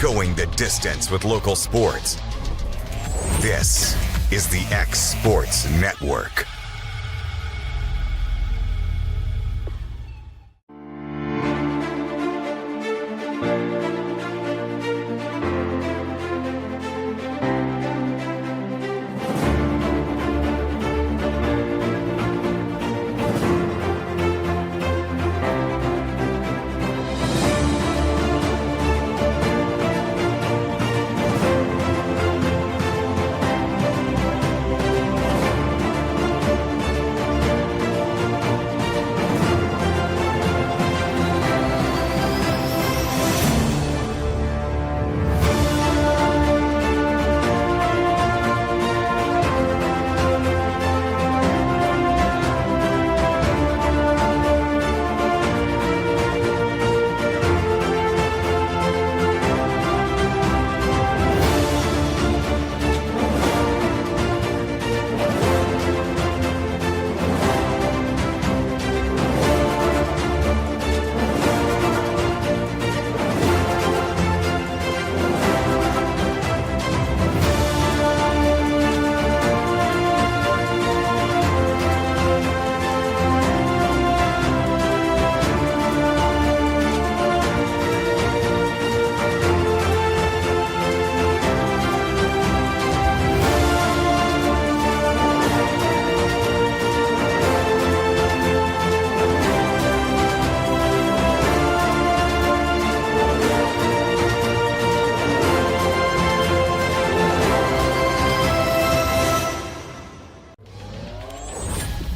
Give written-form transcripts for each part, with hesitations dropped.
Going the distance with local sports. This is the X Sports Network.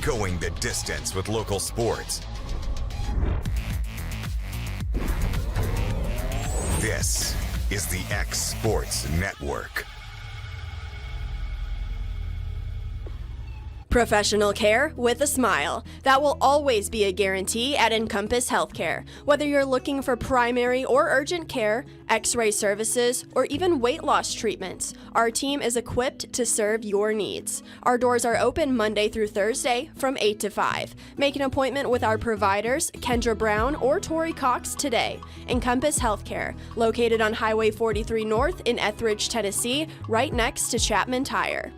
Going the distance with local sports. This is the X Sports Network. Professional care with a smile. That will always be a guarantee at Encompass Healthcare. Whether you're looking for primary or urgent care, x-ray services, or even weight loss treatments, our team is equipped to serve your needs. Our doors are open Monday through Thursday from 8 to 5. Make an appointment with our providers, Kendra Brown or Tori Cox, today. Encompass Healthcare, located on Highway 43 North in Etheridge, Tennessee, right next to Chapman Tire.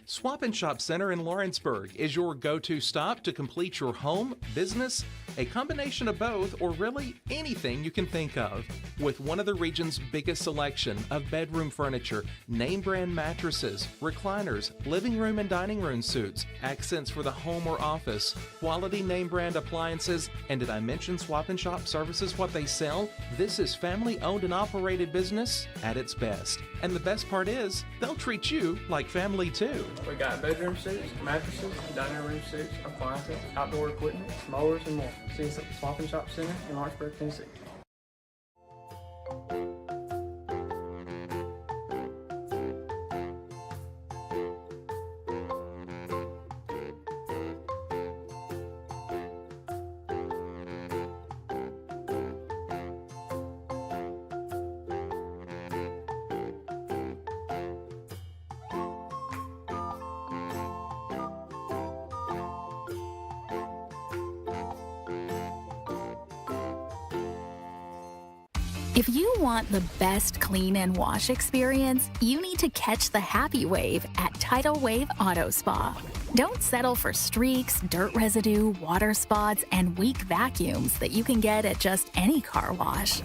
Swap and Shop Center in Lawrenceburg is your go-to stop to complete your home, business, a combination of both, or really anything you can think of. With one of the region's biggest selection of bedroom furniture, name brand mattresses, recliners, living room and dining room suites, accents for the home or office, quality name brand appliances, and did I mention Swap and Shop services what they sell? This is family owned and operated business at its best. And the best part is, they'll treat you like family too. We got bedroom suites, mattresses, dining room suites, appliances, outdoor equipment, mowers, and more. See us at the Swap and Shop Center in Lawrenceburg, Tennessee. If you want the best clean and wash experience, you need to catch the happy wave at Tidal Wave Auto Spa. Don't settle for streaks, dirt residue, water spots, and weak vacuums that you can get at just any car wash.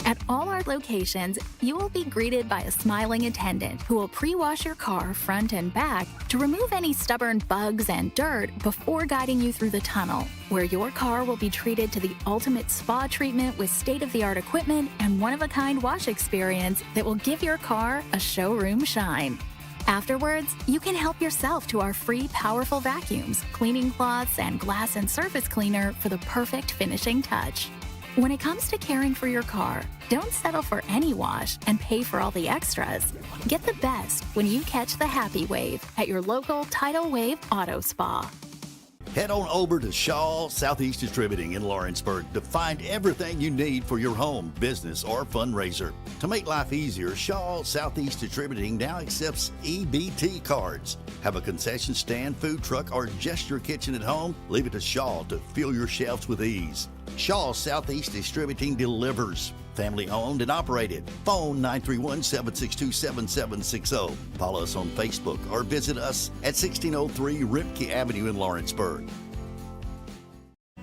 At all our locations, you will be greeted by a smiling attendant who will pre-wash your car front and back to remove any stubborn bugs and dirt before guiding you through the tunnel, where your car will be treated to the ultimate spa treatment with state-of-the-art equipment and one-of-a-kind wash experience that will give your car a showroom shine. Afterwards, you can help yourself to our free powerful vacuums, cleaning cloths, and glass and surface cleaner for the perfect finishing touch. When it comes to caring for your car, don't settle for any wash and pay for all the extras. Get the best when you catch the happy wave at your local Tidal Wave Auto Spa. Head on over to Shaw Southeast Distributing in Lawrenceburg to find everything you need for your home, business, or fundraiser. To make life easier, Shaw Southeast Distributing now accepts EBT cards. Have a concession stand, food truck, or just your kitchen at home? Leave it to Shaw to fill your shelves with ease. Shaw Southeast Distributing delivers. Family owned and operated. Phone 931-762-7760. Follow us on Facebook or visit us at 1603 Ripke Avenue in Lawrenceburg.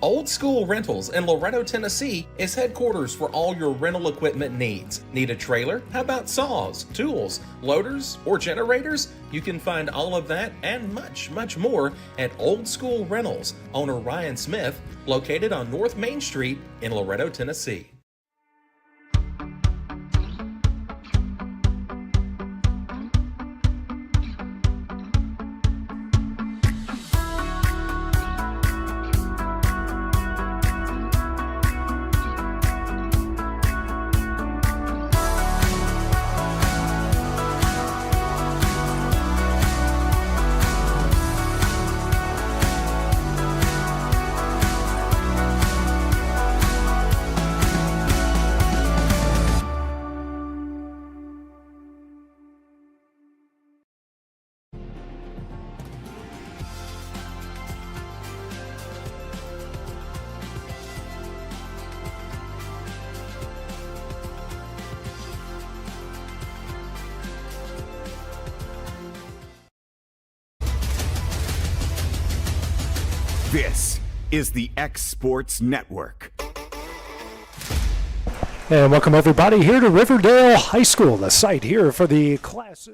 Old School Rentals in Loretto, Tennessee is headquarters for all your rental equipment needs. Need a trailer? How about saws, tools, loaders, or generators? You can find all of that and much, much more at Old School Rentals. Owner Ryan Smith, located on North Main Street in Loretto, Tennessee. This is the X Sports Network. And welcome everybody here to Riverdale High School, the site here for the Class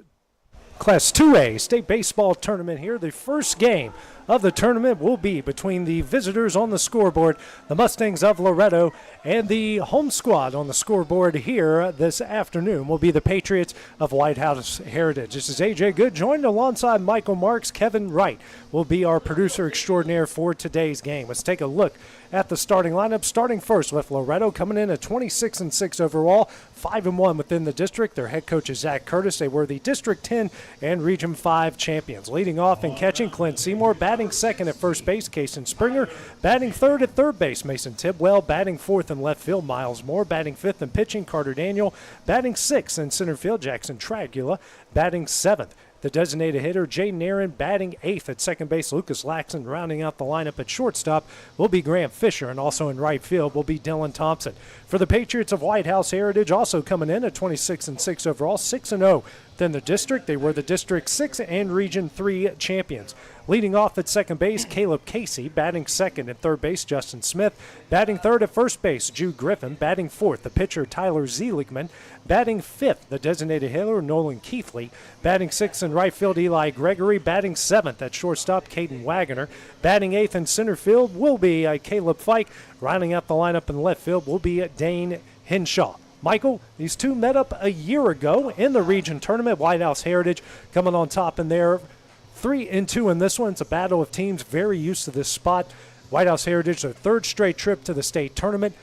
2A State Baseball Tournament here. The first game of the tournament will be between the visitors on the scoreboard, the Mustangs of Loretto, and the home squad on the scoreboard here this afternoon will be the Patriots of White House Heritage. This is AJ Good, joined alongside Michael Marks. Kevin Wright will be our producer extraordinaire for today's game. Let's take a look at the starting lineup, starting first with Loretto coming in at 26-6 overall, 5-1 within the district. Their head coach is Zach Curtis. They were the District 10 and Region 5 champions. Leading off and catching, Clint Seymour. Batting second at first base, Kason Springer. Batting third at third base, Mason Tidwell. Batting fourth in left field, Miles Moore. Batting fifth in pitching, Carter Daniel. Batting sixth in center field, Jackson Tragula. Batting seventh, the designated hitter, Jaden Aaron. Batting eighth at second base, Lucas Laxon. Rounding out the lineup at shortstop will be Graham Fisher, and also in right field will be Dylan Thompson. For the Patriots of White House Heritage, also coming in at 26-6 overall, 6-0 within the district. They were the District 6 and Region 3 champions. Leading off at second base, Caleb Casey. Batting second at third base, Justin Smith. Batting third at first base, Jude Griffin. Batting fourth, the pitcher, Tyler Zieligman. Batting fifth, the designated hitter, Nolan Keithley. Batting sixth in right field, Eli Gregory. Batting seventh at shortstop, Caden Wagoner. Batting eighth in center field will be Caleb Fike. Rounding out the lineup in left field will be Dane Henshaw. Michael, these two met up a year ago in the region tournament. White House Heritage coming on top in there. 3-2 in this one. It's a battle of teams very used to this spot. White House Heritage, their third straight trip to the state tournament.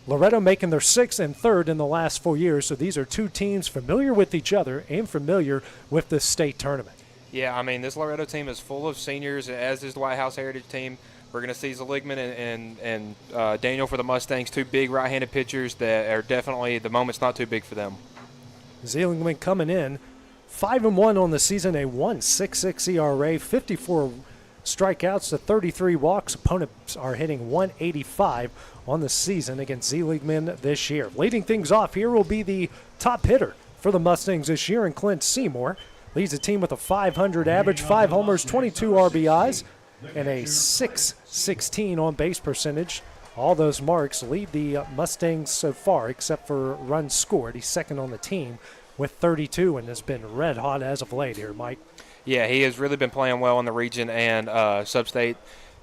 Loretto making their sixth and third in the last 4 years. So these are two teams familiar with each other and familiar with this state tournament. Yeah, I mean, this Loretto team is full of seniors, as is the White House Heritage team. We're going to see Zieligman and Daniel for the Mustangs, two big right-handed pitchers that are definitely, the moment's not too big for them. Zieligman coming in 5-1 on the season, a 1.66 ERA, 54 strikeouts to 33 walks. Opponents are hitting 185 on the season against Zieligman this year. Leading things off here will be the top hitter for the Mustangs this year, and Clint Seymour leads the team with a .500 average, 5 homers, 22 RBIs, and a .616 on base percentage. All those marks lead the Mustangs so far, except for runs scored. He's second on the team with 32 and has been red hot as of late here, Mike. Yeah, he has really been playing well in the region and sub-state,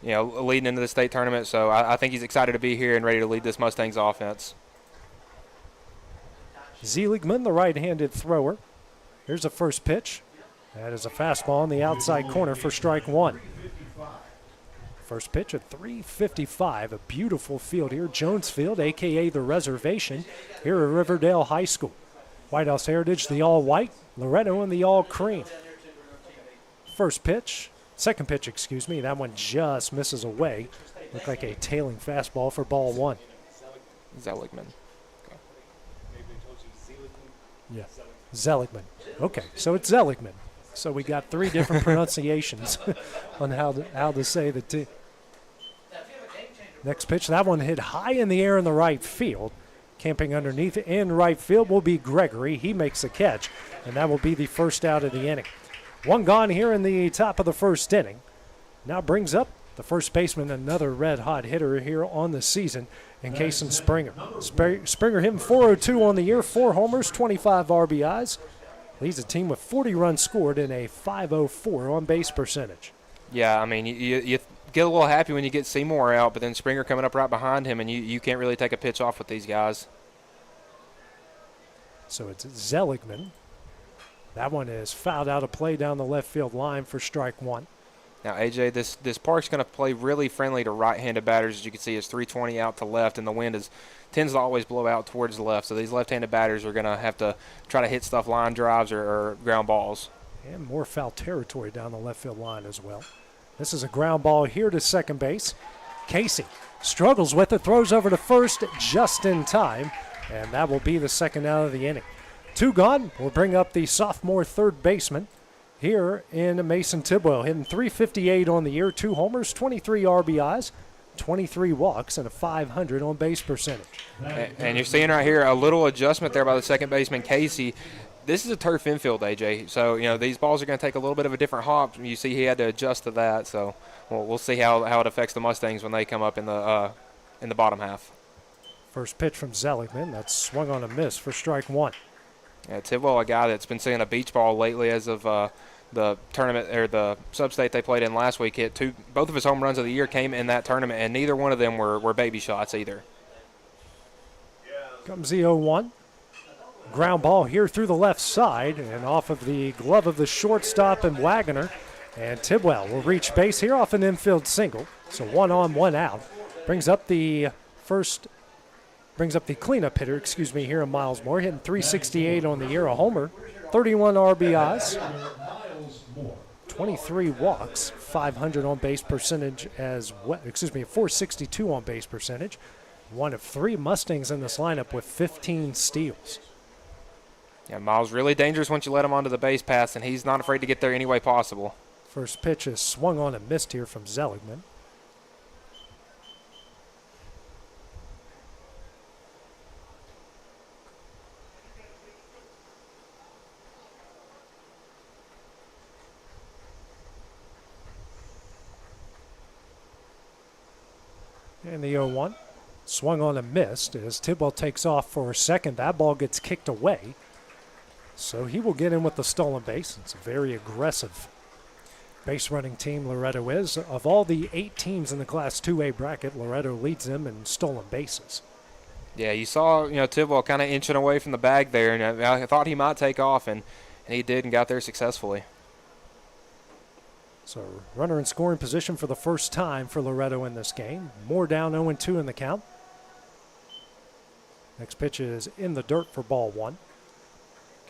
leading into the state tournament. So I think he's excited to be here and ready to lead this Mustangs offense. Zieligman, the right-handed thrower. Here's the first pitch. That is a fastball on the outside corner for strike one. First pitch at 3:55. A beautiful field here, Jones Field, a.k.a. the reservation, here at Riverdale High School. White House Heritage, the all-white. Loretto in the all-cream. Second pitch, that one just misses away. Looked like a tailing fastball for ball one. Zieligman. Yeah, Zieligman. Okay, so it's Zieligman. So we got three different pronunciations on how to say the Next pitch, that one hit high in the air in the right field. Camping underneath in right field will be Gregory. He makes the catch, and that will be the first out of the inning. One gone here in the top of the first inning. Now brings up the first baseman, another red-hot hitter here on the season, in Kason Springer. Springer hitting .402 on the year, 4 homers, 25 RBIs. Leads the team with 40 runs scored and a .504 on-base percentage. Yeah, I mean, you get a little happy when you get Seymour out, but then Springer coming up right behind him, and you can't really take a pitch off with these guys. So it's Zeligman. That one is fouled out of play down the left field line for strike one. Now, AJ, this park's going to play really friendly to right-handed batters. As you can see, it's 320 out to left, and the wind tends to always blow out towards the left. So these left-handed batters are going to have to try to hit stuff line drives or ground balls. And more foul territory down the left field line as well. This is a ground ball here to second base. Casey struggles with it, throws over to first just in time, and that will be the second out of the inning. 2 gone. We'll bring up the sophomore third baseman here in Mason Tidwell, hitting .358 on the year, 2 homers, 23 RBIs, 23 walks, and a .500 on base percentage. And you're seeing right here a little adjustment there by the second baseman, Casey. This is a turf infield, AJ, so these balls are going to take a little bit of a different hop. You see he had to adjust to that, so we'll see how it affects the Mustangs when they come up in the bottom half. First pitch from Zeligman, that's swung on a miss for strike one. Yeah, Tidwell, a guy that's been seeing a beach ball lately as of the tournament or the sub-state they played in last week. Both of his home runs of the year came in that tournament, and neither one of them were baby shots either. Comes the 0-1. Ground ball here through the left side and off of the glove of the shortstop and Wagoner. And Tidwell will reach base here off an infield single. So 1 on, 1 out. Brings up the cleanup hitter, here in Miles Moore, hitting .368 on the year, a homer, 31 RBIs, 23 walks, 500 on base percentage as well, .462 on base percentage. One of 3 Mustangs in this lineup with 15 steals. Yeah, Miles really dangerous once you let him onto the base paths, and he's not afraid to get there any way possible. First pitch is swung on and missed here from Zeligman. And the 0-1. Swung on and missed as Tidwell takes off for a second. That ball gets kicked away. So he will get in with the stolen base. It's a very aggressive base running team Loretto is. Of all the 8 teams in the Class 2A bracket, Loretto leads them in stolen bases. Yeah, you saw Tidwell kind of inching away from the bag there, and I thought he might take off, and he did and got there successfully. So runner in scoring position for the first time for Loretto in this game. Moore down 0-2 in the count. Next pitch is in the dirt for ball 1.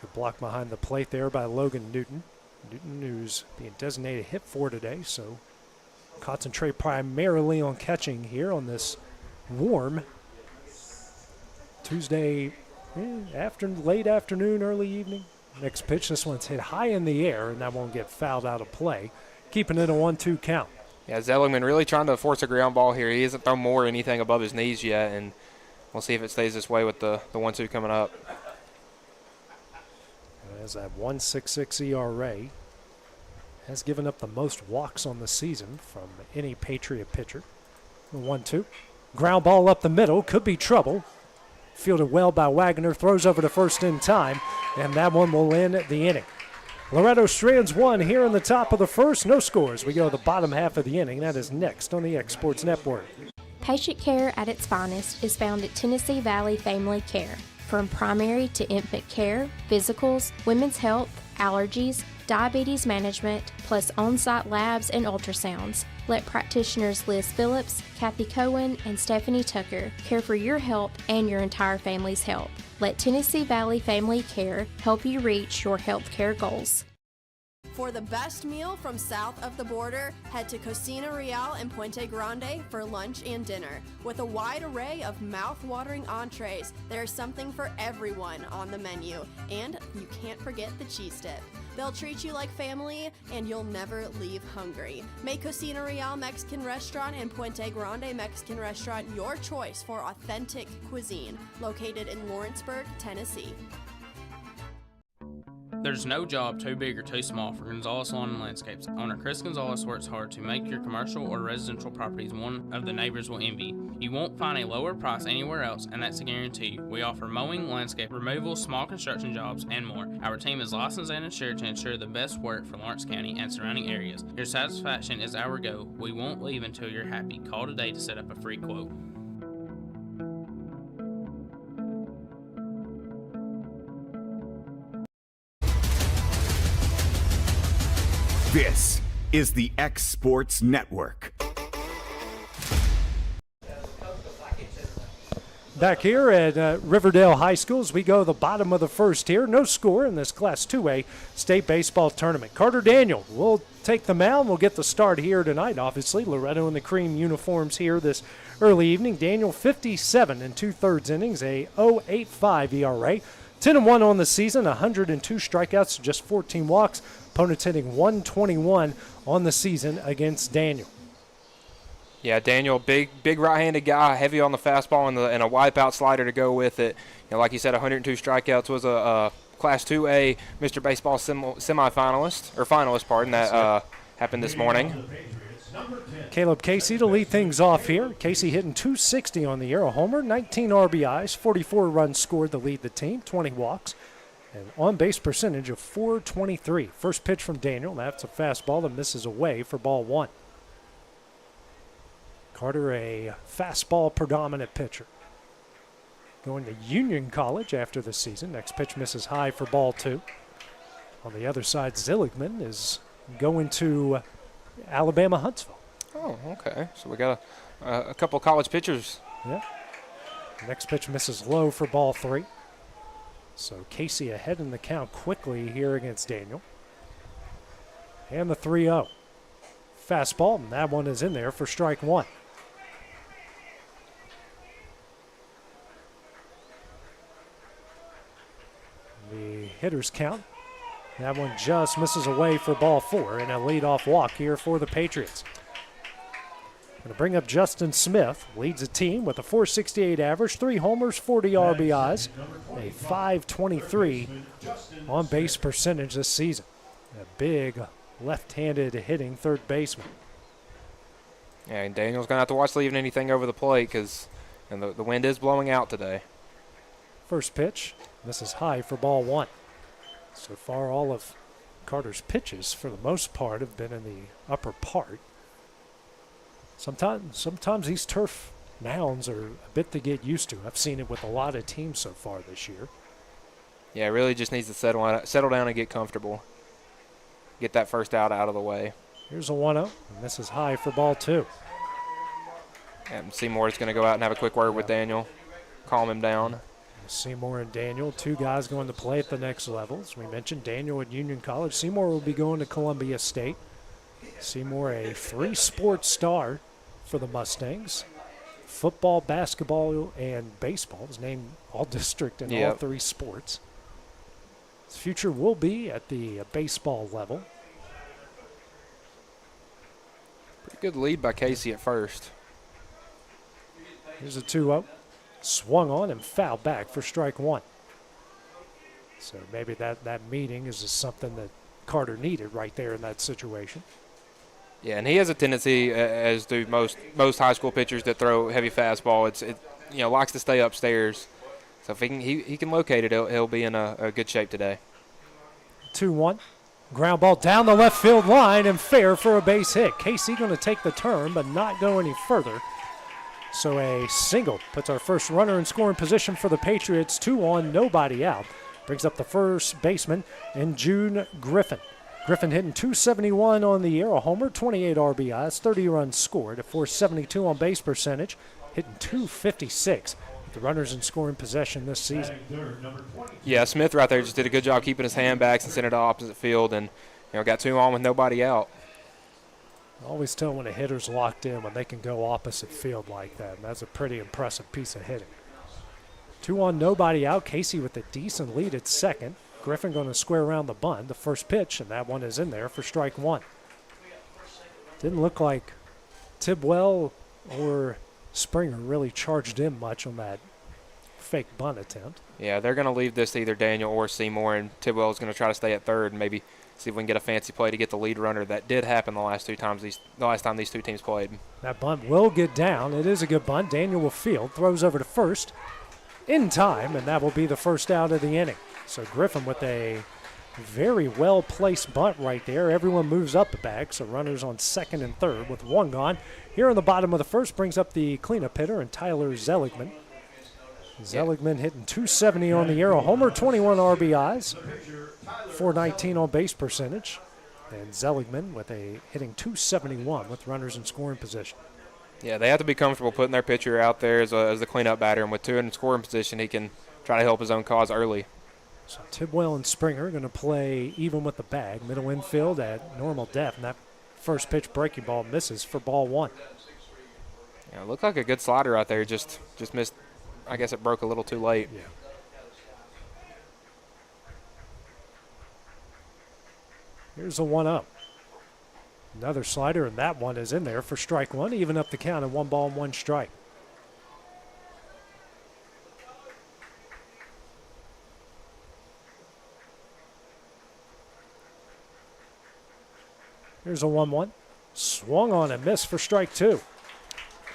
Good block behind the plate there by Logan Newton. Newton, who's being designated hit for today, so concentrate primarily on catching here on this warm Tuesday late afternoon, early evening. Next pitch, this one's hit high in the air, and that won't get fouled out of play, keeping it a 1-2 count. Yeah, Zeligman really trying to force a ground ball here. He hasn't thrown more or anything above his knees yet, and we'll see if it stays this way with the 1-2 coming up. As that 1.66 ERA has given up the most walks on the season from any Patriot pitcher. The 1-2. Ground ball up the middle, could be trouble. Fielded well by Wagner, throws over to first in time, and that one will end the inning. Loretto strands 1 here in the top of the first. No scores. We go to the bottom half of the inning. That is next on the X Sports Network. Patient care at its finest is found at Tennessee Valley Family Care. From primary to infant care, physicals, women's health, allergies, diabetes management, plus on-site labs and ultrasounds. Let practitioners Liz Phillips, Kathy Cohen, and Stephanie Tucker care for your health and your entire family's health. Let Tennessee Valley Family Care help you reach your health care goals. For the best meal from south of the border, head to Cocina Real in Puente Grande for lunch and dinner. With a wide array of mouth-watering entrees, there's something for everyone on the menu. And you can't forget the cheese dip. They'll treat you like family, and you'll never leave hungry. Make Cocina Real Mexican Restaurant and Puente Grande Mexican Restaurant your choice for authentic cuisine, located in Lawrenceburg, Tennessee. There's no job too big or too small for Gonzalez Lawn and Landscapes. Owner Chris Gonzalez works hard to make your commercial or residential properties one of the neighbors will envy. You won't find a lower price anywhere else, and that's a guarantee. We offer mowing, landscape removal, small construction jobs, and more. Our team is licensed and insured to ensure the best work for Lawrence County and surrounding areas. Your satisfaction is our goal. We won't leave until you're happy. Call today to set up a free quote. This is the X Sports Network. Back here at Riverdale High School as we go to the bottom of the first here. No score in this Class 2A state baseball tournament. Carter Daniel will take the mound. We'll get the start here tonight, obviously. Loretto in the cream uniforms here this early evening. Daniel 57 and 2/3 innings, a 0.85 ERA. 10-1 on the season, 102 strikeouts, just 14 walks. Opponents hitting 121 on the season against Daniel. Yeah, Daniel, big right-handed guy, heavy on the fastball and a wipeout slider to go with it. You know, like you said, 102 strikeouts, was a Class 2A Mr. Baseball semifinalist, or finalist, pardon, that happened this morning. Caleb Casey to lead things off here. Casey hitting 260 on the year, a homer, 19 RBIs, 44 runs scored to lead the team, 20 walks, and on-base percentage of .423. First pitch from Daniel, that's a fastball that misses away for ball one. Carter, a fastball predominant pitcher. Going to Union College after the season. Next pitch misses high for ball two. On the other side, Zilligman is going to Alabama Huntsville. Oh, okay. So we got a couple of college pitchers. Yeah. Next pitch misses low for ball three. So Casey ahead in the count quickly here against Daniel. And the 3-0. Fastball, and that one is in there for strike one. The hitter's count. That one just misses away for ball four, and a leadoff walk here for the Patriots. Going to bring up Justin Smith, leads the team with a .468 average, 3 homers, 40 RBIs, a .523 on-base percentage this season. A big left-handed hitting third baseman. Yeah, and Daniel's going to have to watch leaving anything over the plate because the wind is blowing out today. First pitch, this is high for ball one. So far, all of Carter's pitches, for the most part, have been in the upper part. Sometimes these turf mounds are a bit to get used to. I've seen it with a lot of teams so far this year. Yeah, it really just needs to settle down and get comfortable. Get that first out of the way. Here's a 1-0, and this is high for ball two. And Seymour is going to go out and have a quick word with Daniel, calm him down. Seymour and Daniel, two guys going to play at the next level. As we mentioned, Daniel at Union College. Seymour will be going to Columbia State. Seymour, a 3-sport star for the Mustangs. Football, basketball, and baseball. His named all-district in all 3 sports. His future will be at the baseball level. Pretty good lead by Casey at first. Here's a 2-0. Swung on and fouled back for strike one. So maybe that meeting is just something that Carter needed right there in that situation. Yeah, and he has a tendency, as do most high school pitchers that throw heavy fastball. It likes to stay upstairs. So if he can locate it, he'll be in a good shape today. 2-1. Ground ball down the left field line and fair for a base hit. Casey going to take the turn but not go any further. So a single puts our first runner in scoring position for the Patriots. 2 on, nobody out. Brings up the first baseman in June Griffin. Griffin hitting .271 on the year, a homer, 28 RBIs, 30 runs scored, a .472 on base percentage, hitting .256. The runners in scoring possession this season. Yeah, Smith right there just did a good job keeping his hand backs and sent it to opposite field, and got 2 on with nobody out. I always tell when a hitter's locked in when they can go opposite field like that. And that's a pretty impressive piece of hitting. 2 on, nobody out. Casey with a decent lead at second. Griffin going to square around the bunt. The first pitch, and that one is in there for strike 1. Didn't look like Tidwell or Springer really charged in much on that fake bunt attempt. Yeah, they're going to leave this to either Daniel or Seymour, and Tidwell is going to try to stay at third and maybe see if we can get a fancy play to get the lead runner. That did happen the last time these two teams played. That bunt will get down. It is a good bunt. Daniel will field, throws over to first in time, and that will be the first out of the inning. So Griffin with a very well-placed bunt right there. Everyone moves up the bag, so runners on second and third with 1 gone. Here in the bottom of the first brings up the cleanup hitter and Tyler Zeligman. Zeligman hitting 270 on the year, a homer, 21 RBIs, 419 on base percentage. And Zeligman with a hitting 271 with runners in scoring position. Yeah, they have to be comfortable putting their pitcher out there as the cleanup batter, and with 2 in scoring position, he can try to help his own cause early. So Tidwell and Springer going to play even with the bag, middle infield at normal depth, and that first pitch breaking ball misses for ball 1. Yeah, it looked like a good slider out there, just missed. I guess it broke a little too late. Yeah. Here's a 1-0. Another slider, and that one is in there for strike 1, even up the count at 1 ball and 1 strike. Here's a 1-1. Swung on and missed for strike 2.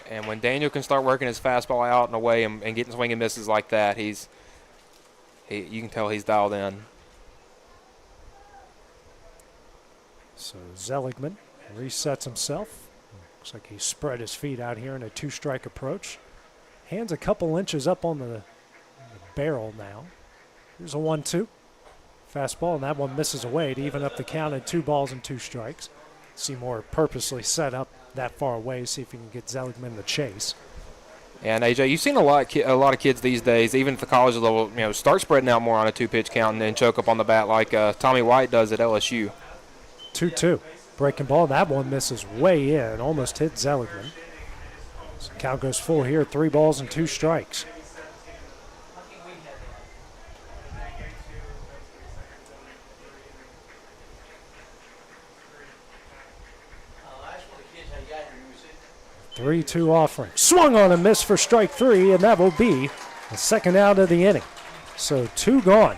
And when Daniel can start working his fastball out and away and getting swing and misses like that, you can tell he's dialed in. So Zeligman resets himself. Looks like he spread his feet out here in a 2-strike approach. Hands a couple inches up on the barrel now. Here's a 1-2. Fastball, and that one misses away to even up the count at 2 balls and 2 strikes. Seymour purposely set up that far away, see if he can get Zeligman the chase. And AJ, you've seen a lot of kids these days, even at the college level, start spreading out more on a 2-pitch count and then choke up on the bat like Tommy White does at LSU. 2-2. Breaking ball, that one misses way in, almost hit Zeligman. So count goes full here, 3 balls and 2 strikes. Three-two offering. Swung on and missed for strike 3, and that will be the second out of the inning. So 2 gone.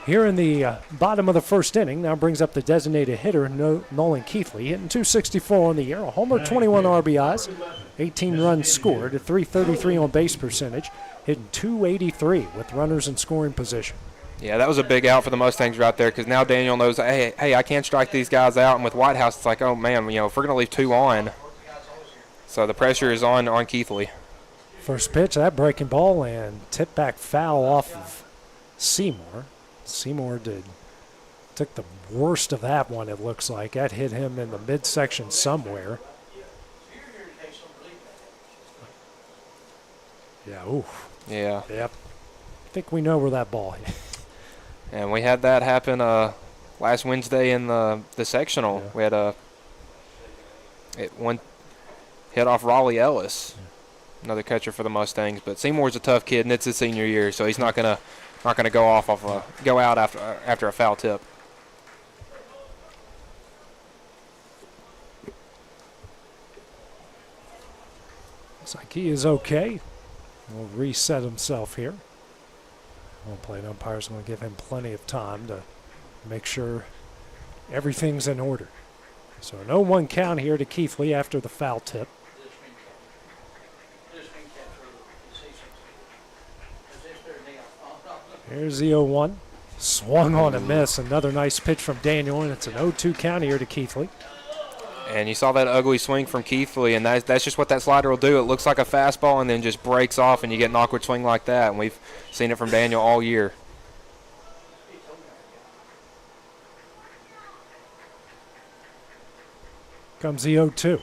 Here in the bottom of the first inning, now brings up the designated hitter, Nolan Keithley, hitting 264 on the year, a homer, 21 RBIs, 18 runs scored, a 333 on base percentage, hitting 283 with runners in scoring position. Yeah, that was a big out for the Mustangs right there because now Daniel knows, hey, I can't strike these guys out. And with Whitehouse, it's like, oh, man, if we're going to leave 2 on. So the pressure is on Keithley. First pitch, that breaking ball, and tip back foul off of Seymour. Seymour took the worst of that one, it looks like. That hit him in the midsection somewhere. Yeah, oof. Yeah. Yep. I think we know where that ball hit. And we had that happen last Wednesday in the sectional. Yeah. We had one hit off Raleigh Ellis, another catcher for the Mustangs. But Seymour's a tough kid, and it's his senior year, so he's not gonna go out after a foul tip. Looks like he is okay. He'll reset himself here. Home plate umpire's going to give him plenty of time to make sure everything's in order. So an 0-1 count here to Keithley after the foul tip. Here's the 0-1. Swung on a miss. Another nice pitch from Daniel, and it's an 0-2 count here to Keithley. And you saw that ugly swing from Keithley, and that's just what that slider will do. It looks like a fastball and then just breaks off, and you get an awkward swing like that. And we've seen it from Daniel all year. Comes the 0-2.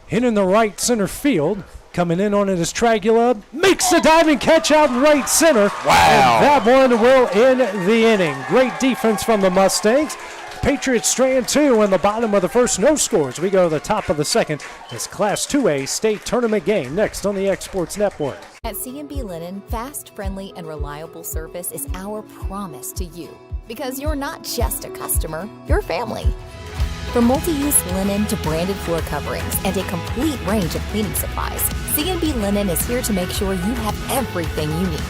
Hit in the right center field. Coming in on it is Tragula. Makes the diving catch out in right center. Wow. And that one will end the inning. Great defense from the Mustangs. Patriots strand 2 in the bottom of the first. No scores. We go to the top of the second. This Class 2A state tournament game next on the X Sports Network. At C&B Linen, fast, friendly, and reliable service is our promise to you. Because you're not just a customer, you're family. From multi-use linen to branded floor coverings and a complete range of cleaning supplies, C&B Linen is here to make sure you have everything you need.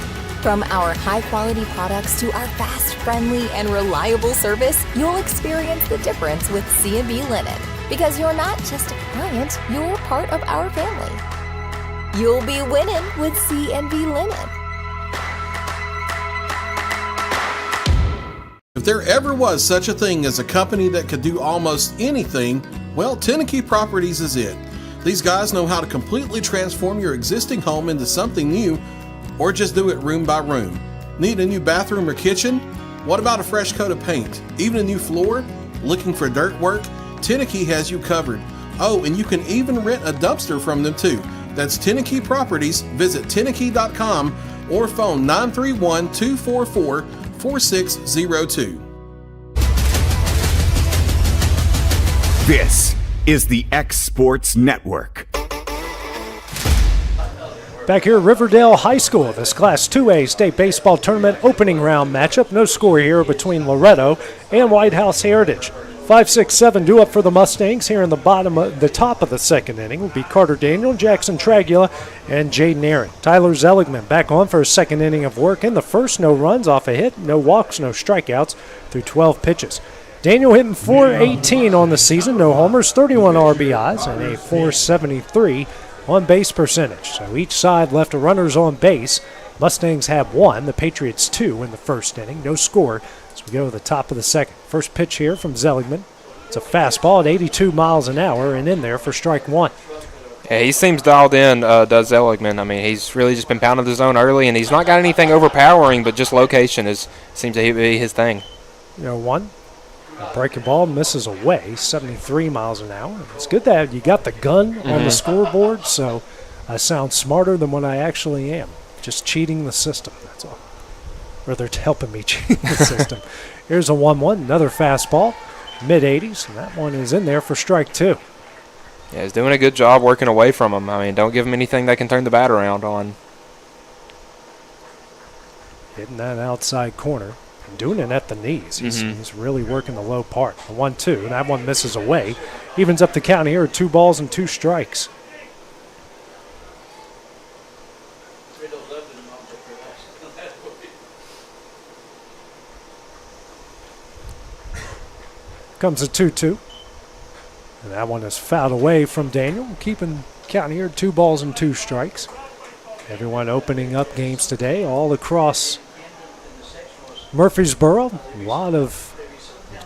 From our high-quality products to our fast, friendly, and reliable service, you'll experience the difference with C&B Linen. Because you're not just a client, you're part of our family. You'll be winning with C&B Linen. If there ever was such a thing as a company that could do almost anything, well, Tenneke Properties is it. These guys know how to completely transform your existing home into something new, or just do it room by room. Need a new bathroom or kitchen? What about a fresh coat of paint? Even a new floor? Looking for dirt work? Tenneke has you covered. Oh, and you can even rent a dumpster from them too. That's Tenneke Properties. Visit Tenneke.com or phone 931-244-4602. This is the X Sports Network. Back here at Riverdale High School, this Class 2A state baseball tournament opening round matchup. No score here between Loretto and White House Heritage. 5-6-7 due up for the Mustangs here in the top of the second inning will be Carter Daniel, Jackson Tragula, and Jaden Aaron. Tyler Zeligman back on for a second inning of work. In the first, no runs off a hit, no walks, no strikeouts through 12 pitches. Daniel hitting .418 on the season, no homers, 31 RBIs, and a .473 on-base percentage. So each side left a runners on base. Mustangs have 1, the Patriots 2 in the first inning. No score as we go to the top of the second. First pitch here from Zeligman. It's a fastball at 82 miles an hour and in there for strike 1. Yeah, he seems dialed in, does Zeligman. I mean, he's really just been pounding the zone early, and he's not got anything overpowering, but just location seems to be his thing. 1. Breaking ball misses away, 73 miles an hour. It's good that you got the gun on the scoreboard, so I sound smarter than what I actually am. Just cheating the system, that's all. Or they're helping me cheat the system. Here's a 1-1, another fastball, mid-80s, and that one is in there for strike 2. Yeah, he's doing a good job working away from him. I mean, don't give him anything that can turn the bat around on. Hitting that outside corner. And doing it at the knees. He's really working the low part. The 1-2, and that one misses away. Evens up the count here at 2 balls and 2 strikes. Comes a 2-2. And that one is fouled away from Daniel. Keeping count here at 2 balls and 2 strikes. Everyone opening up games today all across Murfreesboro. A lot of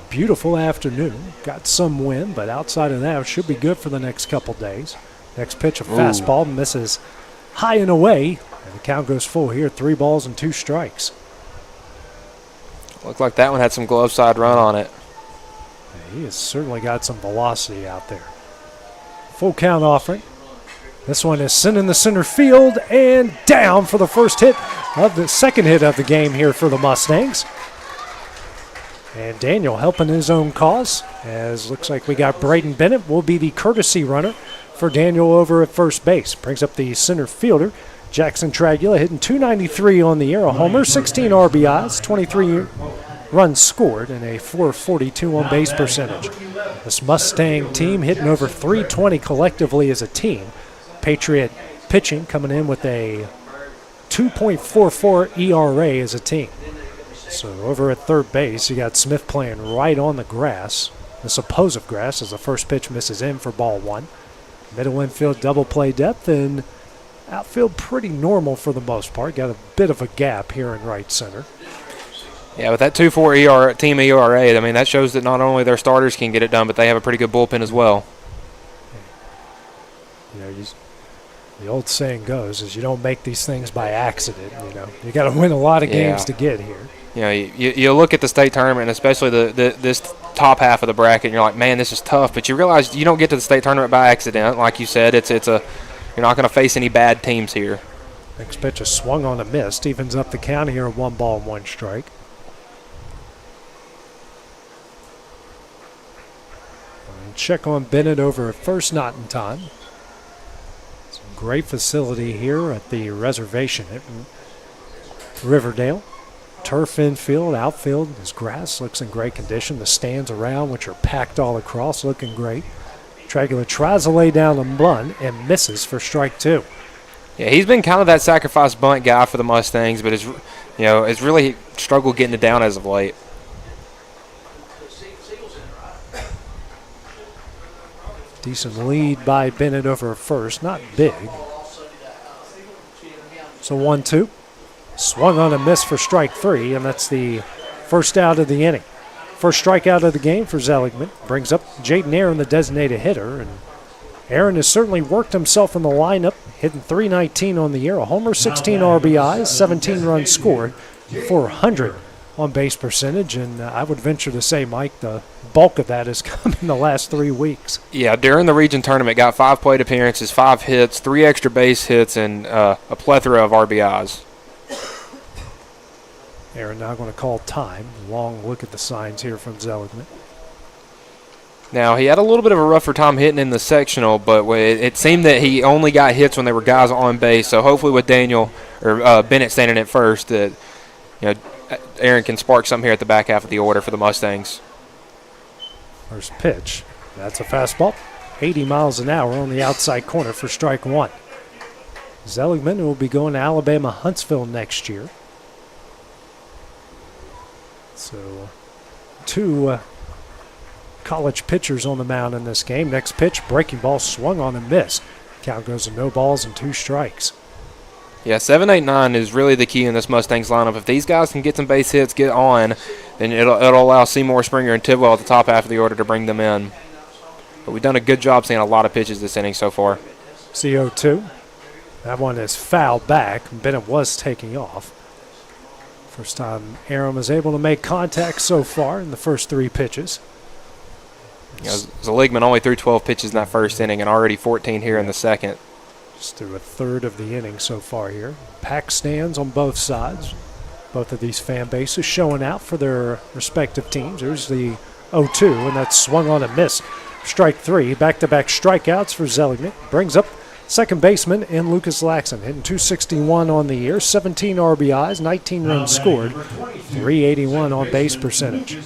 beautiful afternoon. Got some wind, but outside of that, it should be good for the next couple days. Next pitch, a fastball, misses high and away. And the count goes full here, 3 balls and 2 strikes. Looked like that one had some glove side run on it. Yeah, he has certainly got some velocity out there. Full count offering. This one is sent in the center field and down for the second hit of the game here for the Mustangs. And Daniel helping his own cause, as looks like we got Braden Bennett will be the courtesy runner for Daniel over at first base. Brings up the center fielder, Jackson Tragula, hitting .293 on the year, a homer, 16 RBIs, 23 runs scored, and a .442 on base percentage. This Mustang team hitting over .320 collectively as a team. Patriot pitching coming in with a 2.44 ERA as a team. So over at third base, you got Smith playing right on the grass, the supposed grass, as the first pitch misses in for ball 1. Middle infield double play depth, and outfield pretty normal for the most part. Got a bit of a gap here in right center. Yeah, with that 2.4 team ERA, I mean, that shows that not only their starters can get it done, but they have a pretty good bullpen as well. The old saying goes is you don't make these things by accident. You got to win a lot of games to get here. You look at the state tournament, and especially this top half of the bracket, and you're like, man, this is tough. But you realize you don't get to the state tournament by accident. Like you said, you're not going to face any bad teams here. Next pitch is swung on a miss. Evens up the count here at 1 ball and 1 strike. check on Bennett over at first, not in time. Some great facility here at the reservation at Riverdale. Turf infield, outfield, this grass looks in great condition. The stands around, which are packed all across, looking great. Tragula tries to lay down a bunt and misses for strike 2. Yeah, he's been kind of that sacrifice bunt guy for the Mustangs, but has really struggled getting it down as of late. Decent lead by Bennett over first, not big. So 1-2. Swung on a miss for strike 3, and that's the first out of the inning. First strikeout of the game for Seligman. Brings up Jaden Aaron, the designated hitter. And Aaron has certainly worked himself in the lineup, hitting .319 on the year, a homer, 16 RBIs, 17 runs scored, 400 on base percentage. And I would venture to say, Mike, the bulk of that has come in the last 3 weeks. Yeah, during the region tournament, got 5 plate appearances, 5 hits, 3 extra base hits, and a plethora of RBIs. Aaron now going to call time. Long look at the signs here from Seligman. Now, he had a little bit of a rougher time hitting in the sectional, but it seemed that he only got hits when there were guys on base. So hopefully with Bennett standing at first, that Aaron can spark something here at the back half of the order for the Mustangs. First pitch. That's a fastball. 80 miles an hour on the outside corner for strike 1. Seligman will be going to Alabama Huntsville next year. So 2 college pitchers on the mound in this game. Next pitch, breaking ball swung on and missed. Count goes to no balls and 2 strikes. Yeah, 7, 8, 9 is really the key in this Mustangs lineup. If these guys can get some base hits, get on, then it'll allow Seymour, Springer, and Tidwell at the top half of the order to bring them in. But we've done a good job seeing a lot of pitches this inning so far. CO2. That one is fouled back. Bennett was taking off. First time Aaron was able to make contact so far in the first 3 pitches. Seligman only threw 12 pitches in that first inning and already 14 here in the second. Just through a third of the inning so far here. Packed stands on both sides. Both of these fan bases showing out for their respective teams. There's the 0-2, and that's swung on and missed. Strike 3, back-to-back strikeouts for Seligman. Brings up second baseman in Lucas Laxon, hitting .261 on the year, 17 RBIs, 19 runs scored, .381 on base percentage.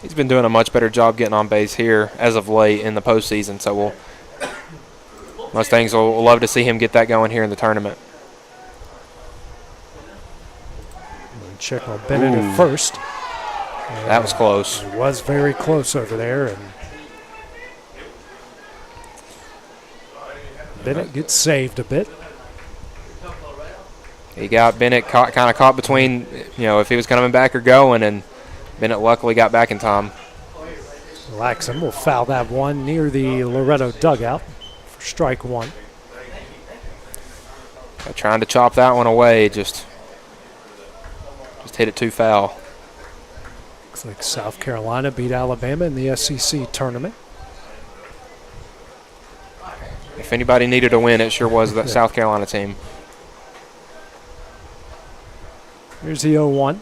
He's been doing a much better job getting on base here as of late in the postseason, so Mustangs will love to see him get that going here in the tournament. Check on Bennett at first. That was close. It was very close over there, and Bennett gets saved a bit. He got Bennett kind of caught between, if he was coming back or going, and Bennett luckily got back in time. Laxon will foul that one near the Loretto dugout for strike 1. Trying to chop that one away, just hit it too foul. Looks like South Carolina beat Alabama in the SEC tournament. If anybody needed a win, it sure was the South Carolina team. Here's the 0-1.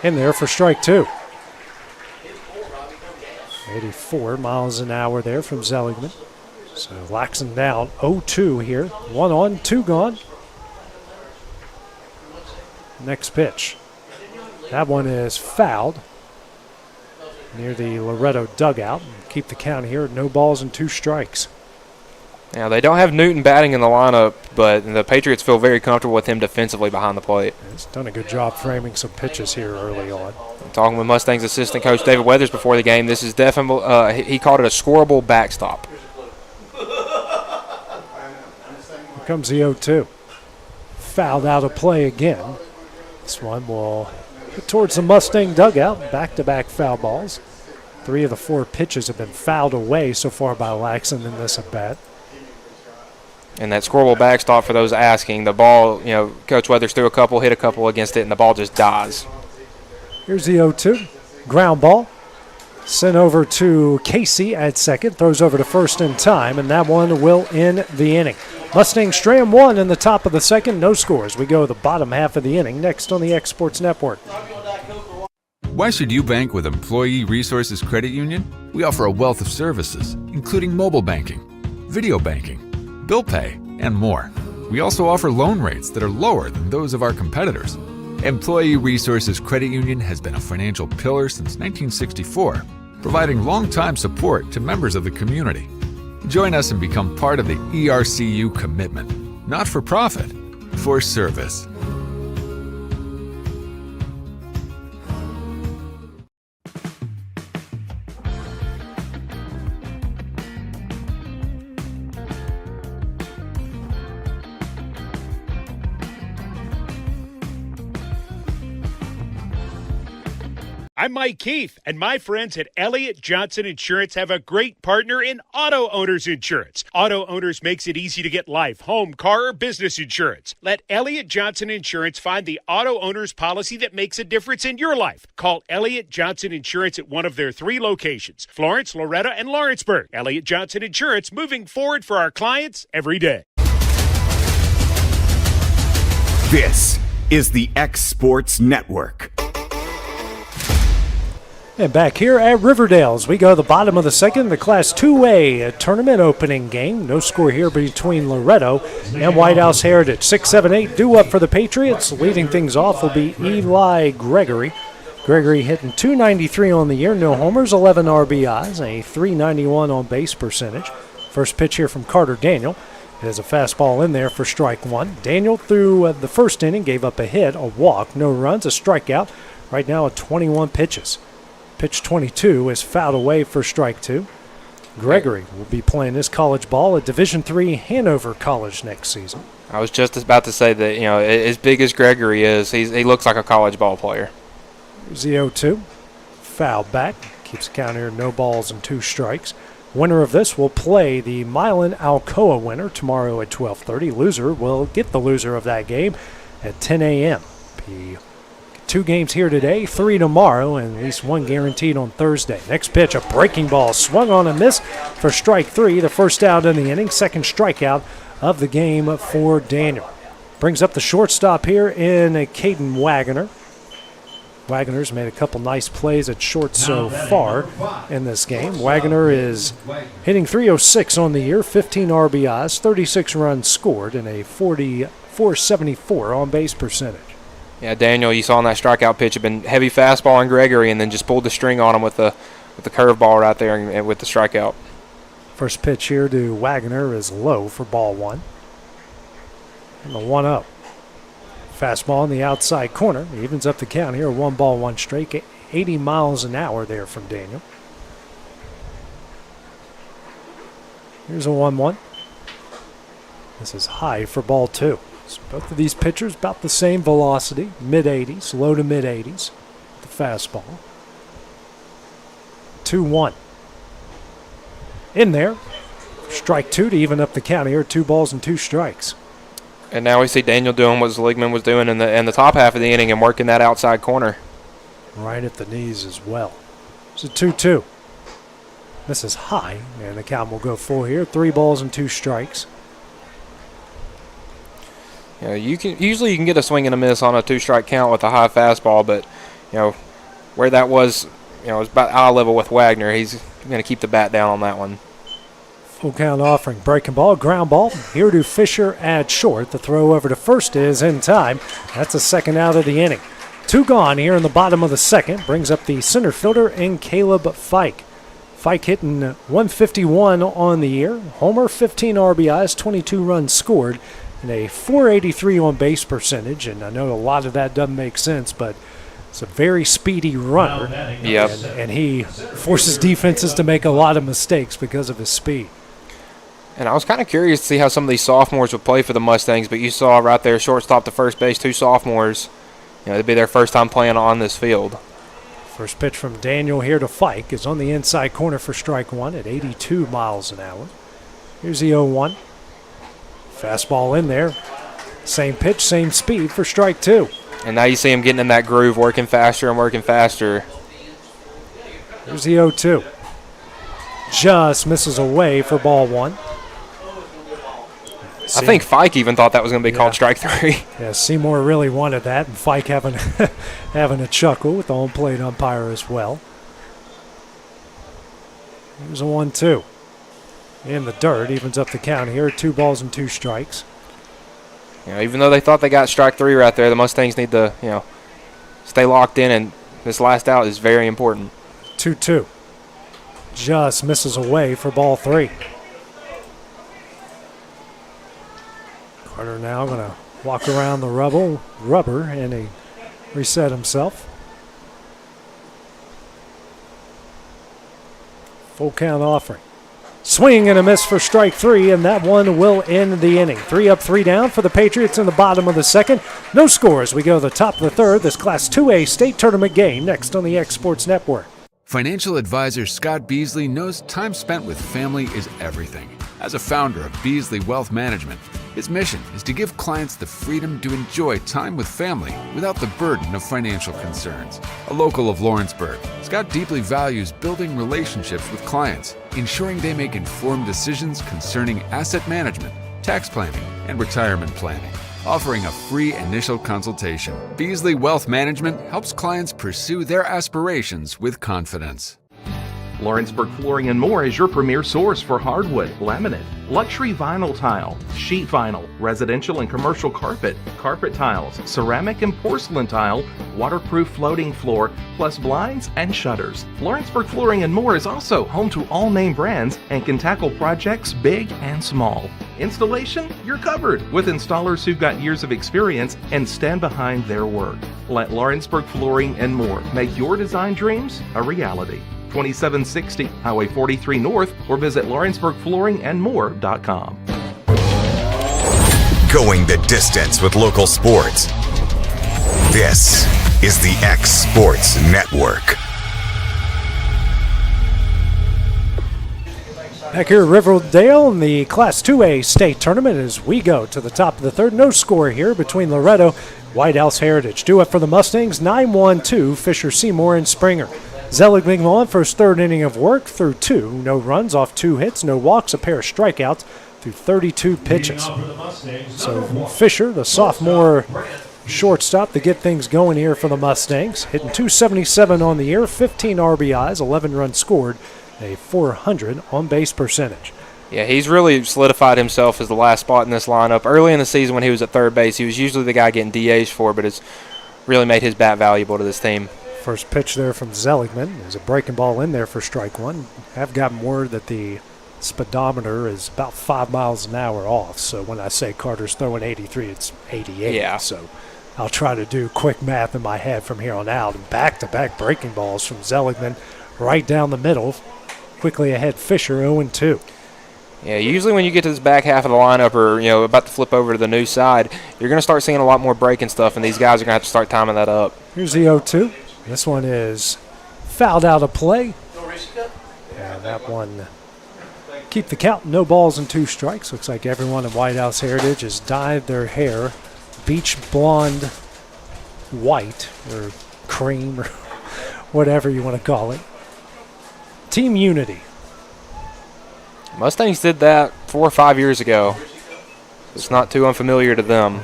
In there for strike 2. 84 miles an hour there from Seligman. So Laxon down 0-2 here. 1 on, 2 gone. Next pitch. That one is fouled near the Loretto dugout. Keep the count here at no balls and 2 strikes. Now, they don't have Newton batting in the lineup, but the Patriots feel very comfortable with him defensively behind the plate. He's done a good job framing some pitches here early on. Talking with Mustangs assistant coach David Weathers before the game, this is definitely he called it a scoreable backstop. Here comes the 0-2. Fouled out of play again. This one will get towards the Mustang dugout. Back-to-back foul balls. 3 of the 4 pitches have been fouled away so far by Laxon in this at-bat. And that scoreable backstop, for those asking, the ball, Coach Weathers threw a couple, hit a couple against it, and the ball just dies. Here's the 0-2. Ground ball. Sent over to Casey at second. Throws over to first in time, and that one will end the inning. Mustangs trail 1 in the top of the second. No scores. We go the bottom half of the inning next on the X Sports Network. Why should you bank with Employee Resources Credit Union? We offer a wealth of services, including mobile banking, video banking, bill pay, and more. We also offer loan rates that are lower than those of our competitors. Employee Resources Credit Union has been a financial pillar since 1964, providing long-time support to members of the community. Join us and become part of the ERCU commitment, not for profit, for service. I'm Mike Keith, and my friends at Elliott Johnson Insurance have a great partner in Auto Owners Insurance. Auto Owners makes it easy to get life, home, car, or business insurance. Let Elliott Johnson Insurance find the Auto Owners policy that makes a difference in your life. Call Elliott Johnson Insurance at one of their 3 locations, Florence, Loretto, and Lawrenceburg. Elliott Johnson Insurance, moving forward for our clients every day. This is the X Sports Network. And back here at Riverdale's, we go the bottom of the second, the Class 2A tournament opening game. No score here between Loretto and White House Heritage. 6-7-8 due up for the Patriots. Leading things off will be Eli Gregory. Gregory hitting .293 on the year, no homers, 11 RBIs, a .391 on base percentage. First pitch here from Carter Daniel. There's a fastball in there for strike 1. Daniel through the first inning gave up a hit, a walk, no runs, a strikeout. Right now at 21 pitches. Pitch 22 is fouled away for strike 2. Gregory will be playing his college ball at Division III Hanover College next season. I was just about to say that, as big as Gregory is, he looks like a college ball player. Here's the 0-2. Foul back. Keeps the count here, no balls and 2 strikes. Winner of this will play the Milan Alcoa winner tomorrow at 12:30. Loser will get the loser of that game at 10 a.m. 2 games here today, 3 tomorrow, and at least 1 guaranteed on Thursday. Next pitch, a breaking ball swung on a miss for strike 3, the first out in the inning, second strikeout of the game for Daniel. Brings up the shortstop here in Caden Wagoner. Wagoner's made a couple nice plays at short so far in this game. Wagoner is hitting .306 on the year, 15 RBIs, 36 runs scored, and a .474 on base percentage. Yeah, Daniel, you saw on that strikeout pitch, had been heavy fastball on Gregory, and then just pulled the string on him with the curveball right there and with the strikeout. First pitch here to Wagoner is low for ball 1. And the 1-0. Fastball on the outside corner. He evens up the count here, 1 ball, 1 strike. 80 miles an hour there from Daniel. Here's a 1-1. This is high for ball 2. So both of these pitchers about the same velocity, mid-80s, low to mid-80s. The fastball. 2-1. In there. Strike 2 to even up the count here. 2 balls and 2 strikes. And now we see Daniel doing what Zeligman was doing in the top half of the inning and working that outside corner. Right at the knees as well. It's a 2-2. This is high, and the count will go full here. 3 balls and 2 strikes. You can get a swing and a miss on a 2-strike count with a high fastball, but where that was, it was about eye level with Wagner. He's going to keep the bat down on that one. Full count offering, breaking ball, ground ball. Here to Fisher at short. The throw over to first is in time. That's the second out of the inning. 2 gone here in the bottom of the second. Brings up the center fielder in Caleb Fike. Fike hitting 151 on the year. Homer, 15 RBIs, 22 runs scored, and a .483 on base percentage. And I know a lot of that doesn't make sense, but it's a very speedy runner. Yep. And he forces defenses to make a lot of mistakes because of his speed. And I was kind of curious to see how some of these sophomores would play for the Mustangs, but you saw right there, shortstop to first base, 2 sophomores. It'd be their first time playing on this field. First pitch from Daniel here to Fike is on the inside corner for strike 1 at 82 miles an hour. Here's the 0-1. Fastball in there. Same pitch, same speed for strike 2. And now you see him getting in that groove, working faster and working faster. Here's the 0-2. Just misses away for ball 1. I think Fike even thought that was going to be called strike 3. Yeah, Seymour really wanted that, and Fike having a chuckle with the home plate umpire as well. Here's a 1-2. In the dirt, evens up the count here. 2 balls and 2 strikes. Even though they thought they got strike 3 right there, the Mustangs need to, stay locked in, and this last out is very important. 2-2. Just misses away for ball 3. Carter now going to walk around the rubber, and he reset himself. Full count offering. Swing and a miss for strike 3, and that one will end the inning. 3 up, 3 down for the Patriots in the bottom of the second. No scores. We go to the top of the third. This Class 2A state tournament game next on the X Sports Network. Financial advisor Scott Beasley knows time spent with family is everything. As a founder of Beasley Wealth Management, his mission is to give clients the freedom to enjoy time with family without the burden of financial concerns. A local of Lawrenceburg, Scott deeply values building relationships with clients, ensuring they make informed decisions concerning asset management, tax planning, and retirement planning. Offering a free initial consultation, Beasley Wealth Management helps clients pursue their aspirations with confidence. Lawrenceburg Flooring and More is your premier source for hardwood, laminate, luxury vinyl tile, sheet vinyl, residential and commercial carpet, carpet tiles, ceramic and porcelain tile, waterproof floating floor, plus blinds and shutters. Lawrenceburg Flooring and More is also home to all name brands and can tackle projects big and small. Installation? You're covered with installers who've got years of experience and stand behind their work. Let Lawrenceburg Flooring and More make your design dreams a reality. 2760 Highway 43 North, or visit LawrenceburgFlooringandMore.com. Going the distance with local sports. This is the X Sports Network. Back here at Riverdale in the Class 2A state tournament as we go to the top of the third. No score here between Loretto, White House Heritage. Do it for the Mustangs, 9-1-2, Fisher, Seymour, and Springer. Zelig on for his third inning of work through 2. No runs off 2 hits, no walks, a pair of strikeouts through 32 pitches. So Fisher, the sophomore shortstop, to get things going here for the Mustangs. Hitting .277 on the year, 15 RBIs, 11 runs scored, a .400 on-base percentage. Yeah, he's really solidified himself as the last spot in this lineup. Early in the season when he was at third base, he was usually the guy getting DH'd for, but it's really made his bat valuable to this team. First pitch there from Zeligman. There's a breaking ball in there for strike 1. I've gotten word that the speedometer is about 5 miles an hour off. So when I say Carter's throwing 83, it's 88. Yeah. So I'll try to do quick math in my head from here on out. And back-to-back breaking balls from Zeligman right down the middle. Quickly ahead Fisher, 0-2. Yeah, usually when you get to this back half of the lineup or, about to flip over to the new side, you're going to start seeing a lot more breaking stuff, and these guys are going to have to start timing that up. Here's the 0-2. This one is fouled out of play. And that one, keep the count, no balls and 2 strikes. Looks like everyone in White House Heritage has dyed their hair beach blonde white or cream or whatever you want to call it. Team unity. Mustangs did that 4 or 5 years ago. It's not too unfamiliar to them.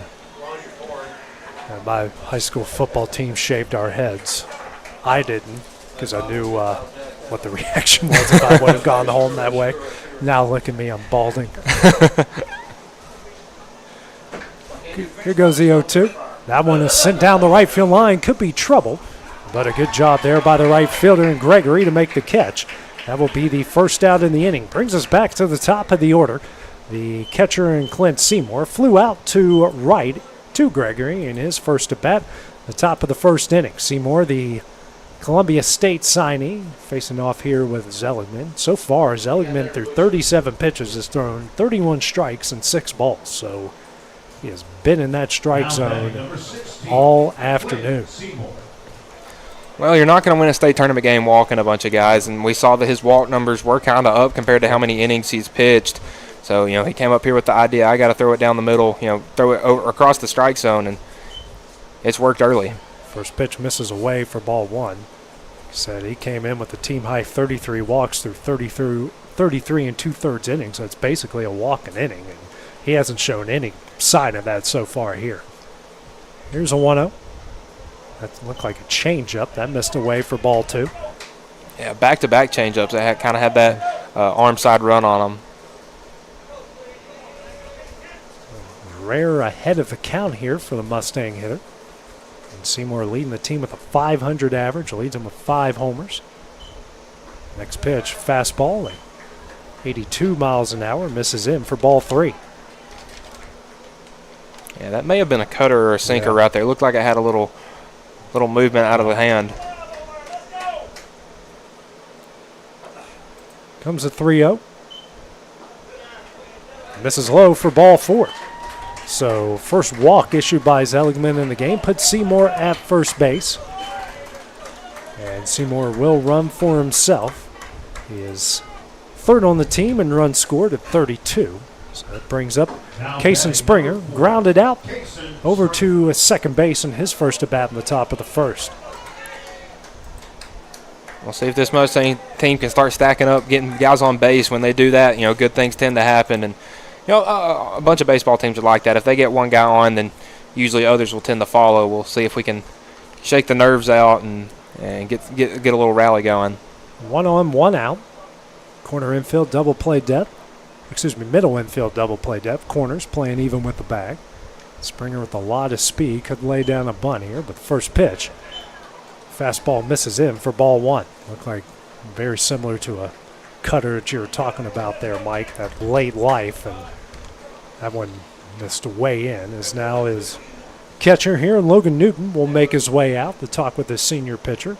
My high school football team shaved our heads. I didn't, because I knew what the reaction was if I would have gone home that way. Now look at me, I'm balding. Here goes the 0-2. That one is sent down the right field line. Could be trouble, but a good job there by the right fielder and Gregory to make the catch. That will be the first out in the inning. Brings us back to the top of the order. The catcher and Clint Seymour flew out to right to Gregory in his first at bat, the top of the first inning. Seymour, the Columbia State signee, facing off here with Zeligman. So far, Zeligman through 37 pitches has thrown 31 strikes and 6 balls. So he has been in that strike zone all afternoon. Well, you're not going to win a state tournament game walking a bunch of guys, and we saw that his walk numbers were kind of up compared to how many innings he's pitched. So, he came up here with the idea, I got to throw it down the middle, throw it over, across the strike zone, and it's worked early. First pitch misses away for ball 1. Said he came in with a team-high 33 walks through 33 and 2/3 innings. So it's basically a walking inning, and he hasn't shown any sign of that so far here. Here's a 1-0. That looked like a changeup. That missed away for ball 2. Yeah, back-to-back changeups. They kind of had that arm side run on them. Rare ahead of the count here for the Mustang hitter. And Seymour leading the team with a .500 average, leads him with 5 homers. Next pitch, fastball, 82 miles an hour, misses in for ball 3. Yeah, that may have been a cutter or a sinker right there. It looked like it had a little movement out of the hand. Comes a 3-0. Misses low for ball 4. So first walk issued by Seligman in the game puts Seymour at first base. And Seymour will run for himself. He is third on the team and runs scored at 32. So that brings up Kason Springer, grounded out over to second base in his first at bat in the top of the first. We'll see if this Mustang team can start stacking up, getting guys on base. When they do that, good things tend to happen. And a bunch of baseball teams are like that. If they get one guy on, then usually others will tend to follow. We'll see if we can shake the nerves out and get a little rally going. 1 on, 1 out. Corner infield double play depth. Middle infield double play depth. Corners playing even with the bag. Springer with a lot of speed could lay down a bunt here, but first pitch. Fastball misses in for ball 1. Looked like very similar to a cutter that you were talking about there, Mike, that late life, and that one missed way in. As now his catcher here, Logan Newton, will make his way out to talk with his senior pitcher.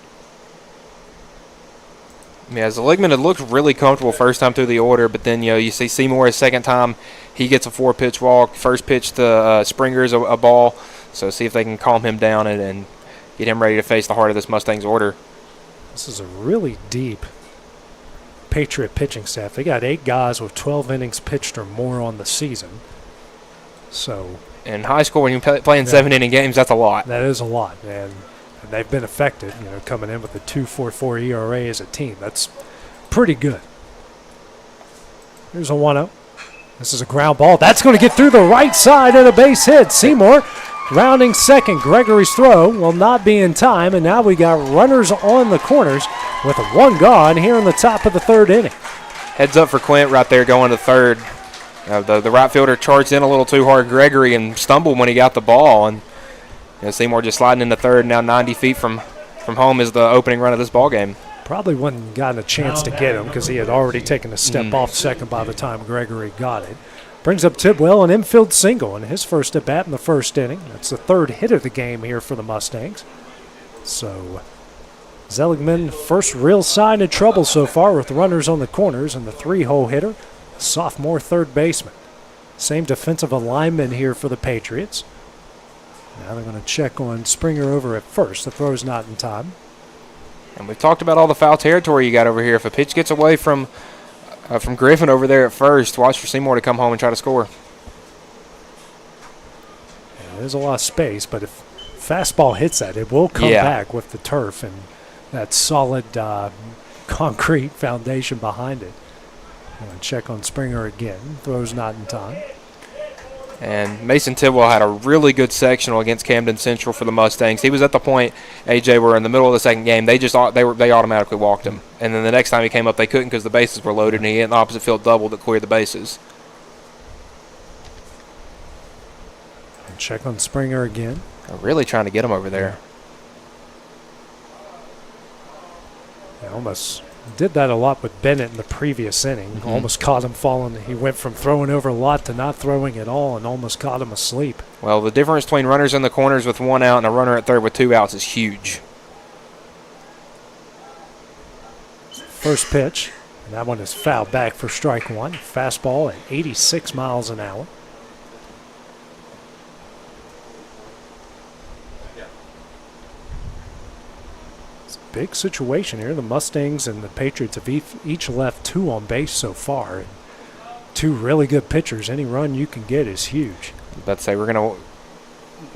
Yeah, Seligman had looked really comfortable first time through the order, but then you see Seymour his second time, he gets a 4-pitch walk. First pitch to Springer is a ball, so see if they can calm him down and get him ready to face the heart of this Mustangs order. This is a really deep Patriot pitching staff. They got 8 guys with 12 innings pitched or more on the season. So in high school, when you're playing 7-inning games, that's a lot. That is a lot, and they've been effective, coming in with a 2.44 ERA as a team. That's pretty good. Here's a 1-0. This is a ground ball. That's going to get through the right side and a base hit. Seymour rounding second. Gregory's throw will not be in time, and now we got runners on the corners with 1 gone here in the top of the 3rd inning. Heads up for Clint right there going to third. The right fielder charged in a little too hard, Gregory, and stumbled when he got the ball. And Seymour just sliding into third, now 90 feet from home is the opening run of this ball game. Probably wouldn't gotten a chance to get him because he had already taken a step off second by the time Gregory got it. Brings up Tidwell, an infield single in his first at bat in the 1st inning. That's the 3rd hit of the game here for the Mustangs. So Seligman, first real sign of trouble so far with runners on the corners, and the 3-hole hitter, sophomore 3rd baseman. Same defensive alignment here for the Patriots. Now they're going to check on Springer over at first. The throw's not in time. And we've talked about all the foul territory you got over here. If a pitch gets away from Griffin over there at first, watch for Seymour to come home and try to score. Yeah, there's a lot of space, but if fastball hits that, it will come back with the turf and that solid concrete foundation behind it. I'm going to check on Springer again. Throw's not in time. And Mason Tidwell had a really good sectional against Camden Central for the Mustangs. He was at the point, AJ, where in the middle of the second game, they automatically walked him. And then the next time he came up, they couldn't because the bases were loaded, and he hit an opposite field double that cleared the bases. And check on Springer again. They're really trying to get him over there. They almost did that a lot with Bennett in the previous inning. Almost caught him falling. He went from throwing over a lot to not throwing at all and almost caught him asleep. Well, the difference between runners in the corners with 1 out and a runner at third with 2 outs is huge. First pitch, and that one is fouled back for strike 1. Fastball at 86 miles an hour. Big situation here. The Mustangs and the Patriots have each left 2 on base so far. 2 really good pitchers. Any run you can get is huge. Let's say we're going to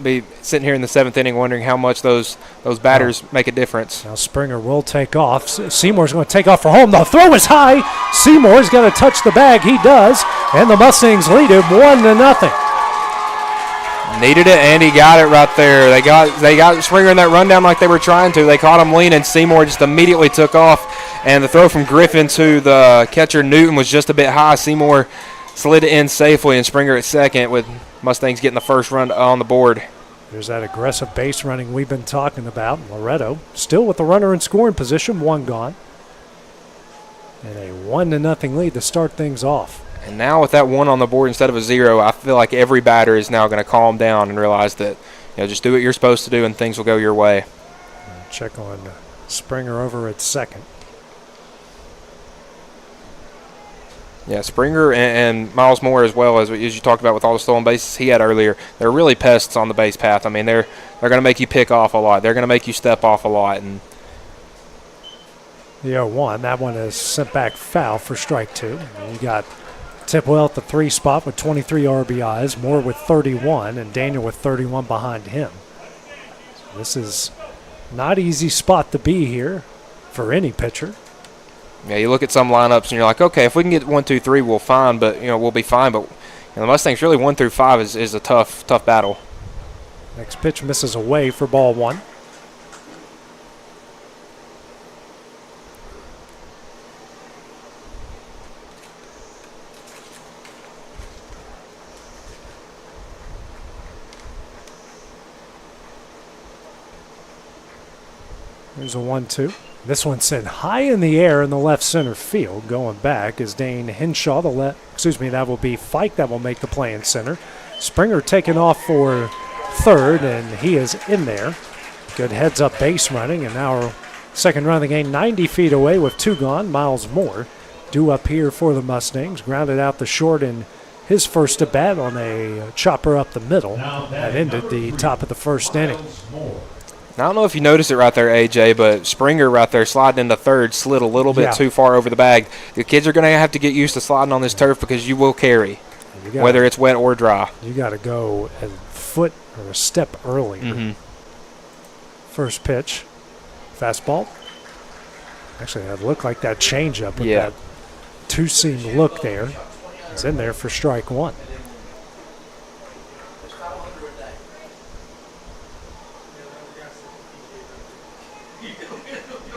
be sitting here in the 7th inning wondering how much those batters make a difference. Now Springer will take off. Seymour's going to take off for home. The throw is high. Seymour's going to touch the bag. He does. And the Mustangs lead it 1-0. Needed it, and he got it right there. They got Springer in that rundown like they were trying to. They caught him leaning. Seymour just immediately took off, and the throw from Griffin to the catcher Newton was just a bit high. Seymour slid it in safely, and Springer at second with Mustangs getting the first run on the board. There's that aggressive base running we've been talking about. Loretto still with the runner in scoring position, one gone. And a 1-0 lead to start things off. And now with that 1 on the board instead of a 0, I feel like every batter is now going to calm down and realize that, just do what you're supposed to do and things will go your way. Check on Springer over at second. Yeah, Springer and Miles Moore as well, as you talked about with all the stolen bases he had earlier, they're really pests on the base path. I mean, they're going to make you pick off a lot. They're going to make you step off a lot. And the 0-1, that one is sent back foul for strike 2. You got Tipwell at the 3 spot with 23 RBIs, Moore with 31, and Daniel with 31 behind him. So this is not easy spot to be here for any pitcher. Yeah, you look at some lineups and you're like, okay, if we can get 1, 2, 3, we'll fine, but we'll be fine. But the Mustangs really 1 through 5 is a tough battle. Next pitch misses away for ball 1. There's a 1-2. This one's sent high in the air in the left center field. Going back is Dane Henshaw. That will be Fike that will make the play in center. Springer taking off for third, and he is in there. Good heads-up base running, and now our second run of the game 90 feet away with 2 gone. Miles Moore due up here for the Mustangs. Grounded out the short in his first at-bat on a chopper up the middle. That ended the top of the first inning. I don't know if you noticed it right there, AJ, but Springer right there sliding into third slid a little bit too far over the bag. The kids are going to have to get used to sliding on this turf because you will carry, whether it's wet or dry. You got to go a foot or a step earlier. Mm-hmm. First pitch, fastball. Actually, that looked like that changeup with that two-seam look there. It's in there for strike 1.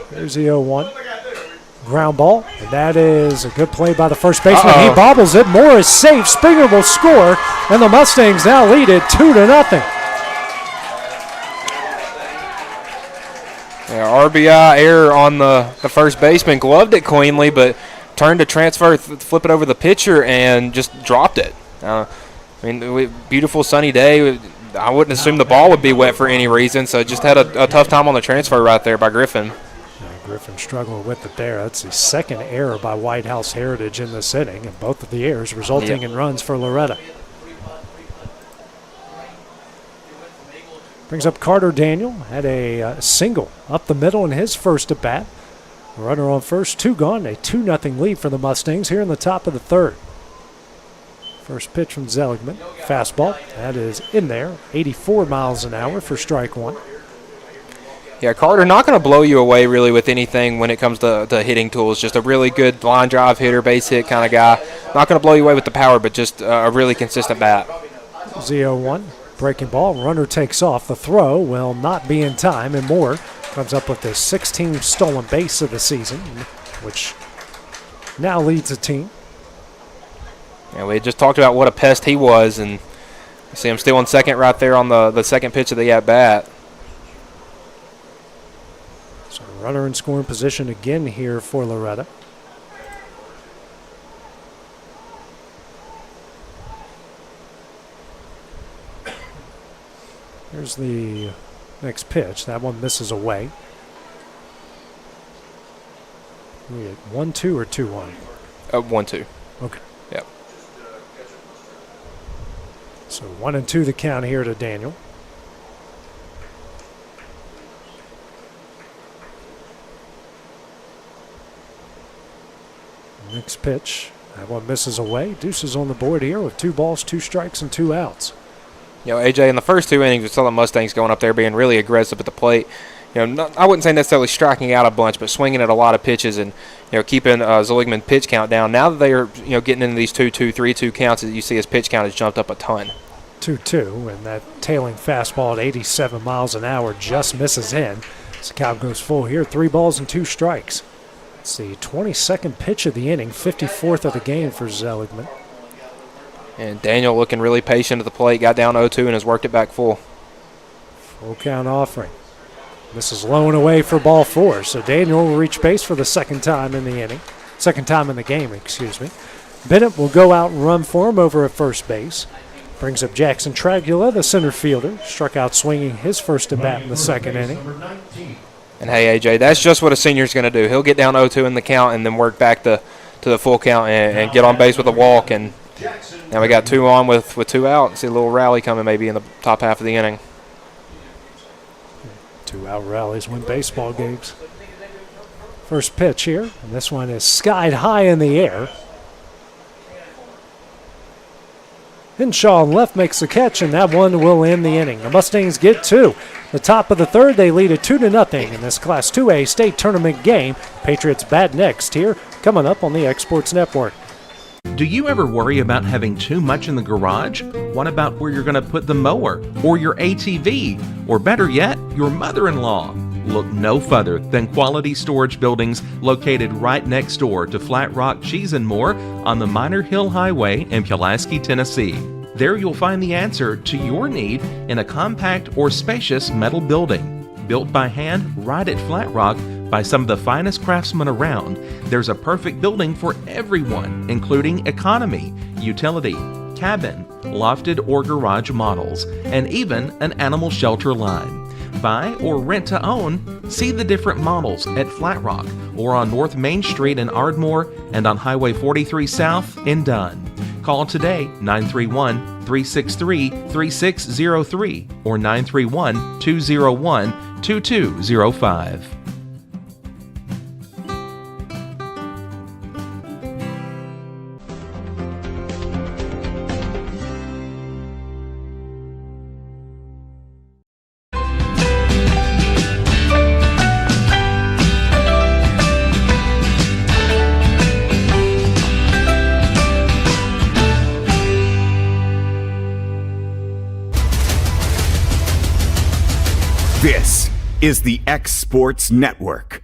There's the 0-1. Ground ball, and that is a good play by the first baseman. He bobbles it. Moore is safe. Springer will score, and the Mustangs now lead it 2-0. Yeah, RBI error on the first baseman. Gloved it cleanly, but turned to transfer, flip it over the pitcher, and just dropped it. Beautiful sunny day. I wouldn't assume the ball would be wet for any reason, so just had a tough time on the transfer right there by Griffin. Griffin struggling with it there. That's the second error by White House Heritage in this inning, and both of the errors resulting in runs for Loretto. Brings up Carter Daniel. Had a single up the middle in his first at bat. Runner on first, 2 gone. A 2-0 lead for the Mustangs here in the top of the third. First pitch from Zeligman. Fastball. That is in there. 84 miles an hour for strike 1. Yeah, Carter not going to blow you away really with anything when it comes to hitting tools. Just a really good line drive hitter, base hit kind of guy. Not going to blow you away with the power, but just a really consistent bat. 0-1, breaking ball. Runner takes off. The throw will not be in time, and Moore comes up with his 16th stolen base of the season, which now leads the team. Yeah, we just talked about what a pest he was, and you see him still on second right there on the second pitch of the at-bat. So runner in scoring position again here for Loretto. Here's the next pitch. That one misses away. We get 1-2 or 2-1? 1-2. Okay. Yep. So 1-2 the count here to Daniel. Next pitch. That one misses away. Deuces on the board here with 2 balls, 2 strikes, and 2 outs. AJ, in the first 2 innings, we saw the Mustangs going up there being really aggressive at the plate. I wouldn't say necessarily striking out a bunch, but swinging at a lot of pitches and, keeping Seligman pitch count down. Now that they are, getting into these 2-2, 3-2 counts, that you see his pitch count has jumped up a ton. 2-2, and that tailing fastball at 87 miles an hour just misses in. So count goes full here, 3 balls and 2 strikes. It's the 22nd pitch of the inning, 54th of the game for Seligman. And Daniel looking really patient at the plate, got down 0-2 and has worked it back full. Full count offering. This is low and away for ball 4. So Daniel will reach base for the second time in the inning. Second time in the game, excuse me. Bennett will go out and run for him over at first base. Brings up Jackson Tragula, the center fielder. Struck out swinging his first at bat in the second inning. And hey, AJ, that's just what a senior's going to do. He'll get down 0-2 in the count and then work back to the full count and get on base with a walk. And now we got 2 on with 2 out. See a little rally coming maybe in the top half of the inning. 2 out rallies win baseball games. First pitch here, and this one is skied high in the air. Henshaw on left makes the catch, and that one will end the inning. The Mustangs get 2. The top of the third, they lead it 2-0 in this Class 2A state tournament game. Patriots bat next here, coming up on the Exports Network. Do you ever worry about having too much in the garage? What about where you're going to put the mower, or your ATV, or better yet, your mother-in-law? Look no further than Quality Storage Buildings located right next door to Flat Rock Cheese and More on the Minor Hill Highway in Pulaski, Tennessee. There you'll find the answer to your need in a compact or spacious metal building. Built by hand right at Flat Rock by some of the finest craftsmen around, there's a perfect building for everyone, including economy, utility, cabin, lofted or garage models, and even an animal shelter line. Buy or rent to own, see the different models at Flat Rock or on North Main Street in Ardmore and on Highway 43 South in Dunn. Call today 931-363-3603 or 931-201-2205. This is the X Sports Network.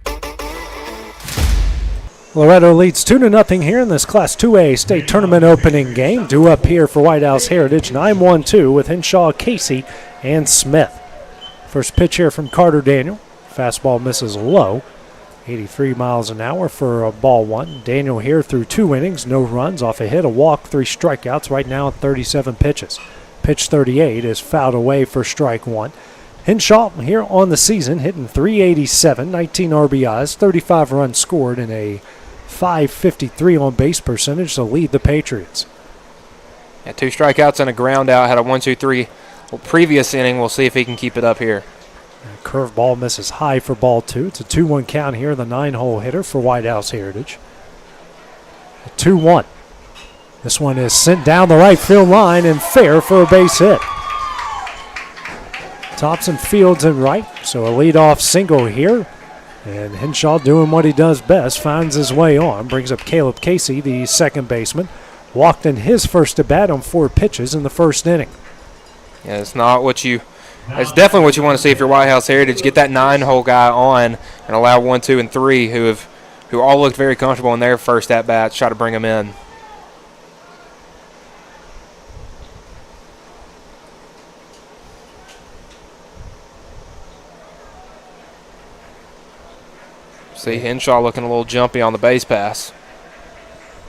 Loretto leads 2-0 here in this Class 2A state tournament opening game. Due up here for White House Heritage, 9-1-2 with Henshaw, Casey, and Smith. First pitch here from Carter Daniel. Fastball misses low. 83 miles an hour for ball 1. Daniel here through 2 innings, no runs, off a hit, a walk, 3 strikeouts, right now at 37 pitches. Pitch 38 is fouled away for strike 1. Henshaw here on the season hitting .387, 19 RBIs, 35 runs scored, and a .553 on base percentage to lead the Patriots. Yeah, 2 strikeouts and a ground out. Had a 1-2-3 previous inning. We'll see if he can keep it up here. Curveball misses high for ball 2. It's a 2-1 count here, the 9-hole hitter for White House Heritage. 2-1. This one is sent down the right field line and fair for a base hit. Thompson fields in right, so a leadoff single here. And Henshaw doing what he does best, finds his way on, brings up Caleb Casey, the second baseman. Walked in his first at bat on 4 pitches in the first inning. Yeah, it's definitely what you want to see if you're White House Heritage. Get that 9-hole guy on and allow 1, 2, and 3 who all looked very comfortable in their first at bats. Try to bring them in. See Henshaw looking a little jumpy on the base pass.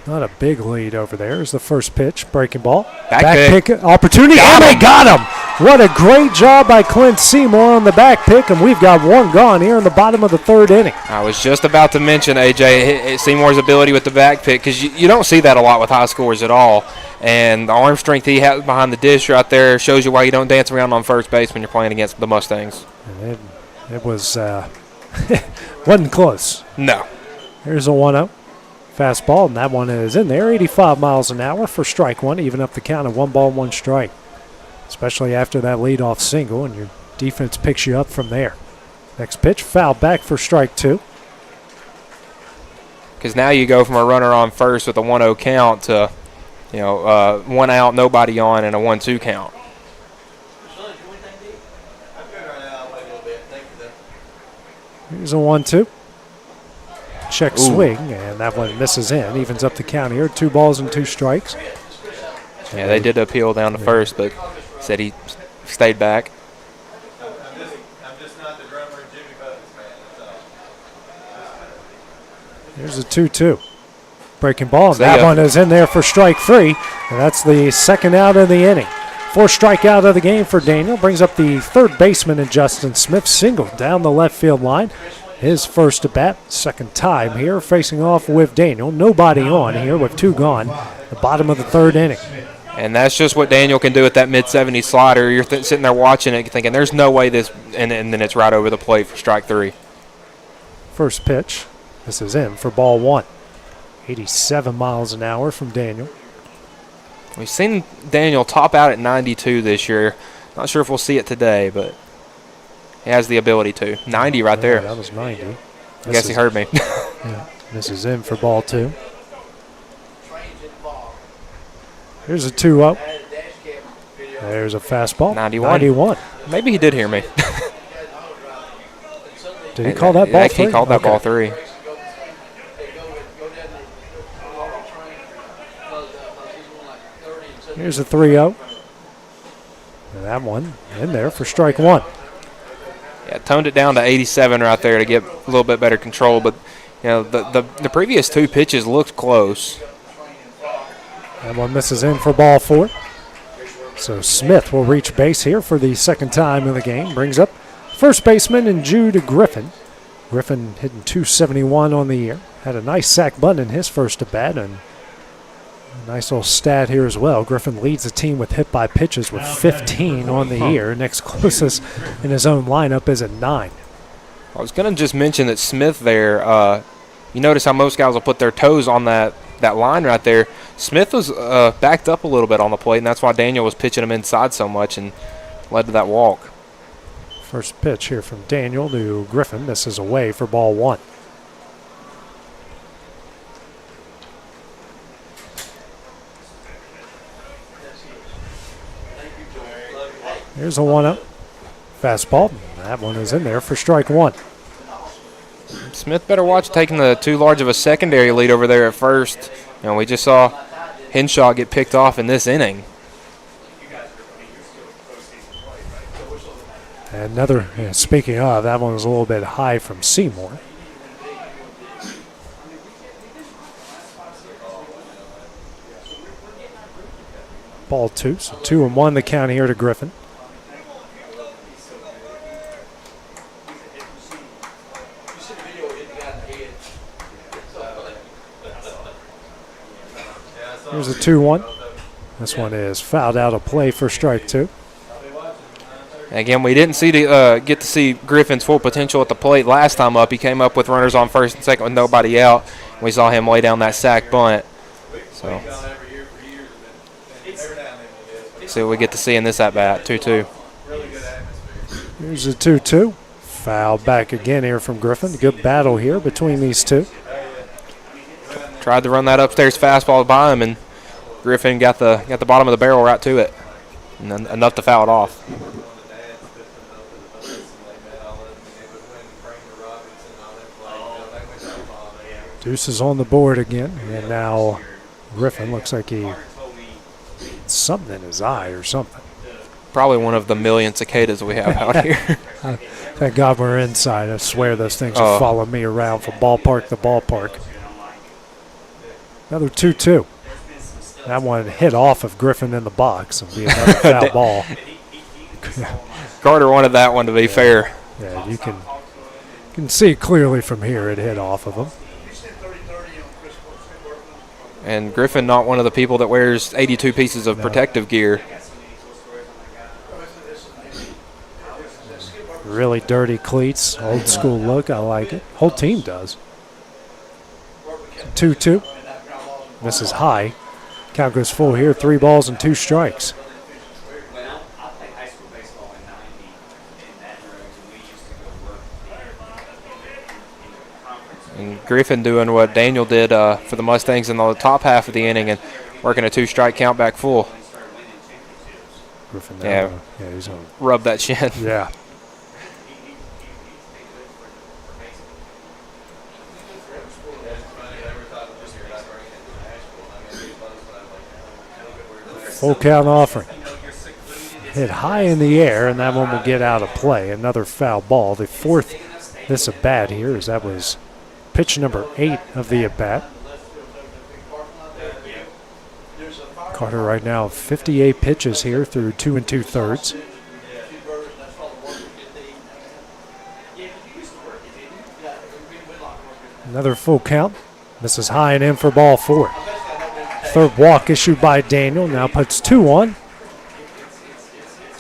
Not a big lead over there. Is the first pitch. Breaking ball. Back pick opportunity. And they got him. What a great job by Clint Seymour on the back pick. And we've got 1 gone here in the bottom of the 3rd inning. I was just about to mention, AJ, Seymour's ability with the back pick, because you don't see that a lot with high scores at all. And the arm strength he has behind the dish right there shows you why you don't dance around on first base when you're playing against the Mustangs. And it was wasn't close. No. Here's a 1-0. Fastball, and that one is in there. 85 miles an hour for strike 1, even up the count of 1 ball, 1 strike. especially after that leadoff single, and your defense picks you up from there. Next pitch, foul back for strike 2. Because now you go from a runner on first with a 1-0 count to, 1 out, nobody on, and a 1-2 count. Here's a 1-2. Check swing, and that one misses in. Evens up the count here. 2 balls and 2 strikes. Yeah, they did appeal down to first, but said he stayed back. Here's a 2-2. Breaking ball. That one is in there for strike 3, and that's the second out of the inning. 4th strikeout of the game for Daniel. Brings up the third baseman in Justin Smith. Single down the left field line. His first at bat, second time here, facing off with Daniel. Nobody on here with 2 gone. The bottom of the 3rd inning. And that's just what Daniel can do with that mid-70 slider. You're sitting there watching it thinking, there's no way this, and then it's right over the plate for strike 3. First pitch. This is in for ball 1. 87 miles an hour from Daniel. We've seen Daniel top out at 92 this year. Not sure if we'll see it today, but he has the ability to. 90 right there. That was 90. I guess he heard me. Yeah, this is in for ball 2. Here's a 2-0. There's a fastball. 91. Maybe he did hear me. Did he call that ball 3? He called that ball 3. Here's a 3-0. And that one in there for strike 1. Yeah, toned it down to 87 right there to get a little bit better control, but the previous 2 pitches looked close. That one misses in for ball 4. So Smith will reach base here for the second time in the game. Brings up first baseman and Jude Griffin. Griffin hitting .271 on the year. Had a nice sac bunt in his first at bat, and a nice little stat here as well. Griffin leads the team with hit by pitches with 15 on the year. Next closest in his own lineup is at 9. I was going to just mention that Smith there, you notice how most guys will put their toes on that line right there. Smith was backed up a little bit on the plate, and that's why Daniel was pitching him inside so much and led to that walk. First pitch here from Daniel to Griffin. This is away for ball 1. Here's a 1-0. Fastball. That one is in there for strike 1. Smith better watch taking the too large of a secondary lead over there at first. We just saw Henshaw get picked off in this inning. Another, speaking of, that one was a little bit high from Seymour. Ball 2, so 2-1 the count here to Griffin. Here's a 2-1. This one is fouled out of play for strike 2. Again, we didn't get to see Griffin's full potential at the plate last time up. He came up with runners on first and second with nobody out. We saw him lay down that sac bunt. So, see what we get to see in this at-bat, 2-2. Here's a 2-2. Foul back again here from Griffin. Good battle here between these two. Tried to run that upstairs fastball by him, and Griffin got the bottom of the barrel right to it, and enough to foul it off. Deuce is on the board again, and now Griffin looks like he something in his eye or something. Probably one of the million cicadas we have out here. Thank God we're inside. I swear those things will follow me around from ballpark to ballpark. Another 2-2. That one hit off of Griffin in the box and be another foul ball. Carter wanted that one to be fair. Yeah, you can see clearly from here it hit off of him. And Griffin not one of the people that wears 82 pieces of protective gear. Really dirty cleats, old school look. I like it. Whole team does. 2-2. This is high. Count goes full here. 3 balls and 2 strikes. Griffin doing what Daniel did for the Mustangs in the top half of the inning and working a 2-strike count back full. Griffin, he's gonna rub that shin. Yeah. Full count offering. Hit high in the air, and that one will get out of play. Another foul ball. The fourth this at-bat here, as that was pitch number 8 of the at-bat. Carter right now 58 pitches here through 2 2/3. Another full count. Misses high and in for ball 4. Third walk issued by Daniel. Now puts 2 on.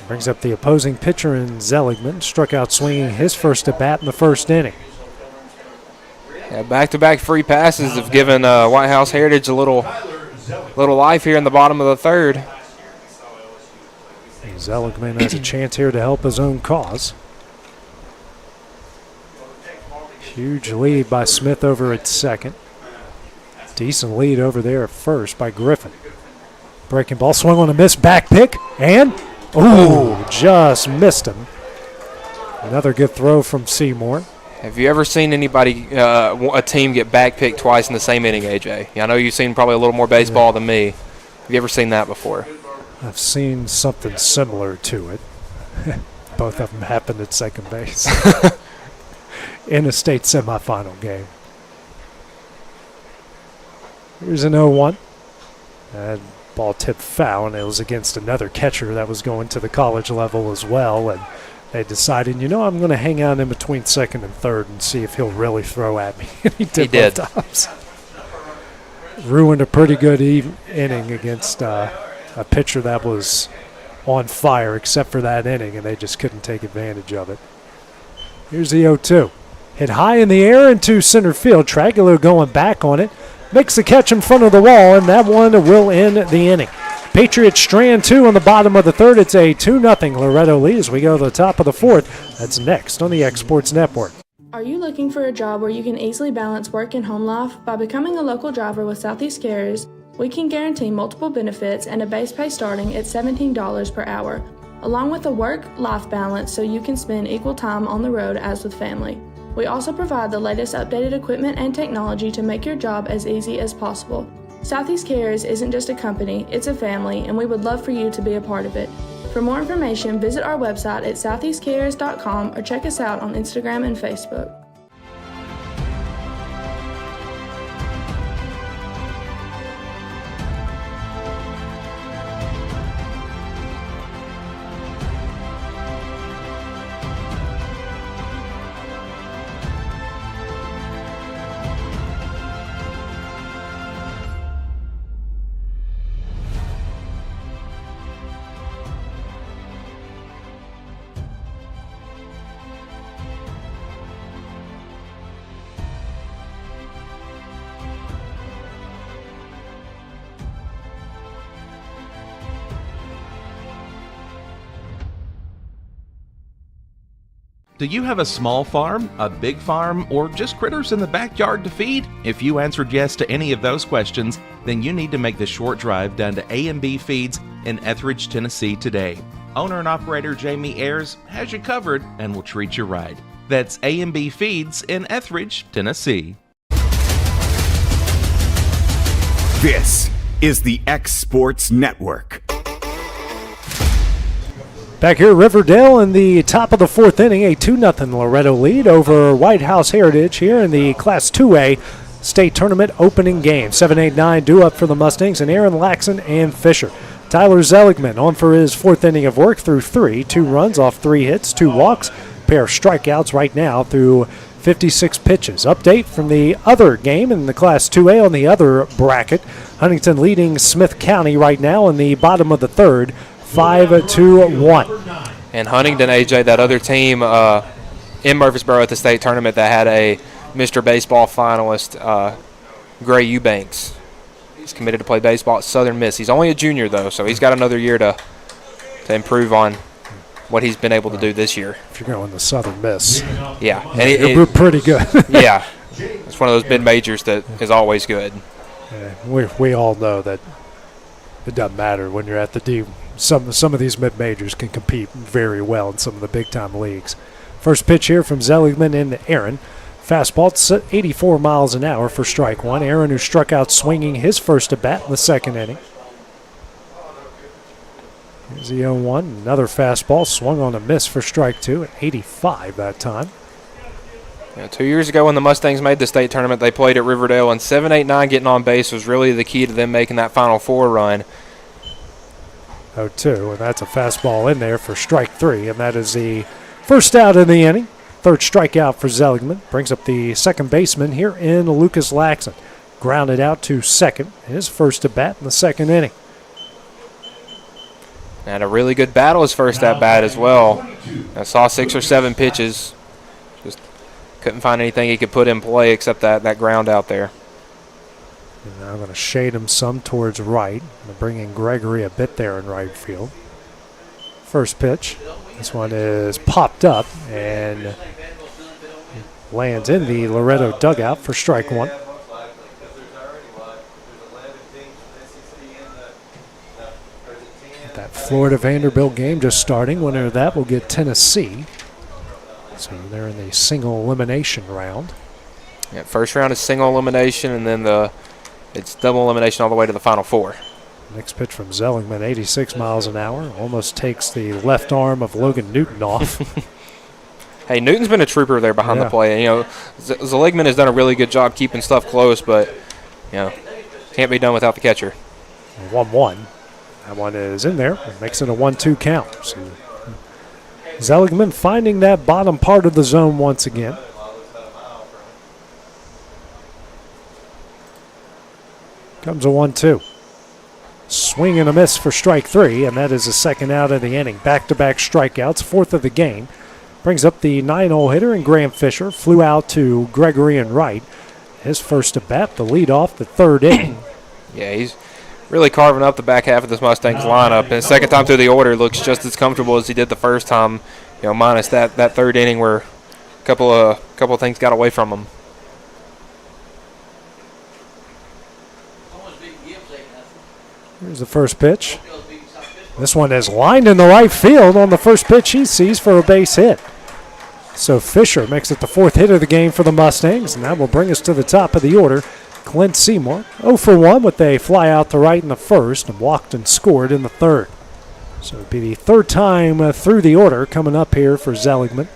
Brings up the opposing pitcher in Zeligman. Struck out swinging his first at bat in the first inning. Yeah, back-to-back free passes have given White House Heritage a little life here in the bottom of the third. And Zeligman has a chance here to help his own cause. Huge lead by Smith over at second. Decent lead over there at first by Griffin. Breaking ball, swung on a miss, back pick, and just missed him. Another good throw from Seymour. Have you ever seen anybody, a team get back picked twice in the same inning, AJ? I know you've seen probably a little more baseball than me. Have you ever seen that before? I've seen something similar to it. Both of them happened at second base in a state semifinal game. Here's an 0-1. That ball tipped foul, and it was against another catcher that was going to the college level as well. And they decided, I'm going to hang out in between second and third and see if he'll really throw at me. And he did both times. Ruined a pretty good inning against a pitcher that was on fire except for that inning, and they just couldn't take advantage of it. Here's the 0-2. Hit high in the air into center field. Tragalo going back on it. Makes the catch in front of the wall, and that one will end the inning. Patriots strand 2 on the bottom of the third. It's a 2-0 Loretto lead as we go to the top of the fourth. That's next on the X Sports Network. Are you looking for a job where you can easily balance work and home life? By becoming a local driver with Southeast Carriers, we can guarantee multiple benefits and a base pay starting at $17 per hour, along with a work-life balance so you can spend equal time on the road as with family. We also provide the latest updated equipment and technology to make your job as easy as possible. Southeast Carriers isn't just a company, it's a family, and we would love for you to be a part of it. For more information, visit our website at southeastcarriers.com or check us out on Instagram and Facebook. Do you have a small farm, a big farm, or just critters in the backyard to feed? If you answered yes to any of those questions, then you need to make the short drive down to A&B Feeds in Etheridge, Tennessee today. Owner and operator Jamie Ayers has you covered and will treat you right. That's A&B Feeds in Etheridge, Tennessee. This is the X Sports Network. Back here at Riverdale in the top of the fourth inning, a 2-0 Loretto lead over White House Heritage here in the Class 2A state tournament opening game. 7-8-9 due up for the Mustangs and Aaron Laxon and Fisher. Tyler Zeligman on for his fourth inning of work through 2 runs off 3 hits, 2 walks, pair of strikeouts right now through 56 pitches. Update from the other game in the Class 2A on the other bracket. Huntington leading Smith County right now in the bottom of the third. 5-2-1. And Huntington, AJ, that other team in Murfreesboro at the state tournament that had a Mr. Baseball finalist, Gray Eubanks. He's committed to play baseball at Southern Miss. He's only a junior, though, so he's got another year to improve on what he's been able to do this year. If you're going to Southern Miss. Yeah. And we're pretty good. Yeah. It's one of those mid-majors that is always good. We all know that it doesn't matter when you're at the D. Some of these mid-majors can compete very well in some of the big-time leagues. First pitch here from Zeligman into Aaron. Fastball at 84 miles an hour for strike one. Aaron, who struck out swinging his first at bat in the second inning. Here's the 0-1. Another fastball swung on a miss for strike two at 85 that time. Yeah, 2 years ago when the Mustangs made the state tournament, they played at Riverdale, and 7-8-9 getting on base was really the key to them making that Final Four run. 0-2, and that's a fastball in there for strike three, and that is the first out in the inning. Third strikeout for Zeligman. Brings up the second baseman here in Lucas Laxon. Grounded out to second. His first at bat in the second inning. And a really good battle his first at bat as well. I saw 6 or 7 pitches. Just couldn't find anything he could put in play except that ground out there. And now I'm going to shade him some towards right. I'm going to bring in Gregory a bit there in right field. First pitch. This one is popped up and lands in the Loretto dugout for strike one. That Florida Vanderbilt game just starting. Winner of that will get Tennessee. So they're in the single elimination round. Yeah, first round is single elimination, and then it's double elimination all the way to the Final Four. Next pitch from Zeligman, 86 miles an hour. Almost takes the left arm of Logan Newton off. Hey, Newton's been a trooper there behind the plate. You know, Zeligman has done a really good job keeping stuff close, but, you know, can't be done without the catcher. 1-1. That one is in there. It makes it a 1-2 count. So Zeligman finding that bottom part of the zone once again. Comes a 1-2. Swing and a miss for strike three, and that is the second out of the inning. Back-to-back strikeouts, fourth of the game. Brings up the 9-hole hitter, and Graham Fisher flew out to Gregory and right. His first at bat, the lead off the third inning. Yeah, he's really carving up the back half of this Mustangs lineup. And the second time through the order looks just as comfortable as he did the first time, you know, minus that third inning where a couple of things got away from him. Here's the first pitch. This one is lined in the right field on the first pitch he sees for a base hit. So Fisher makes it the fourth hit of the game for the Mustangs, and that will bring us to the top of the order. Clint Seymour, 0 for 1 with a fly out to right in the first, and walked and scored in the third. So it'll be the third time through the order coming up here for Zeligman.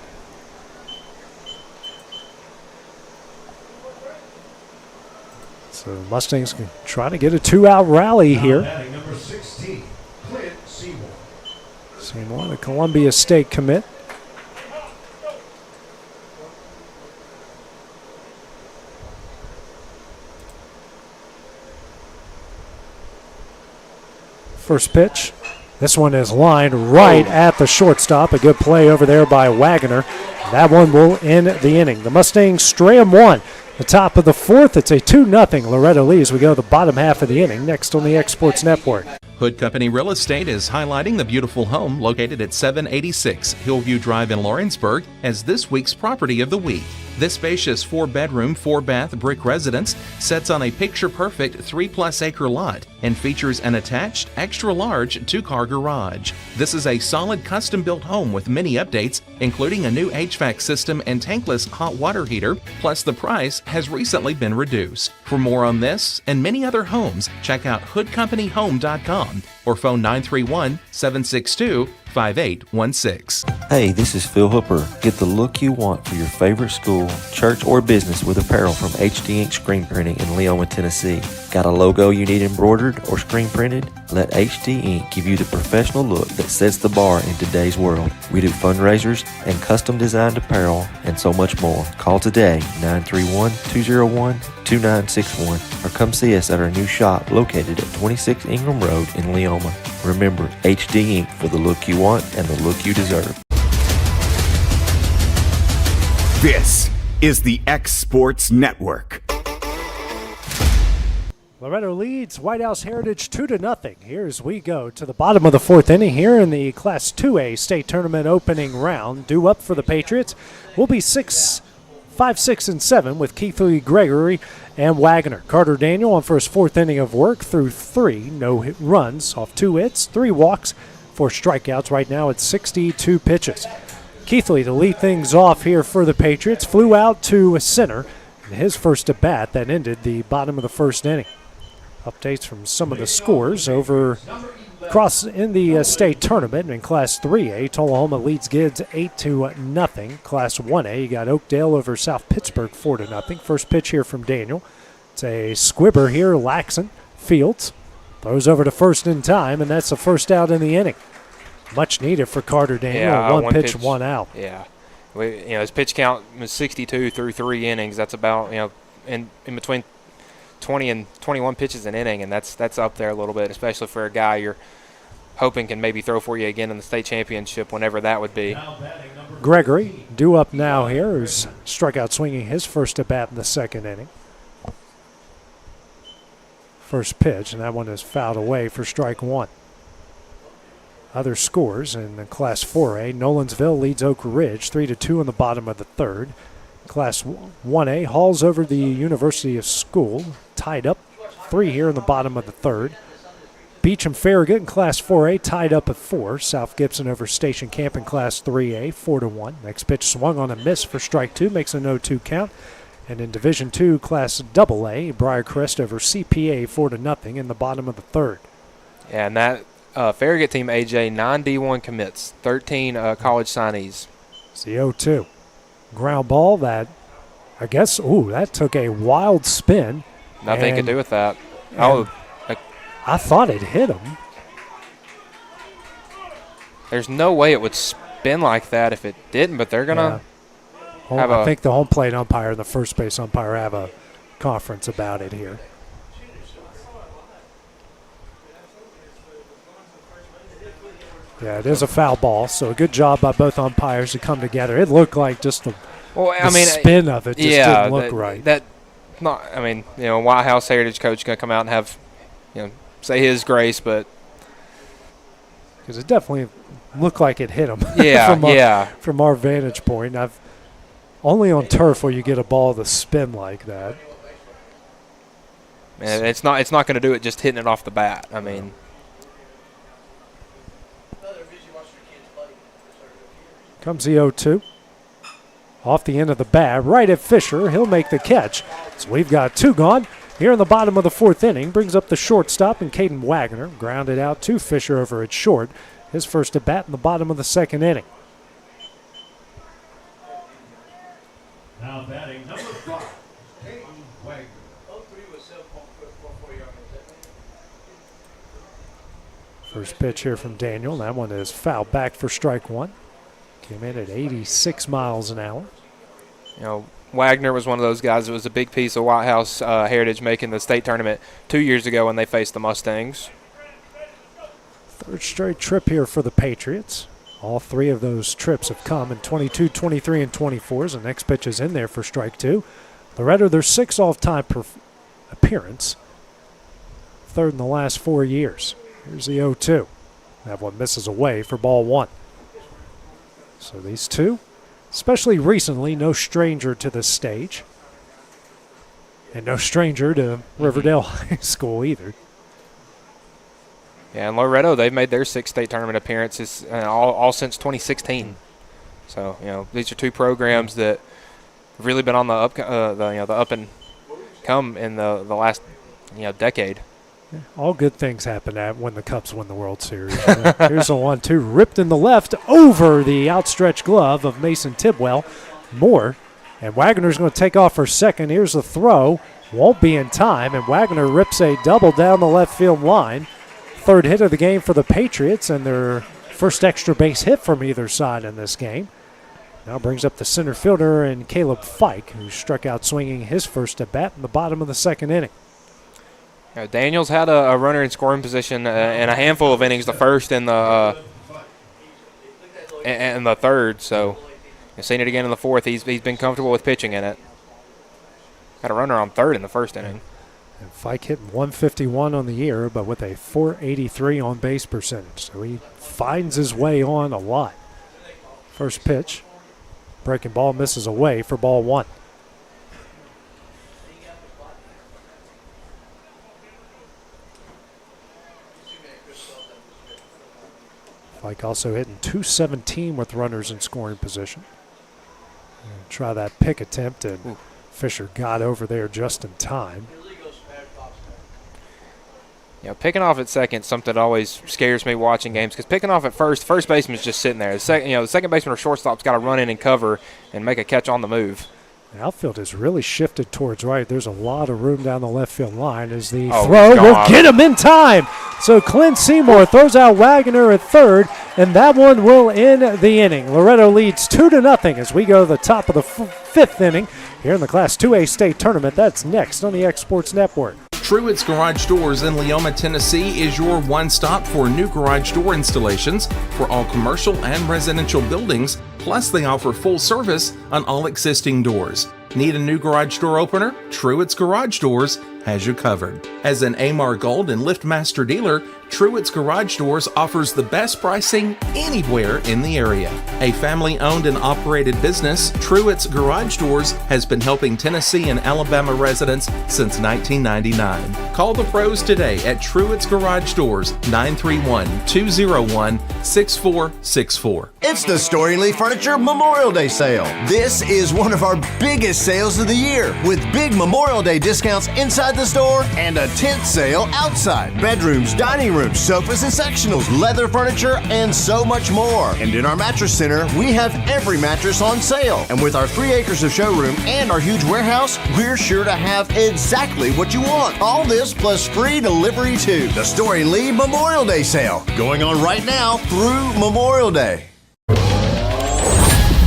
So Mustangs can try to get a two-out rally here. Number 16, Clint Seymour. Seymour, the Columbia State commit. First pitch. This one is lined right at the shortstop. A good play over there by Wagoner. That one will end the inning. The Mustangs stram one. The top of the fourth, it's a 2-0 Loretto lead as we go to the bottom half of the inning. Next on the Exports Network. Hood Company Real Estate is highlighting the beautiful home located at 786 Hillview Drive in Lawrenceburg as this week's property of the week. This spacious 4-bedroom, 4-bath brick residence sits on a picture-perfect 3+ acre lot and features an attached, extra-large 2-car garage. This is a solid custom-built home with many updates, including a new HVAC system and tankless hot water heater, plus the price has recently been reduced. For more on this and many other homes, check out hoodcompanyhome.com or phone 931-762-5816. Hey, this is Phil Hooper. Get the look you want for your favorite school, church, or business with apparel from HD Ink Screen Printing in Leoma, Tennessee. Got a logo you need embroidered or screen printed? Let HD Ink give you the professional look that sets the bar in today's world. We do fundraisers and custom designed apparel and so much more. Call today, 931-201-2961, or come see us at our new shop located at 26 Ingram Road in Leoma. Remember, HD Ink for the look you want and the look you deserve. This is the X Sports Network. Loretto leads White House Heritage 2-0. Here as we go to the bottom of the fourth inning here in the Class 2A state tournament opening round. Due up for the Patriots will be 6 5, 6, and 7 with Keithley, Gregory, and Wagner. Carter Daniel on for his 4th inning of work through 3 no-hit runs off 2 hits, 3 walks, 4 strikeouts. Right now it's 62 pitches. Keithley to lead things off here for the Patriots flew out to center in his first at bat that ended the bottom of the 1st inning. Updates from some of the scores over across in the state tournament in Class 3A. Tullahoma leads Gibbs 8-0. Class 1A, you got Oakdale over South Pittsburgh 4-0. First pitch here from Daniel. It's a squibber here. Laxon Fields throws over to first in time, and that's the first out in the inning. Much needed for Carter Daniel. Yeah, one pitch, 1 out. Yeah, his pitch count was 62 through 3 innings. That's about in between 20 and 21 pitches an inning, and that's up there a little bit, especially for a guy you're hoping can maybe throw for you again in the state championship, whenever that would be. Gregory due up now here, who's struck out swinging his first at bat in the 2nd inning. First pitch, and that one is fouled away for strike 1. Other scores in the Class 4A, Nolensville leads Oak Ridge 3-2 in the bottom of the 3rd. Class 1A, Halls over the University of School, tied up 3 here in the bottom of the 3rd. Beecham Farragut in Class 4A tied up at 4. South Gibson over Station Camp in Class 3A 4-1. Next pitch swung on a miss for strike 2, makes a 0-2 count. And in Division 2 Class AA, Briarcrest over CPA 4-0 in the bottom of the 3rd. Yeah, and that Farragut team, AJ, 9 D1 commits, 13 college signees. It's the 0-2. Ground ball that, I guess, that took a wild spin. Nothing could do with that. I thought it hit him. There's no way it would spin like that if it didn't, but they're going to have I think the home plate umpire and the first base umpire have a conference about it here. Yeah, it is a foul ball, so a good job by both umpires to come together. It looked like just the spin of it just didn't look right. White House Heritage coach going to come out and have, say his grace, but because it definitely looked like it hit him. From our vantage point, only on turf will you get a ball to spin like that. And it's not going to do it just hitting it off the bat. I mean. Comes the 0-2. Off the end of the bat, right at Fisher. He'll make the catch. So we've got 2 gone here in the bottom of the 4th inning. Brings up the shortstop, and Caden Wagner grounded out to Fisher over at short. His first at bat in the bottom of the 2nd inning. Now batting number 5, Caden Wagner. First pitch here from Daniel. That one is fouled back for strike 1. Came in at 86 miles an hour. Wagner was one of those guys that was a big piece of White House Heritage making the state tournament 2 years ago when they faced the Mustangs. 3rd straight trip here for the Patriots. All 3 of those trips have come in 22, 23, and 24s. The next pitch is in there for strike 2. Loretto, their 6th off-time appearance. 3rd in the last 4 years. Here's the 0-2. That one misses away for ball 1. So these 2, especially recently, no stranger to the stage. And no stranger to Riverdale High School either. Yeah, and Loretto, they've made their 6th state tournament appearances all since 2016. So, these are 2 programs that have really been on the up and come in the last, decade. Yeah, all good things happen when the Cubs win the World Series. Here's a 1-2 ripped in the left over the outstretched glove of Mason Tidwell. Moore, and Wagner's going to take off for second. Here's the throw. Won't be in time, and Wagner rips a double down the left field line. 3rd hit of the game for the Patriots, and their first extra base hit from either side in this game. Now brings up the center fielder and Caleb Fike, who struck out swinging his first at bat in the bottom of the 2nd inning. Daniels had a runner in scoring position in a handful of innings, the 1st and the 3rd. So I've seen it again in the 4th. He's been comfortable with pitching in it. Had a runner on 3rd in the 1st inning. And Fike hitting 151 on the year, but with a .483 on base percentage. So he finds his way on a lot. First pitch. Breaking ball misses away for ball 1. Like also hitting .217 with runners in scoring position. And try that pick attempt, and Fisher got over there just in time. Picking off at second is something that always scares me watching games, because picking off at first baseman's just sitting there. The second baseman or shortstop's got to run in and cover and make a catch on the move. The outfield has really shifted towards right. There's a lot of room down the left field line as the Oh, throw God. will get him in time. So Clint Seymour throws out Wagner at third, and that one will end the inning. Loretto leads 2-0 as we go to the top of the fifth inning here in the Class 2A state tournament. That's next on the X Sports Network. Truett's Garage Doors in Leoma, Tennessee is your one-stop for new garage door installations for all commercial and residential buildings, plus they offer full service on all existing doors. Need a new garage door opener? Truett's Garage Doors has you covered. As an AMAR Gold and LiftMaster dealer, Truett's Garage Doors offers the best pricing anywhere in the area. A family-owned and operated business, Truett's Garage Doors has been helping Tennessee and Alabama residents since 1999. Call the pros today at Truett's Garage Doors, 931-201-6464. It's the Story and Lee Furniture Memorial Day sale. This is one of our biggest sales of the year, with big Memorial Day discounts inside the store and a tent sale outside. Bedrooms, dining rooms, sofas and sectionals, leather furniture, and so much more. And in our mattress center, we have every mattress on sale. And with our 3 acres of showroom and our huge warehouse, we're sure to have exactly what you want. All this plus free delivery too. The Story and Lee Memorial Day sale, going on right now through Memorial Day.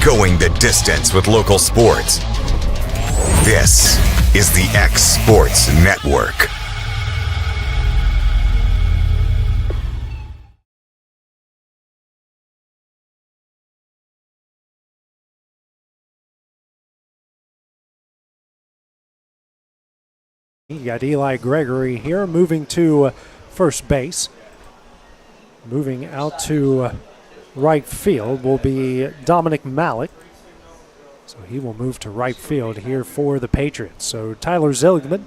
Going the distance with local sports. This is the X Sports Network. You got Eli Gregory here moving to first base. Moving out to right field will be Dominic Malik. So he will move to right field here for the Patriots. So Tyler Zeligman,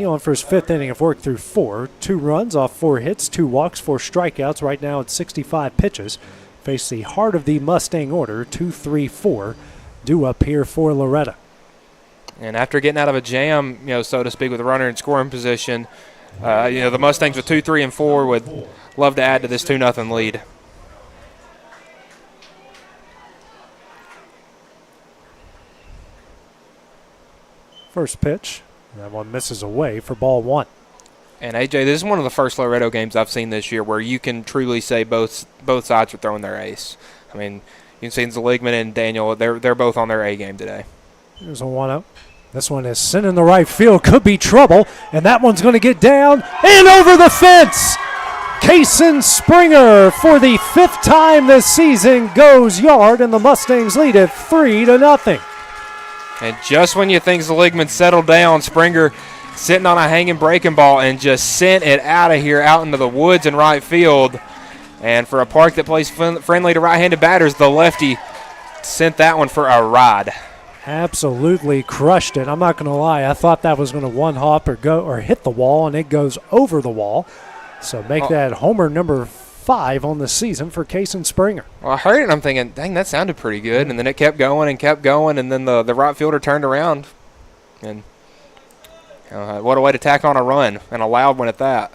on for his fifth inning of work through 4. 2 runs off 4 hits, 2 walks, 4 strikeouts. Right now at 65 pitches. Face the heart of the Mustang order, 2-3-4, due up here for Loretto. And after getting out of a jam, so to speak, with a runner in scoring position, the Mustangs with 2, 3, and 4 would love to add to this 2-0 lead. First pitch, that one misses away for ball 1. And AJ, this is one of the first Loretto games I've seen this year where you can truly say both sides are throwing their ace. I mean, you can see Zeligman and Daniel; they're both on their A game today. Here's a 1-0. This one is sent in the right field, could be trouble, and that one's going to get down and over the fence. Kason Springer, for the 5th time this season, goes yard, and the Mustangs lead it 3-0. And just when you think Zeligman settled down, Springer sitting on a hanging breaking ball and just sent it out of here, out into the woods in right field. And for a park that plays friendly to right-handed batters, the lefty sent that one for a ride. Absolutely crushed it. I'm not going to lie. I thought that was going to one-hop or hit the wall, and it goes over the wall. So make that homer number 5 on the season for Kason Springer. Well, I heard it and I'm thinking, dang, that sounded pretty good. And then it kept going, and then the right fielder turned around. And what a way to tack on a run, and a loud one at that.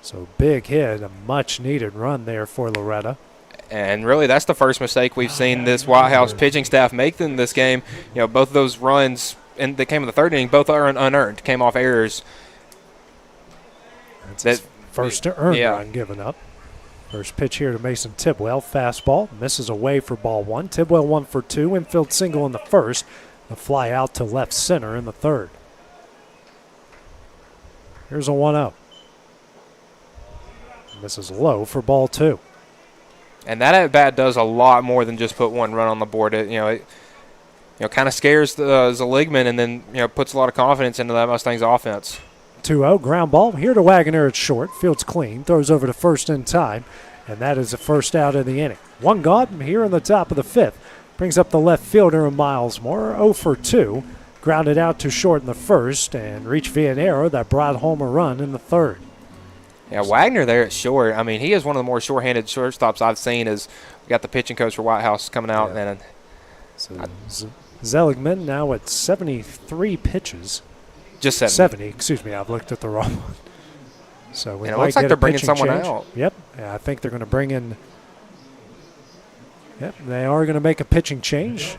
So big hit, a much-needed run there for Loretto. And really, that's the first mistake we've seen this White House pitching staff make in this game. Both of those runs that came in the 3rd inning, both are unearned, came off errors. That's his first earned run given up. First pitch here to Mason Tidwell. Fastball misses away for ball 1. Tidwell 1 for 2. Infield single in the 1st. The fly out to left center in the 3rd. Here's a 1-0. Misses low for ball 2. And that at-bat does a lot more than just put one run on the board. It kind of scares Zeligman and then, puts a lot of confidence into that Mustangs offense. 2-0, ground ball. Here to Wagner at short. Field's clean. Throws over to first in time. And that is the first out of the inning. 1 gone here in the top of the 5th. Brings up the left fielder, Miles Moore. 0 for 2. Grounded out to short in the 1st. And reached via an error that brought home a run in the 3rd. Yeah, Wagner there at short. I mean, he is one of the more short-handed shortstops I've seen. As we got the pitching coach for White House coming out, and Zeligman now at 73 pitches. Just 70. 70, excuse me. I've looked at the wrong one. So we and it might looks like get they're a bringing pitching someone change. out. Yep, yeah, I think they're going to bring in. Yep, they are going to make a pitching change.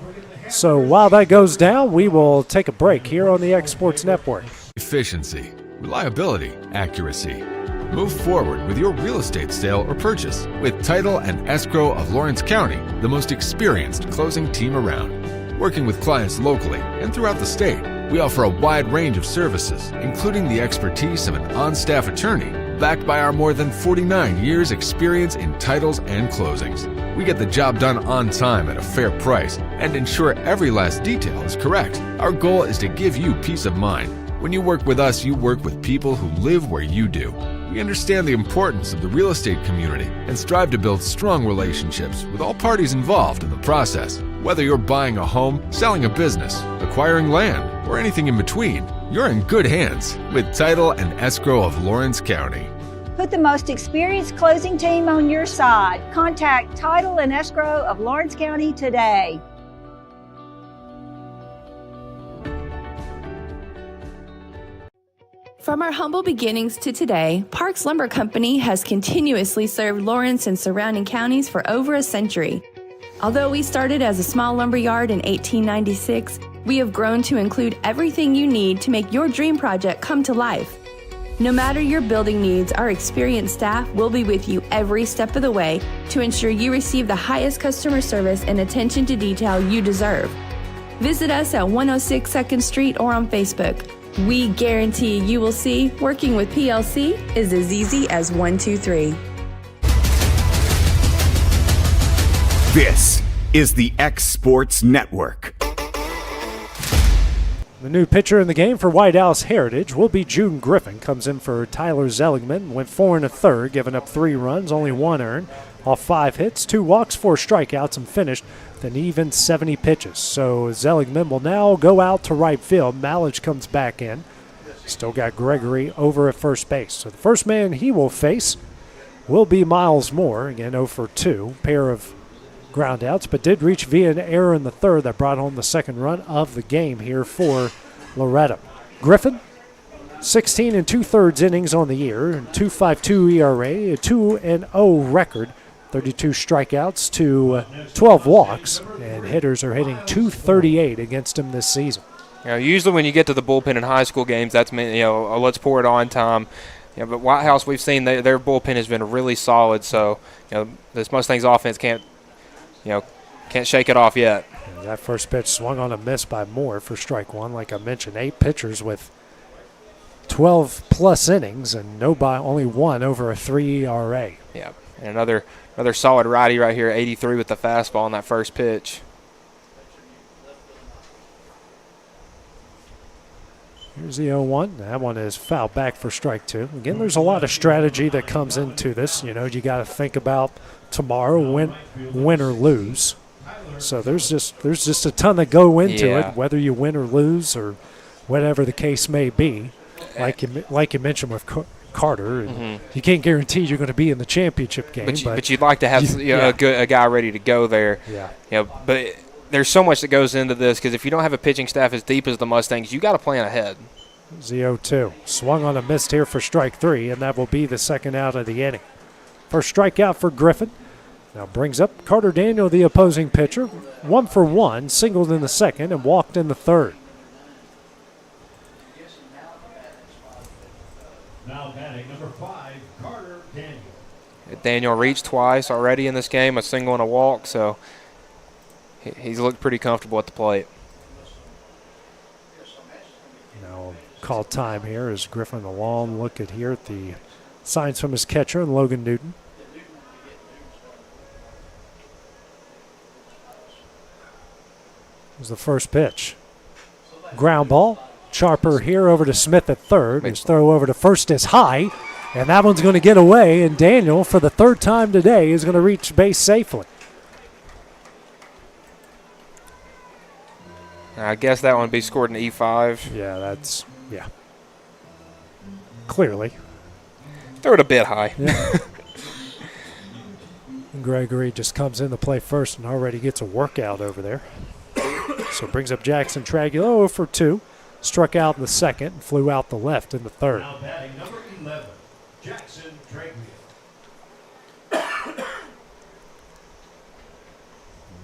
So while that goes down, we will take a break here on the X Sports Network. Efficiency, reliability, accuracy. Move forward with your real estate sale or purchase with Title and Escrow of Lawrence County, the most experienced closing team around. Working with clients locally and throughout the state, we offer a wide range of services, including the expertise of an on-staff attorney, backed by our more than 49 years' experience in titles and closings. We get the job done on time at a fair price and ensure every last detail is correct. Our goal is to give you peace of mind. When you work with us, you work with people who live where you do. We understand the importance of the real estate community and strive to build strong relationships with all parties involved in the process. Whether you're buying a home, selling a business, acquiring land, or anything in between, you're in good hands with Title and Escrow of Lawrence County. Put the most experienced closing team on your side. Contact Title and Escrow of Lawrence County today. From our humble beginnings to today, Parks Lumber Company has continuously served Lawrence and surrounding counties for over a century. Although we started as a small lumber yard in 1896, we have grown to include everything you need to make your dream project come to life. No matter your building needs, our experienced staff will be with you every step of the way to ensure you receive the highest customer service and attention to detail you deserve. Visit us at 106 2nd Street or on Facebook. We guarantee you will see working with PLC is as easy as 1, 2, 3. This is the X Sports Network. The new pitcher in the game for White House Heritage will be June Griffin. Comes in for Tyler Zeligman. Went 4 1/3, giving up 3 runs, only 1 earned. Off 5 hits, 2 walks, 4 strikeouts, and finished with an even 70 pitches. So Zeligman will now go out to right field. Malich comes back in. Still got Gregory over at first base. So the first man he will face will be Miles Moore. Again, 0 for 2. Pair of groundouts, but did reach via an error in the third that brought home the second run of the game here for Loretto. Griffin, 16 2/3 innings on the year, 2.52 ERA, a 2-0 record, 32 strikeouts to 12 walks, and hitters are hitting .238 against him this season. You know, usually when you get to the bullpen in high school games, that's let's pour it on time. But White House, we've seen their bullpen has been really solid. So this Mustangs offense can't shake it off yet. And that first pitch swung on a miss by Moore for strike one. Like I mentioned, 8 pitchers with 12-plus innings, and only one over a 3 ERA. Yeah, and another solid righty right here, 83 with the fastball on that first pitch. Here's the 0-1. That one is fouled back for strike 2. Again, there's a lot of strategy that comes into this. You got to think about tomorrow, win or lose. So there's just a ton that go into it, whether you win or lose or whatever the case may be. Like you mentioned with Carter, and you can't guarantee you're going to be in the championship game. But you'd like to have a guy ready to go there. Yeah. But there's so much that goes into this because if you don't have a pitching staff as deep as the Mustangs, you got to plan ahead. 0-2. Swung on a miss here for strike 3, and that will be the second out of the inning. First strikeout for Griffin. Now brings up Carter Daniel, the opposing pitcher. 1 for 1, singled in the second and walked in the third. Now batting number 5, Carter Daniel. Daniel reached twice already in this game, a single and a walk, so he's looked pretty comfortable at the plate. Now call time here as Griffin a long look at the signs from his catcher and Logan Newton. Here's the first pitch. Ground ball. Sharper here over to Smith at third. His throw over to first is high, and that one's going to get away, and Daniel, for the third time today, is going to reach base safely. I guess that one would be scored in E5. Yeah, clearly. Throw it a bit high. Yeah. And Gregory just comes into play first and already gets a workout over there. So brings up Jackson Tragula for 2. Struck out in the second and flew out the left in the third. Now batting number 11, Jackson Traglia.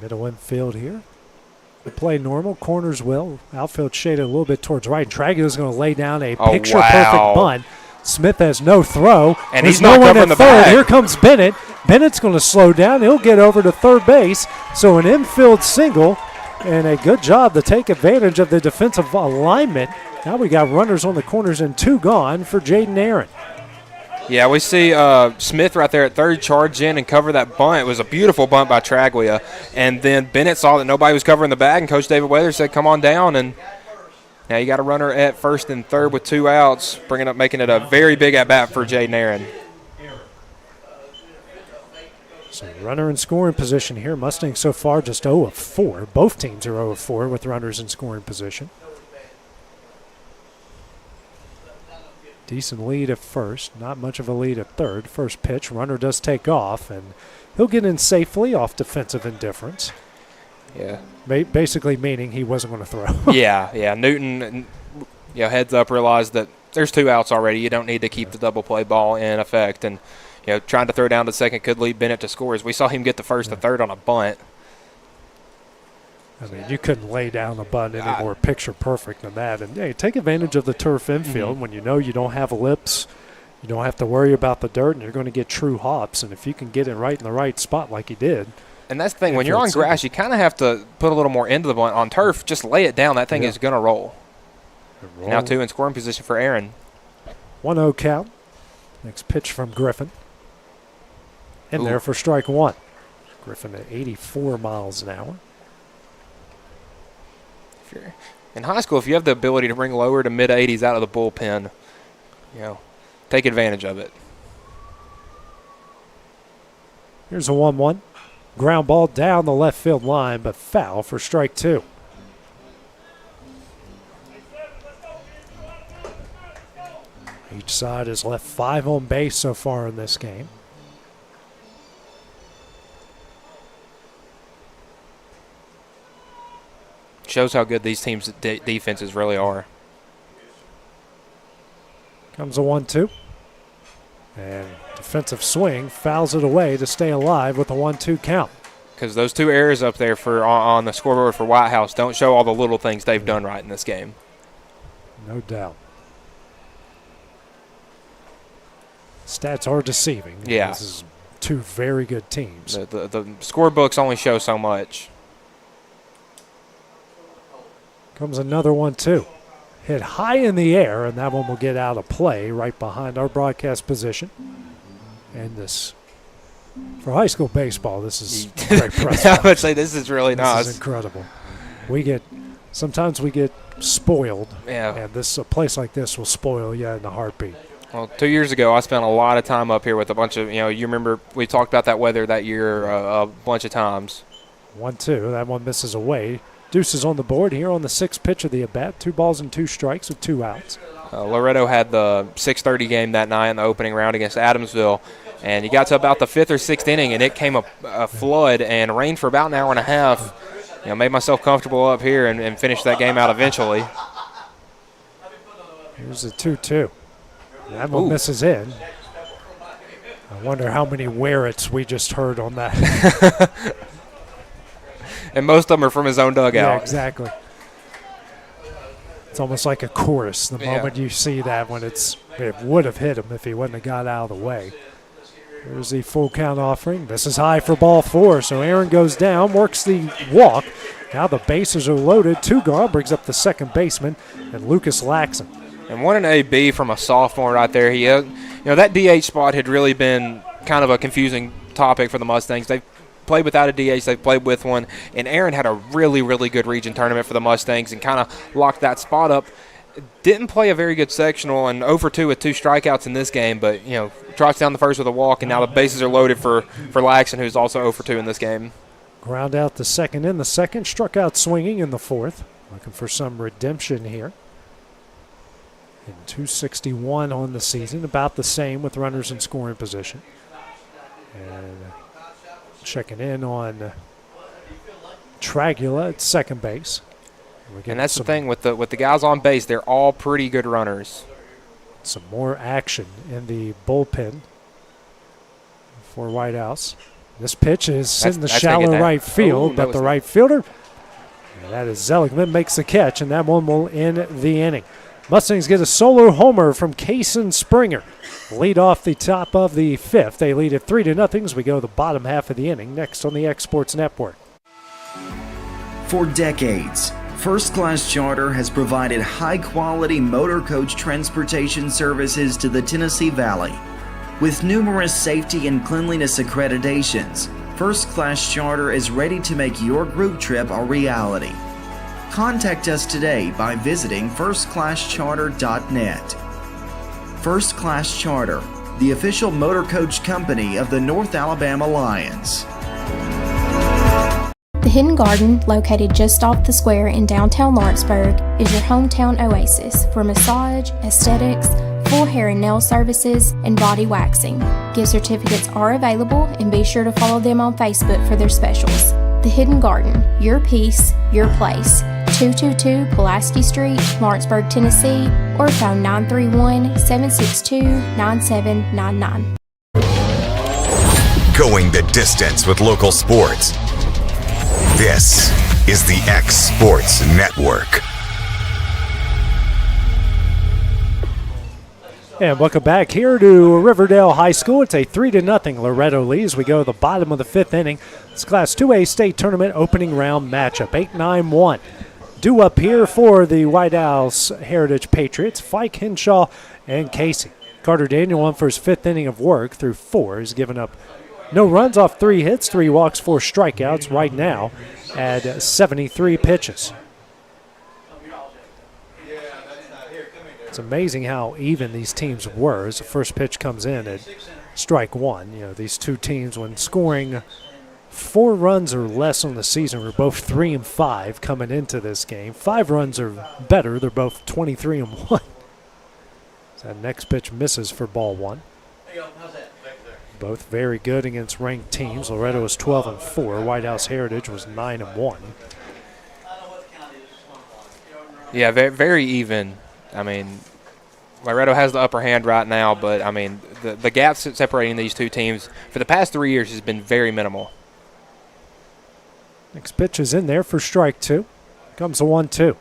Middle infield here. We play normal, corners will. Outfield shaded a little bit towards right. Tragula's going to lay down a picture-perfect bunt. Smith has no throw. And There's he's not no one covering at the third. bag. Here comes Bennett. Bennett's going to slow down. He'll get over to third base. So an infield single and a good job to take advantage of the defensive alignment. Now we got runners on the corners and 2 gone for Jaden Aaron. Yeah, we see Smith right there at third charge in and cover that bunt. It was a beautiful bunt by Traglia. And then Bennett saw that nobody was covering the bag, and Coach David Weathers said, come on down. And now you got a runner at first and third with 2 outs, making it a very big at-bat for Jaden Aaron. So runner in scoring position here. Mustangs so far just 0 of 4. Both teams are 0 of 4 with runners in scoring position. Decent lead at first, not much of a lead at third. First pitch, runner does take off, and he'll get in safely off defensive indifference. Yeah. Basically meaning he wasn't going to throw. Yeah. Newton, heads up, realized that there's 2 outs already. You don't need to keep the double play ball in effect. And, trying to throw down to second could lead Bennett to scores. We saw him get the first to third on a bunt. I mean, you couldn't lay down a bunt any more picture perfect than that. And, hey, take advantage of the turf infield when you know you don't have ellipse. You don't have to worry about the dirt, and you're going to get true hops. And if you can get it right in the right spot like he did. And that's the thing. When you're on grass, you kind of have to put a little more into the bunt. On turf, just lay it down. That thing is going to roll. Now 2 in scoring position for Aaron. 1-0 count. Next pitch from Griffin. In there for strike 1. Griffin at 84 miles an hour. In high school, if you have the ability to bring lower to mid-80s out of the bullpen, take advantage of it. Here's a 1-1. Ground ball down the left field line, but foul for strike 2. Each side has left 5 on base so far in this game. Shows how good these teams' defenses really are. Comes a 1-2. And defensive swing fouls it away to stay alive with a 1-2 count. Because those 2 errors up there on the scoreboard for White House don't show all the little things they've done right in this game. No doubt. Stats are deceiving. Yeah. This is 2 very good teams. The scorebooks only show so much. Comes another 1-2. Hit high in the air, and that one will get out of play right behind our broadcast position. And this, for high school baseball, this is great press. I would say this is really nice. This is incredible. Sometimes we get spoiled. Yeah. And a place like this will spoil you in a heartbeat. Well, 2 years ago, I spent a lot of time up here with a bunch of, you remember we talked about that weather that year a bunch of times. 1-2. That one misses away. Deuces on the board here on the 6th pitch of the at-bat. 2 balls and 2 strikes with 2 outs. Loretto had the 6:30 game that night in the opening round against Adamsville, and you got to about the 5th or 6th inning, and it came a flood and rained for about an hour and a half. Made myself comfortable up here and finished that game out eventually. Here's a 2-2. That one misses in. I wonder how many where-its we just heard on that. And most of them are from his own dugout. Yeah, exactly. It's almost like a chorus the moment you see that when it would have hit him if he wouldn't have got out of the way. Here's the full count offering. This is high for ball 4, so Aaron goes down, works the walk. Now the bases are loaded. 2 gone, brings up the second baseman, and Lucas Laxon. And what an AB from a sophomore right there. He, that DH spot had really been kind of a confusing topic for the Mustangs. They've played without a DH, they've played with one, and Aaron had a really, really good region tournament for the Mustangs and kind of locked that spot up. Didn't play a very good sectional and 0 for 2 with 2 strikeouts in this game, but, trots down the first with a walk, and now the bases are loaded for Laxon, who's also 0 for 2 in this game. Ground out the second in the second, struck out swinging in the 4th. Looking for some redemption here. And 261 on the season, about the same with runners in scoring position. And checking in on Tragula at second base. And that's the thing with the guys on base; they're all pretty good runners. Some more action in the bullpen for White House. This pitch is in the shallow right field, but the right fielder, that is Zeligman, makes the catch, and that one will end the inning. Mustangs get a solo homer from Kaysen Springer. Lead off the top of the fifth. They lead it 3-0 as we go to the bottom half of the inning. Next on the X Sports Network. For decades, First Class Charter has provided high-quality motor coach transportation services to the Tennessee Valley. With numerous safety and cleanliness accreditations, First Class Charter is ready to make your group trip a reality. Contact us today by visiting firstclasscharter.net. First Class Charter, the official motor coach company of the North Alabama Lions. The Hidden Garden, located just off the square in downtown Lawrenceburg, is your hometown oasis for massage, aesthetics, full hair and nail services, and body waxing. Gift certificates are available, and be sure to follow them on Facebook for their specials. The Hidden Garden, your peace, your place. 222 Pulaski Street, Lawrenceburg, Tennessee, or phone 931-762-9799. Going the distance with local sports. This is the X Sports Network. And welcome back here to Riverdale High School. It's a 3-0 Loretto lead as we go to the bottom of the fifth inning. It's Class 2A state tournament opening round matchup, 8-9-1. Due up here for the White House Heritage Patriots, Fike, Henshaw, and Casey. Carter Daniel on for his fifth inning of work through four. He's given up no runs off 3 hits, 3 walks, 4 strikeouts right now at 73 pitches. It's amazing how even these teams were as the first pitch comes in at strike one. You know, these two teams, when scoring 4 runs or less on the season, were both 3-5 coming into this game. 5 runs or better, they're both 23-1. So that next pitch misses for ball one. Both very good against ranked teams. Loretto was 12-4. White House Heritage was 9-1. Yeah, very, very even. I mean, Loretto has the upper hand right now, but, I mean, the gap separating these two teams for the past 3 years has been very minimal. Next pitch is in there for strike 2. Comes a 1-2.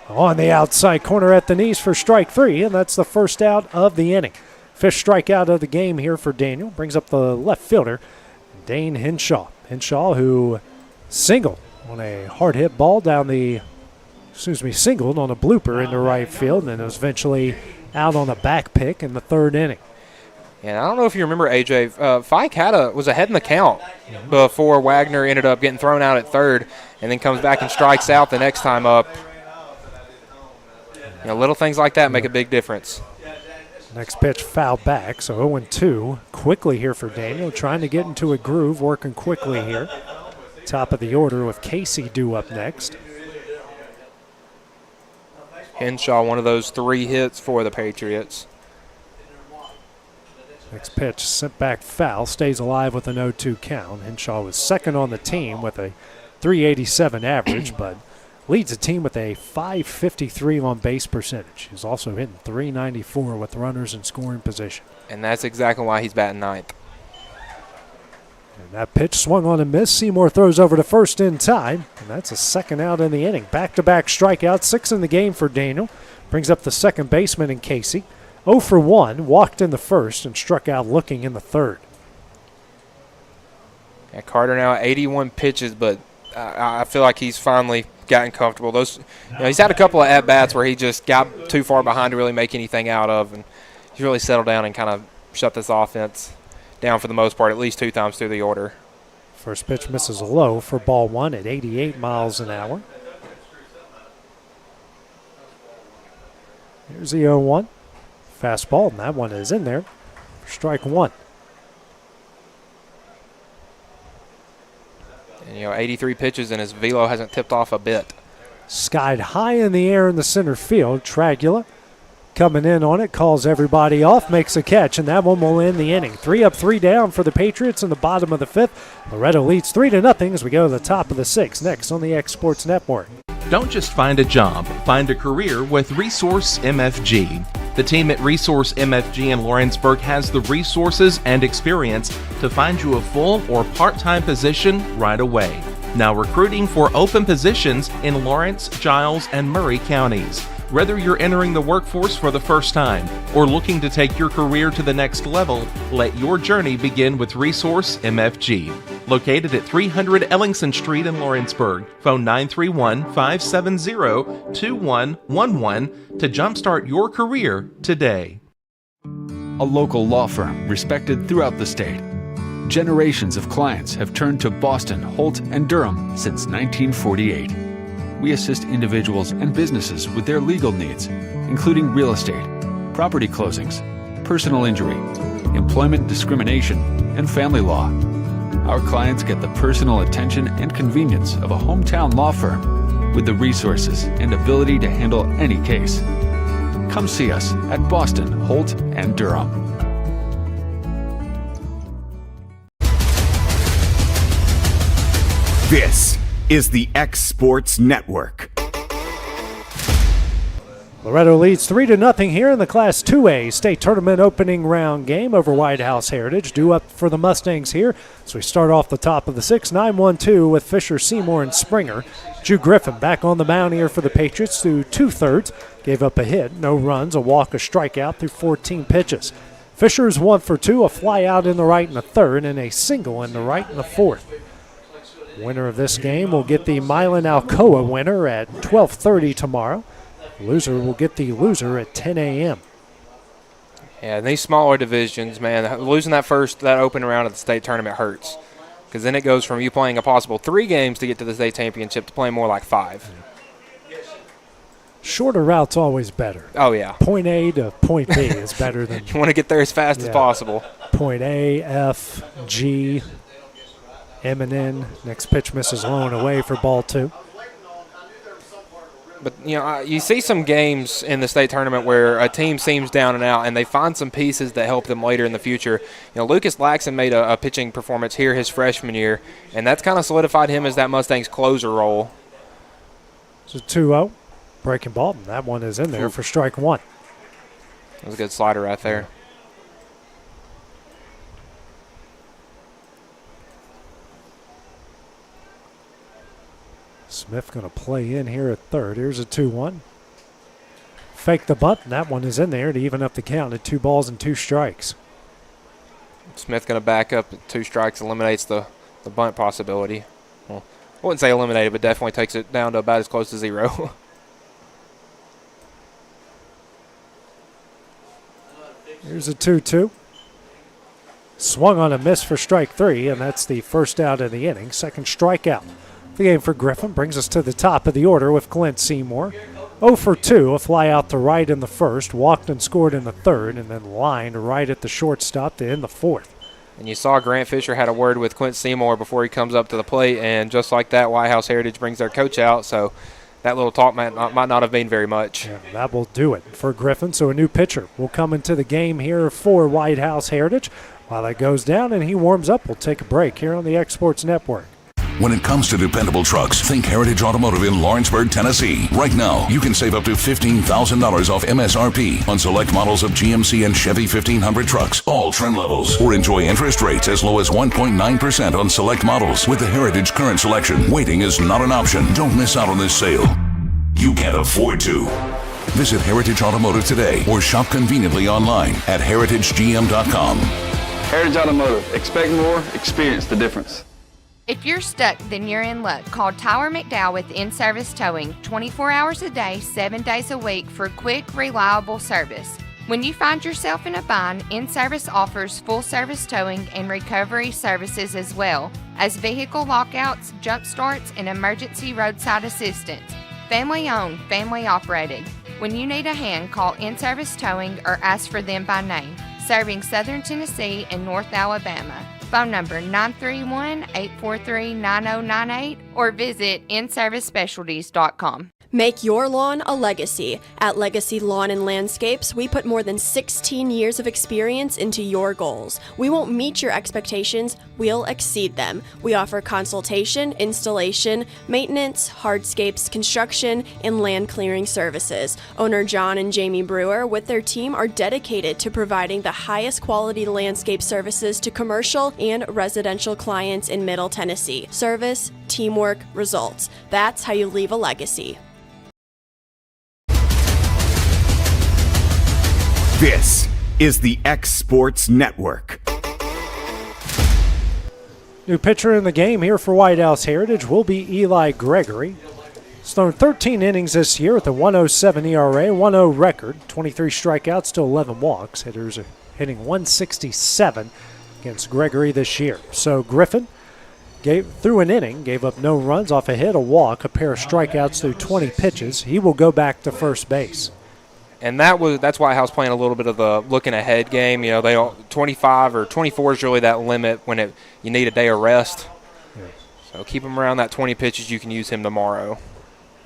On the outside corner at the knees for strike 3, and that's the first out of the inning. 5th strikeout of the game here for Daniel. Brings up the left fielder, Dane Henshaw. Henshaw, who singled on a hard hit ball down the singled on a blooper into right field, and was eventually out on a back pick in the 3rd inning. And I don't know if you remember, AJ, Fike was ahead in the count before Wagner ended up getting thrown out at 3rd, and then comes back and strikes out the next time up. You know, little things like that make a big difference. Next pitch foul back, so 0-2 quickly here for Daniel, trying to get into a groove, working quickly here. Top of the order with Casey due up next. Henshaw, one of those 3 hits for the Patriots. Next pitch sent back foul, stays alive with an 0-2 count. Henshaw was second on the team with a .387 average, but leads the team with a .553 on base percentage. He's also hitting .394 with runners in scoring position. And that's exactly why he's batting 9th. And that pitch swung on and missed. Seymour throws over to first in time, and that's a second out in the inning. Back-to-back strikeouts, 6 in the game for Daniel. Brings up the second baseman in Casey. 0 for 1, walked in the first and struck out looking in the 3rd. Yeah, Carter now 81 pitches, but I feel like he's finally gotten comfortable. He's had a couple of at-bats where he just got too far behind to really make anything out of, and he's really settled down and kind of shut this offense down for the most part, at least 2 times through the order. First pitch misses low for ball 1 at 88 miles an hour. Here's the 0-1. Fastball, and that one is in there for strike 1. And, 83 pitches, and his velo hasn't tipped off a bit. skied high in the air in the center field. Tragula coming in on it, calls everybody off, makes a catch, and that one will end the inning. 3 up, 3 down for the Patriots in the bottom of the 5th. Loretto leads 3-0 as we go to the top of the 6th. Next on the X Sports Network. Don't just find a job, find a career with Resource MFG. The team at Resource MFG in Lawrenceburg has the resources and experience to find you a full or part-time position right away. Now recruiting for open positions in Lawrence, Giles, and Murray counties. Whether you're entering the workforce for the first time or looking to take your career to the next level, let your journey begin with Resource MFG. Located at 300 Ellingson Street in Lawrenceburg. Phone 931-570-2111 to jumpstart your career today. A local law firm respected throughout the state. Generations of clients have turned to Boston, Holt, and Durham since 1948. We assist individuals and businesses with their legal needs, including real estate, property closings, personal injury, employment discrimination, and family law. Our clients get the personal attention and convenience of a hometown law firm with the resources and ability to handle any case. Come see us at Boston, Holt, and Durham. This is the X Sports Network. Loretto leads 3-0 here in the Class 2A state tournament opening round game over White House Heritage. Due up for the Mustangs here. So we start off the top of the 6th, 9-1-2 with Fisher, Seymour, and Springer. Drew Griffin back on the mound here for the Patriots through 2/3. Gave up a hit, no runs, a walk, a strikeout through 14 pitches. Fisher is 1 for 2, a fly out in the right in the 3rd, and a single in the right in the 4th. Winner of this game will get the Milan-Alcoa winner at 12:30 tomorrow. Loser will get the loser at 10 a.m. Yeah, in these smaller divisions, man, losing that open round of the state tournament hurts. Because then it goes from you playing a possible 3 games to get to the state championship to playing more like 5. Shorter route's always better. Oh, yeah. Point A to point B is better than... You want to get there as fast as possible. Point A, F, G, M and N. Next pitch misses low and away for ball 2. But, you see some games in the state tournament where a team seems down and out, and they find some pieces that help them later in the future. Lucas Laxon made a pitching performance here his freshman year, and that's kind of solidified him as that Mustangs closer role. It's a 2-0. Breaking ball, and that one is in there for strike 1. That was a good slider right there. Smith going to play in here at 3rd. Here's a 2-1. Fake the bunt, and that one is in there to even up the count at 2 balls and 2 strikes. Smith going to back up at 2 strikes, eliminates the bunt possibility. Well, I wouldn't say eliminated, but definitely takes it down to about as close to 0. Here's a 2-2. Swung on a miss for strike 3, and that's the first out of the inning. Second strikeout. The game for Griffin brings us to the top of the order with Clint Seymour. 0 for 2, a fly out to right in the 1st, walked and scored in the 3rd, and then lined right at the shortstop to end the 4th. And you saw Grant Fisher had a word with Clint Seymour before he comes up to the plate, and just like that, White House Heritage brings their coach out, so that little talk might not have been very much. Yeah, that will do it for Griffin. So a new pitcher will come into the game here for White House Heritage. While that goes down and he warms up, we'll take a break here on the X Sports Network. When it comes to dependable trucks, think Heritage Automotive in Lawrenceburg, Tennessee. Right now, you can save up to $15,000 off MSRP on select models of GMC and Chevy 1500 trucks, all trim levels. Or enjoy interest rates as low as 1.9% on select models. With the Heritage Current Selection, waiting is not an option. Don't miss out on this sale. You can't afford to. Visit Heritage Automotive today or shop conveniently online at heritagegm.com. Heritage Automotive. Expect more, experience the difference. If you're stuck, then you're in luck. Call Tyler McDowell with In-Service Towing, 24 hours a day, 7 days a week for quick, reliable service. When you find yourself in a bind, In-Service offers full-service towing and recovery services as well as vehicle lockouts, jump starts, and emergency roadside assistance. Family-owned, family-operated. When you need a hand, call In-Service Towing or ask for them by name. Serving Southern Tennessee and North Alabama. Phone number 931-843-9098 or visit inservicespecialties.com. Make your lawn a legacy. At Legacy Lawn and Landscapes, we put more than 16 years of experience into your goals. We won't meet your expectations, we'll exceed them. We offer consultation, installation, maintenance, hardscapes, construction, and land clearing services. Owner John and Jamie Brewer with their team are dedicated to providing the highest quality landscape services to commercial and residential clients in Middle Tennessee. Service, teamwork, results. That's how you leave a legacy. This is the X Sports Network. New pitcher in the game here for White House Heritage will be Eli Gregory. He's thrown 13 innings this year with a 1.07 ERA, 1.0 record, 23 strikeouts to 11 walks. Hitters are hitting 167 against Gregory this year. So Griffin through an inning, gave up no runs off a hit, a walk, a pair of strikeouts through 20 pitches. He will go back to first base. And that's White House playing a little bit of the looking ahead game. You know, they 25 or 24 is really that limit when you need a day of rest. Yeah. So keep him around that 20 pitches. You can use him tomorrow.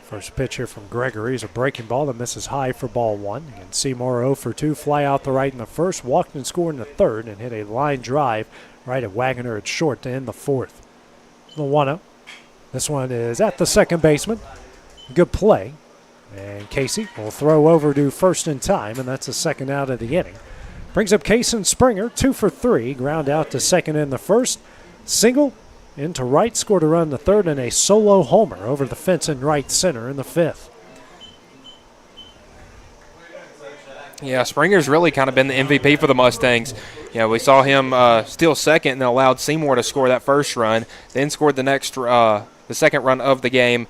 First pitch here from Gregory is a breaking ball that misses high for ball one. You can see Seymour 0 for 2, fly out the right in the first, walked and scored in the third, and hit a line drive right at Wagner at short to end the fourth. The 1-0. This one is at the second baseman. Good play. And Casey will throw over to first in time, and that's the second out of the inning. Brings up Kason Springer, 2 for 3. Ground out to second in the first. Single into right, scored a run in the third, and a solo homer over the fence in right center in the fifth. Yeah, Springer's really kind of been the MVP for the Mustangs. You know, we saw him steal second and allowed Seymour to score that first run, then scored the second run of the game,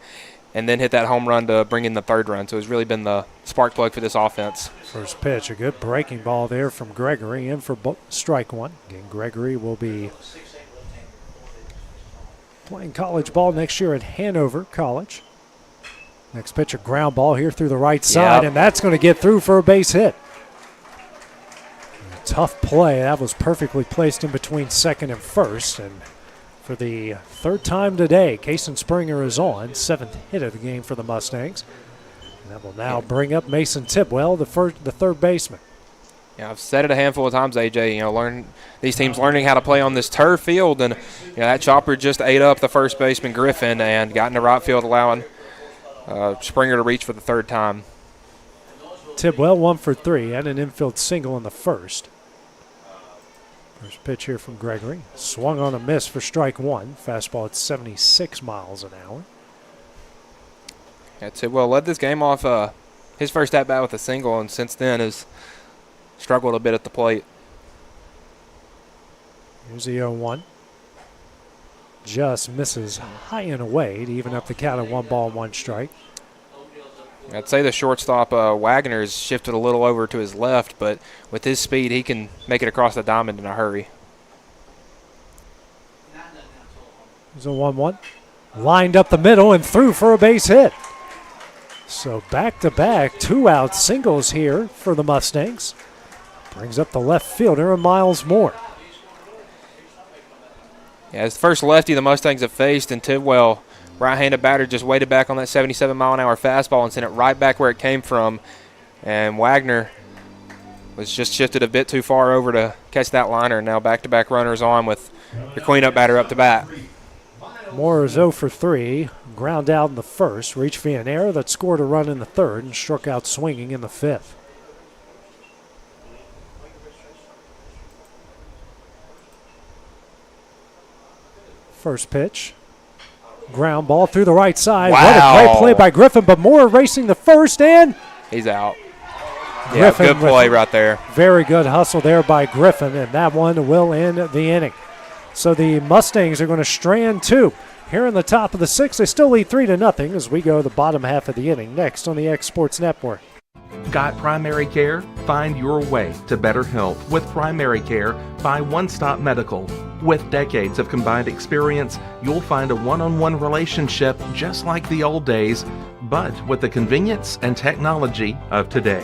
and then hit that home run to bring in the third run. So he's really been the spark plug for this offense. First pitch, a good breaking ball there from Gregory, in for strike one. Again, Gregory will be playing college ball next year at Hanover College. Next pitch, a ground ball here through the right side, and that's going to get through for a base hit. A tough play. That was perfectly placed in between second and first, and for the third time today, Kason Springer is on, 7th hit of the game for the Mustangs. And that will now bring up Mason Tidwell, the third baseman. Yeah, I've said it a handful of times, AJ. You know, these teams learning how to play on this turf field, and you know that chopper just ate up the first baseman Griffin and got into right field, allowing Springer to reach for the third time. Tidwell 1 for 3, and an infield single in the first. First pitch here from Gregory. Swung on a miss for strike one. Fastball at 76 miles an hour. Yeah, Tidwell led this game off his first at-bat with a single, and since then has struggled a bit at the plate. Here's the 0-1. Just misses high and away to even up the count at 1 ball, 1 strike. I'd say the shortstop Wagner's shifted a little over to his left, but with his speed, he can make it across the diamond in a hurry. There's a 1-1. Lined up the middle and through for a base hit. So back-to-back 2-out singles here for the Mustangs. Brings up the left fielder, Miles Moore. Yeah, it's the first lefty the Mustangs have faced, and Tidwell, right-handed batter, just waited back on that 77-mile-an-hour fastball and sent it right back where it came from. And Wagner was just shifted a bit too far over to catch that liner. Now back-to-back runners on with the cleanup batter up to bat. Moore is 0 for 3. Ground out in the first. Reached via an error that scored a run in the third and struck out swinging in the fifth. First pitch. Ground ball through the right side. Wow. What a great play by Griffin, but Moore racing the first, and he's out. Yeah, good play right there. Very good hustle there by Griffin, and that one will end the inning. So the Mustangs are going to strand 2. Here in the top of the 6th, they still lead 3-0 as we go the bottom half of the inning. Next on the X Sports Network. Got primary care? Find your way to better health with primary care by One Stop Medical. With decades of combined experience, you'll find a one-on-one relationship just like the old days, but with the convenience and technology of today.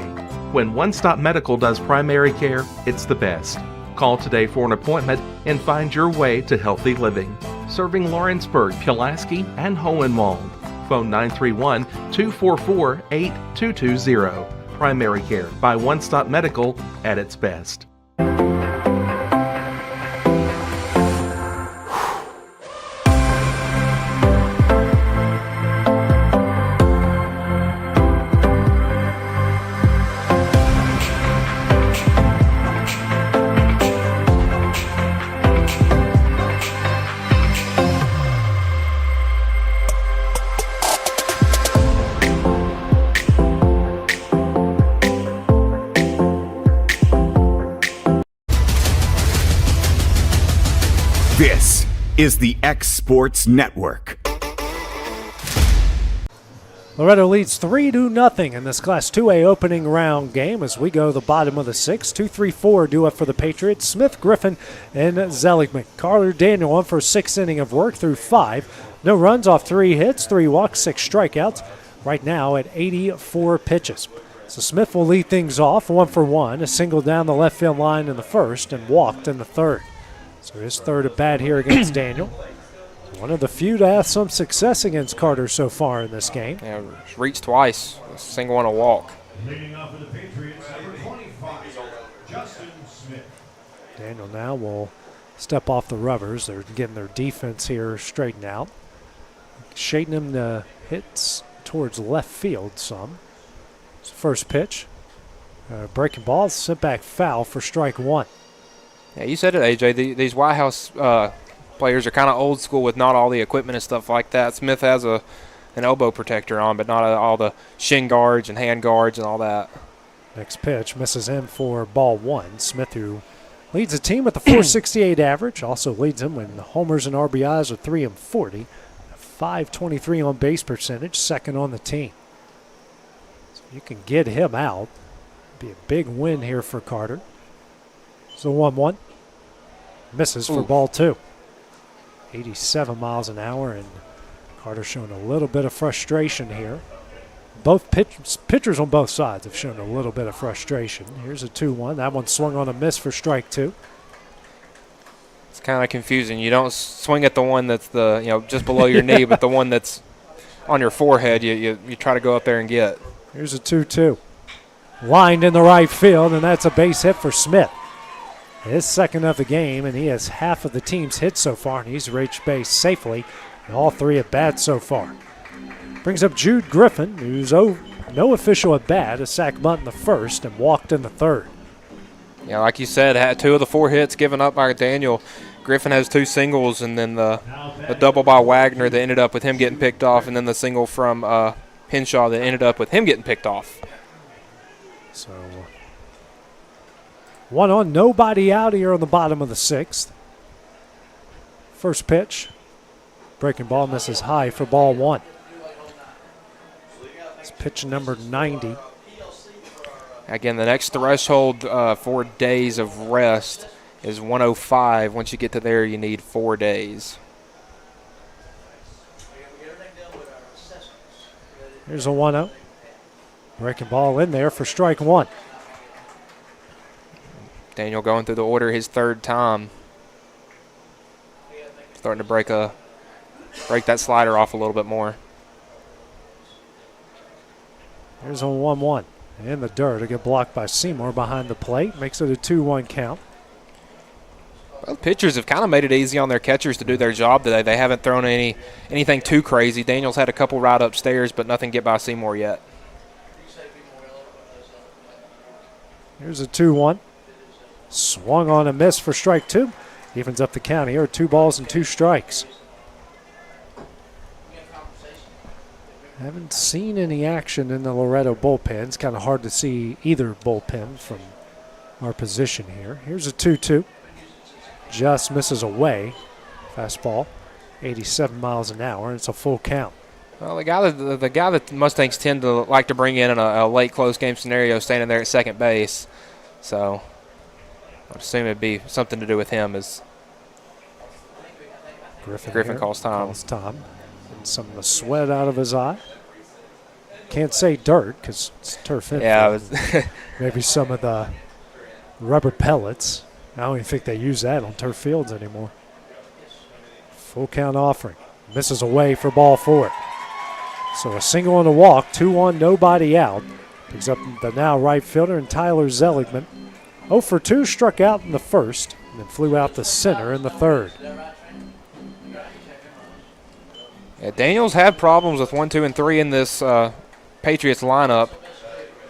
When One Stop Medical does primary care, it's the best. Call today for an appointment and find your way to healthy living. Serving Lawrenceburg, Pulaski, and Hohenwald. Phone 244-8220. Primary care by One Stop Medical at its best. This is the X Sports Network. Loretto leads 3-0 in this Class 2A opening round game as we go the bottom of the sixth. 2-3-4 due up for the Patriots. Smith, Griffin, and Zeligman. Carter Daniel on for a sixth inning of work through 5. No runs off 3 hits, 3 walks, 6 strikeouts. Right now at 84 pitches. So Smith will lead things off 1 for 1. A single down the left field line in the first and walked in the third. So his third at bat here against Daniel. One of the few to have some success against Carter so far in this game. Yeah, reached twice, a single and a walk. Leading off for the Patriots, number 25, Justin Smith. Daniel now will step off the rubbers. They're getting their defense here straightened out. Shading him to hits towards left field some. It's the first pitch. Breaking ball, sent back foul for strike 1. Yeah, you said it, AJ. These White House players are kind of old school with not all the equipment and stuff like that. Smith has an elbow protector on, but not all the shin guards and hand guards and all that. Next pitch misses him for ball 1. Smith, who leads the team with a .468 average, also leads him when homers and RBIs are .340. .523 on base percentage, second on the team. So you can get him out. Be a big win here for Carter. So 1-1. Misses for ball 2. 87 miles an hour, and Carter showing a little bit of frustration here. Both pitchers on both sides have shown a little bit of frustration. Here's a 2-1. That one swung on a miss for strike 2. It's kind of confusing. You don't swing at the one that's just below your knee, but the one that's on your forehead, you try to go up there and get. Here's a 2-2. Lined in the right field, and that's a base hit for Smith. His second of the game, and he has half of the team's hits so far, and he's reached base safely in all 3 at bats so far. Brings up Jude Griffin, who's no official at bat, a sac bunt in the first and walked in the third. Yeah, like you said, had 2 of the 4 hits given up by Daniel. Griffin has 2 singles, and then the double by Wagner that ended up with him getting picked off, and then the single from Henshaw that ended up with him getting picked off. So 1 on, nobody out here on the bottom of the 6th. First pitch. Breaking ball misses high for ball 1. It's pitch number 90. Again, the next threshold for days of rest is 105. Once you get to there, you need 4 days. Here's a 1-0. Breaking ball in there for strike 1. Daniel going through the order his 3rd time. Starting to break that slider off a little bit more. Here's a 1-1. In the dirt. It'll get blocked by Seymour behind the plate. Makes it a 2-1 count. Well, pitchers have kind of made it easy on their catchers to do their job today. They haven't thrown anything too crazy. Daniel's had a couple right upstairs, but nothing get by Seymour yet. Here's a 2-1. Swung on a miss for strike 2. Evens up the count here. 2 balls and 2 strikes. Haven't seen any action in the Loretto bullpen. It's kind of hard to see either bullpen from our position here. Here's a 2-2. Just misses away. Fastball, 87 miles an hour. It's a full count. Well, the guy that Mustangs tend to like to bring in a late close game scenario, standing there at second base. So I assume it'd be something to do with him as Griffin calls time. And some of the sweat out of his eye. Can't say dirt because it's turf infield. Yeah, maybe some of the rubber pellets. I don't even think they use that on turf fields anymore. Full count offering. Misses away for ball 4. So a single and a walk, 2-1, nobody out. Picks up the now right fielder and Tyler Zeligman. 0 for 2, struck out in the first, and then flew out the center in the third. Yeah, Daniels had problems with 1, 2, and 3 in this Patriots lineup.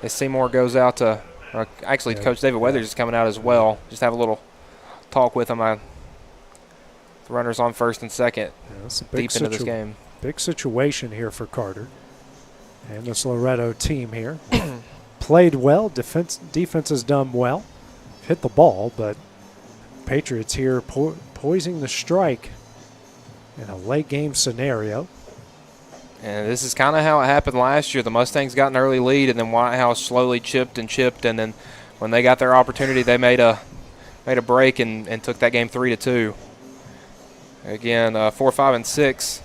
As Seymour goes out to, actually Coach David Weathers is coming out as well. Just have a little talk with him. The runners on first and second deep into this game. Big situation here for Carter and this Loretto team here. Played well, defense has done well. Hit the ball, but Patriots here poising the strike in a late game scenario. And this is kind of how it happened last year. The Mustangs got an early lead, and then White House slowly chipped, and then when they got their opportunity, they made a break and took that game 3-2. Again, 4, 5, and 6.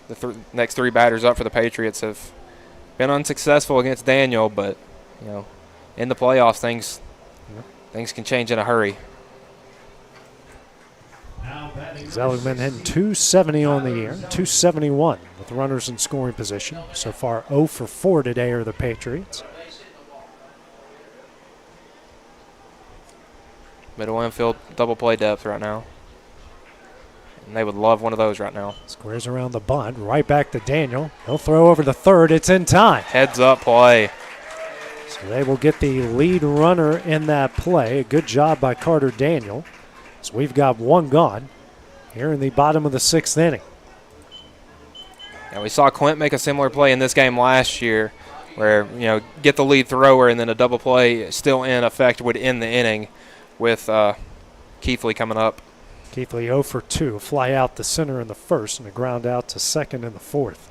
The next 3 batters up for the Patriots have been unsuccessful against Daniel, but in the playoffs, things can change in a hurry. Zeligman hitting 270 on the year, 271 with runners in scoring position. So far 0 for 4 today are the Patriots. Middle infield double play depth right now. And they would love one of those right now. Squares around the bunt, right back to Daniel. He'll throw over to third. It's in time. Heads up play. So they will get the lead runner in that play. A good job by Carter Daniel. So we've got 1 gone here in the bottom of the 6th inning. And we saw Clint make a similar play in this game last year where, get the lead thrower and then a double play still in effect would end the inning with Keithley coming up. Keithley 0 for 2. Fly out the center in the first and a ground out to second in the fourth.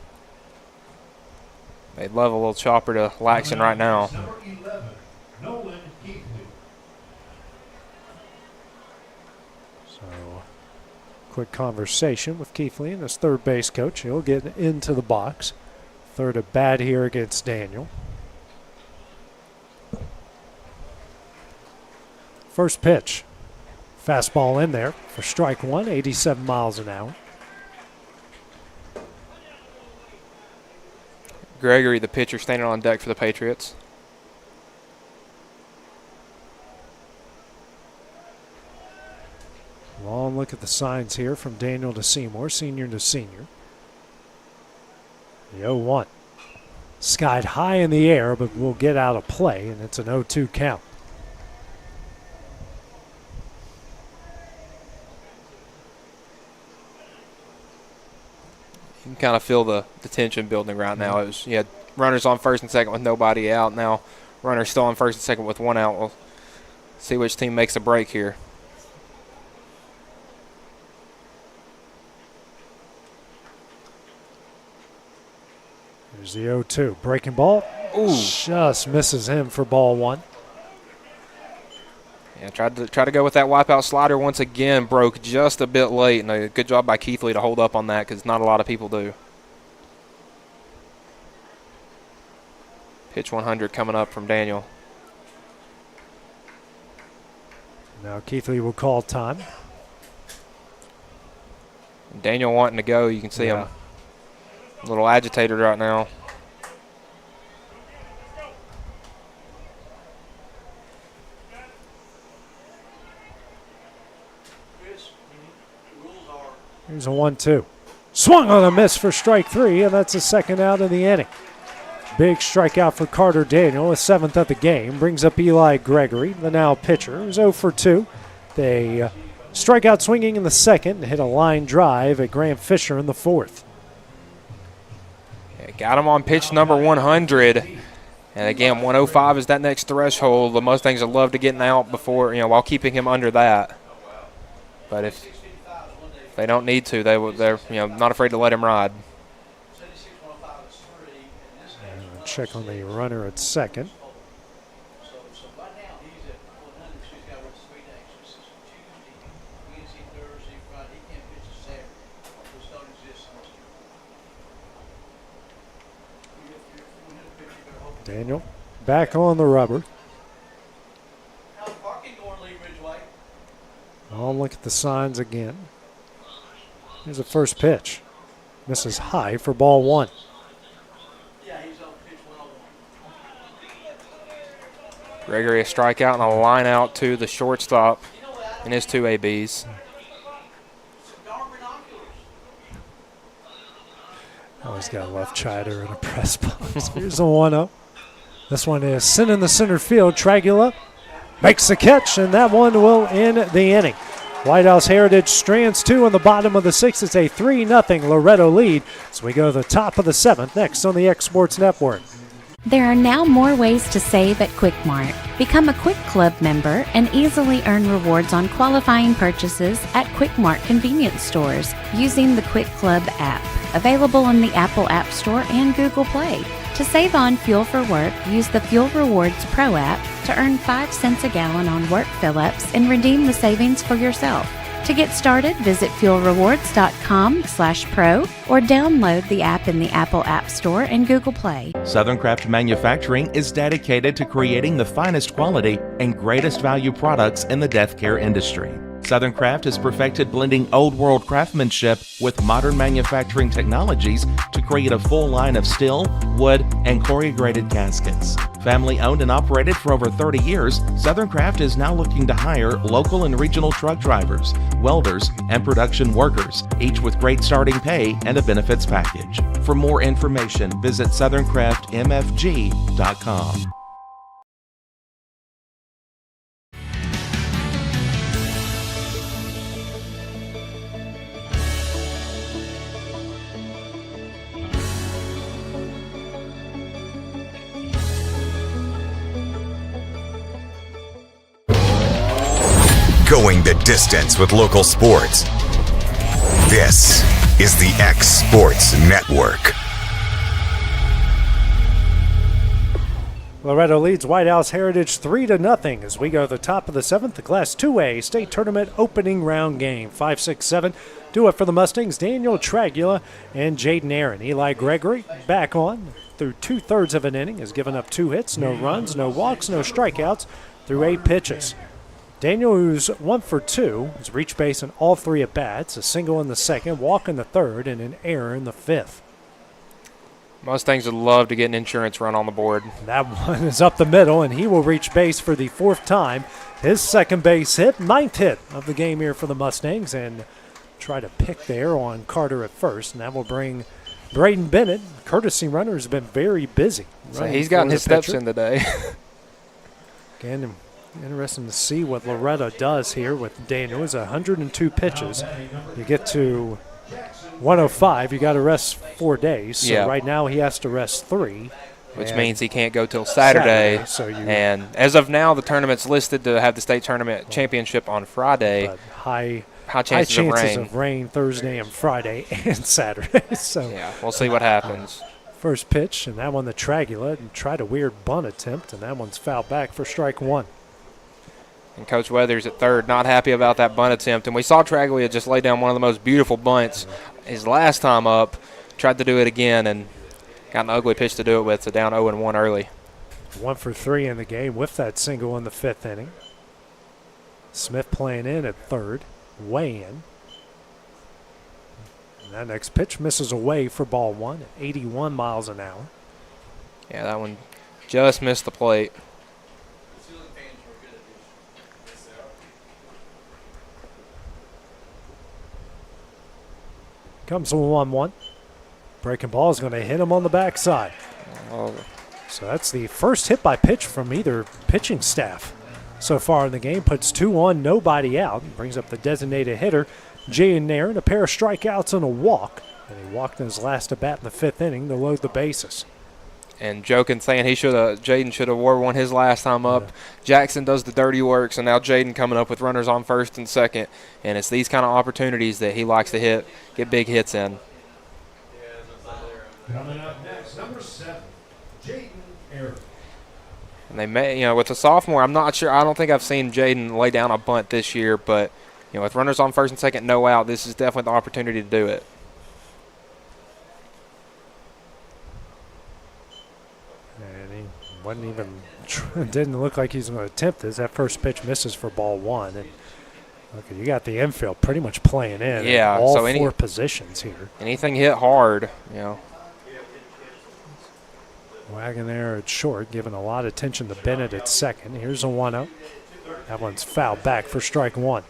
They'd love a little chopper to Laxton right now. Quick conversation with Keithley and his third base coach. He'll get into the box. Third at bat here against Daniel. First pitch. Fastball in there for strike 1, 87 miles an hour. Gregory, the pitcher, standing on deck for the Patriots. Long look at the signs here from Daniel to Seymour, senior to senior. The 0-1. Skied high in the air, but will get out of play, and it's an 0-2 count. You can kind of feel the tension building right now. It was, you had runners on first and second with nobody out. Now runners still on first and second with 1 out. We'll see which team makes a break here. Here's the 0-2. Breaking ball. Ooh. Just misses him for ball 1. Yeah, tried to go with that wipeout slider once again. Broke just a bit late, and a good job by Keithley to hold up on that because not a lot of people do. Pitch 100 coming up from Daniel. Now Keithley will call time. Daniel wanting to go. You can see him a little agitated right now. Here's a 1-2. Swung on a miss for strike 3, and that's the second out of the inning. Big strikeout for Carter Daniel, his 7th of the game. Brings up Eli Gregory, the now pitcher, who's 0 for 2. They strike out swinging in the second and hit a line drive at Graham Fisher in the 4th. Yeah, got him on pitch number 100. And again, 105 is that next threshold. The Mustangs would love to get him out before, while keeping him under that. But if they don't need to, they're not afraid to let him ride. And check on the runner at second. Daniel back on the rubber. I'll look at the signs again. Here's the first pitch. misses high for ball one. Gregory a strikeout and a line out to the shortstop in his two ABs. Always got to love Chider in a press box. Here's a 1-0. This one is sent in the center field. Tragula makes the catch, and that one will end the inning. White House Heritage strands two in the bottom of the sixth. It's a 3-0 Loretto lead. So we go to the top of the seventh next on the X Sports Network. There are now more ways to save at Quick Mart. Become a Quick Club member and easily earn rewards on qualifying purchases at Quick Mart convenience stores using the Quick Club app, available on the Apple App Store and Google Play. To save on fuel for work, use the Fuel Rewards Pro app to earn 5 cents a gallon on work fill-ups and redeem the savings for yourself. To get started, visit fuelrewards.com/pro or download the app in the Apple App Store and Google Play. Southern Craft Manufacturing is dedicated to creating the finest quality and greatest value products in the death care industry. Southern Craft has perfected blending old world craftsmanship with modern manufacturing technologies to create a full line of steel, wood, and corrugated caskets. Family owned and operated for over 30 years, Southern Craft is now looking to hire local and regional truck drivers, welders, and production workers, each with great starting pay and a benefits package. For more information, visit southerncraftmfg.com. Going the distance with local sports. This is the X Sports Network. Loretto leads White House Heritage 3-0 as we go to the top of the seventh, the Class 2A State Tournament opening round game. 5, 6, 7 do it for the Mustangs. Daniel Tragula and Jaden Aaron. Eli Gregory back on through 2/3 of an inning, has given up 2 hits, no runs, no walks, no strikeouts through 8 pitches. Daniel, who's 1 for 2, has reached base in all 3 at-bats, a single in the second, walk in the third, and an error in the fifth. Mustangs would love to get an insurance run on the board. That one is up the middle, and he will reach base for the 4th time. His second base hit, 9th hit of the game here for the Mustangs, and try to pick there on Carter at first, and that will bring Braden Bennett. Courtesy runner has been very busy. So he's gotten his steps in today. Again, interesting to see what Loretto does here with Daniel. It's 102 pitches. You get to 105, you got to rest 4 days. So right now he has to rest 3. Which means he can't go till Saturday. And as of now, the tournament's listed to have the state tournament championship on Friday. But high chances of rain Thursday and Friday and Saturday. So yeah, we'll see what happens. First pitch, and that one the Tragula, and tried a weird bunt attempt, and that one's fouled back for strike 1. And Coach Weathers at third, not happy about that bunt attempt. And we saw Traglia just lay down one of the most beautiful bunts his last time up. Tried to do it again and got an ugly pitch to do it with, so down 0-1 early. 1 for 3 in the game with that single in the 5th inning. Smith playing in at third, way in. And that next pitch misses away for ball 1 at 81 miles an hour. Yeah, that one just missed the plate. Comes a 1-1. Breaking ball is going to hit him on the backside. Oh. So that's the first hit by pitch from either pitching staff so far in the game. Puts 2 on, nobody out. Brings up the designated hitter, Jaden Nairn. A pair of strikeouts and a walk. And he walked in his last at bat in the 5th inning to load the bases. And joking, saying Jaden should have wore one his last time up. Yeah. Jackson does the dirty work, so now Jaden coming up with runners on first and second. And it's these kind of opportunities that he likes to get big hits in. Coming up next, number 7, Jaden Aaron. And they may, with a sophomore, I'm not sure. I don't think I've seen Jaden lay down a bunt this year, but with runners on first and second, no out, this is definitely the opportunity to do it. Wasn't even, didn't look like he's going to attempt this. That first pitch misses for ball 1. And Okay, you got the infield pretty much playing in. Yeah, all so four positions here. Anything hit hard, you know. Wagon there at short, giving a lot of attention to Bennett at second. Here's a 1-0. That one's fouled back for strike one.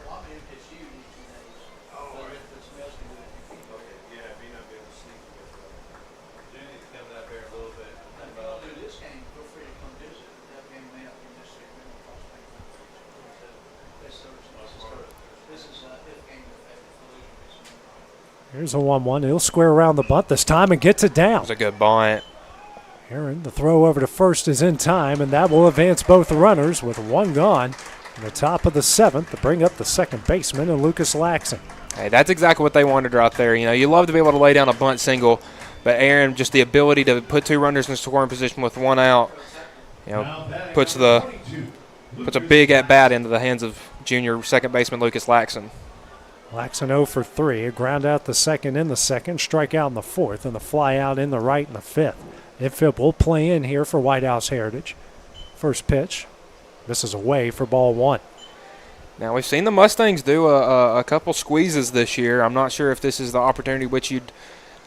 Here's a 1-1. He'll square around the bunt this time and gets it down. It's a good bunt. Aaron, the throw over to first is in time, and that will advance both runners with one gone in the top of the seventh to bring up the second baseman and Lucas Laxon. Hey, that's exactly what they wanted right there. You know, you love to be able to lay down a bunt single, but Aaron, just the ability to put two runners in scoring position with one out, you know, puts a big at bat into the hands of junior second baseman Lucas Laxon. Laxon 0 for 3, a ground out the second in the second, strike out in the fourth, and the fly out in the right in the fifth. Infield will play in here for White House Heritage. First pitch. This is away for ball one. Now, we've seen the Mustangs do a couple squeezes this year. I'm not sure if this is the opportunity which you'd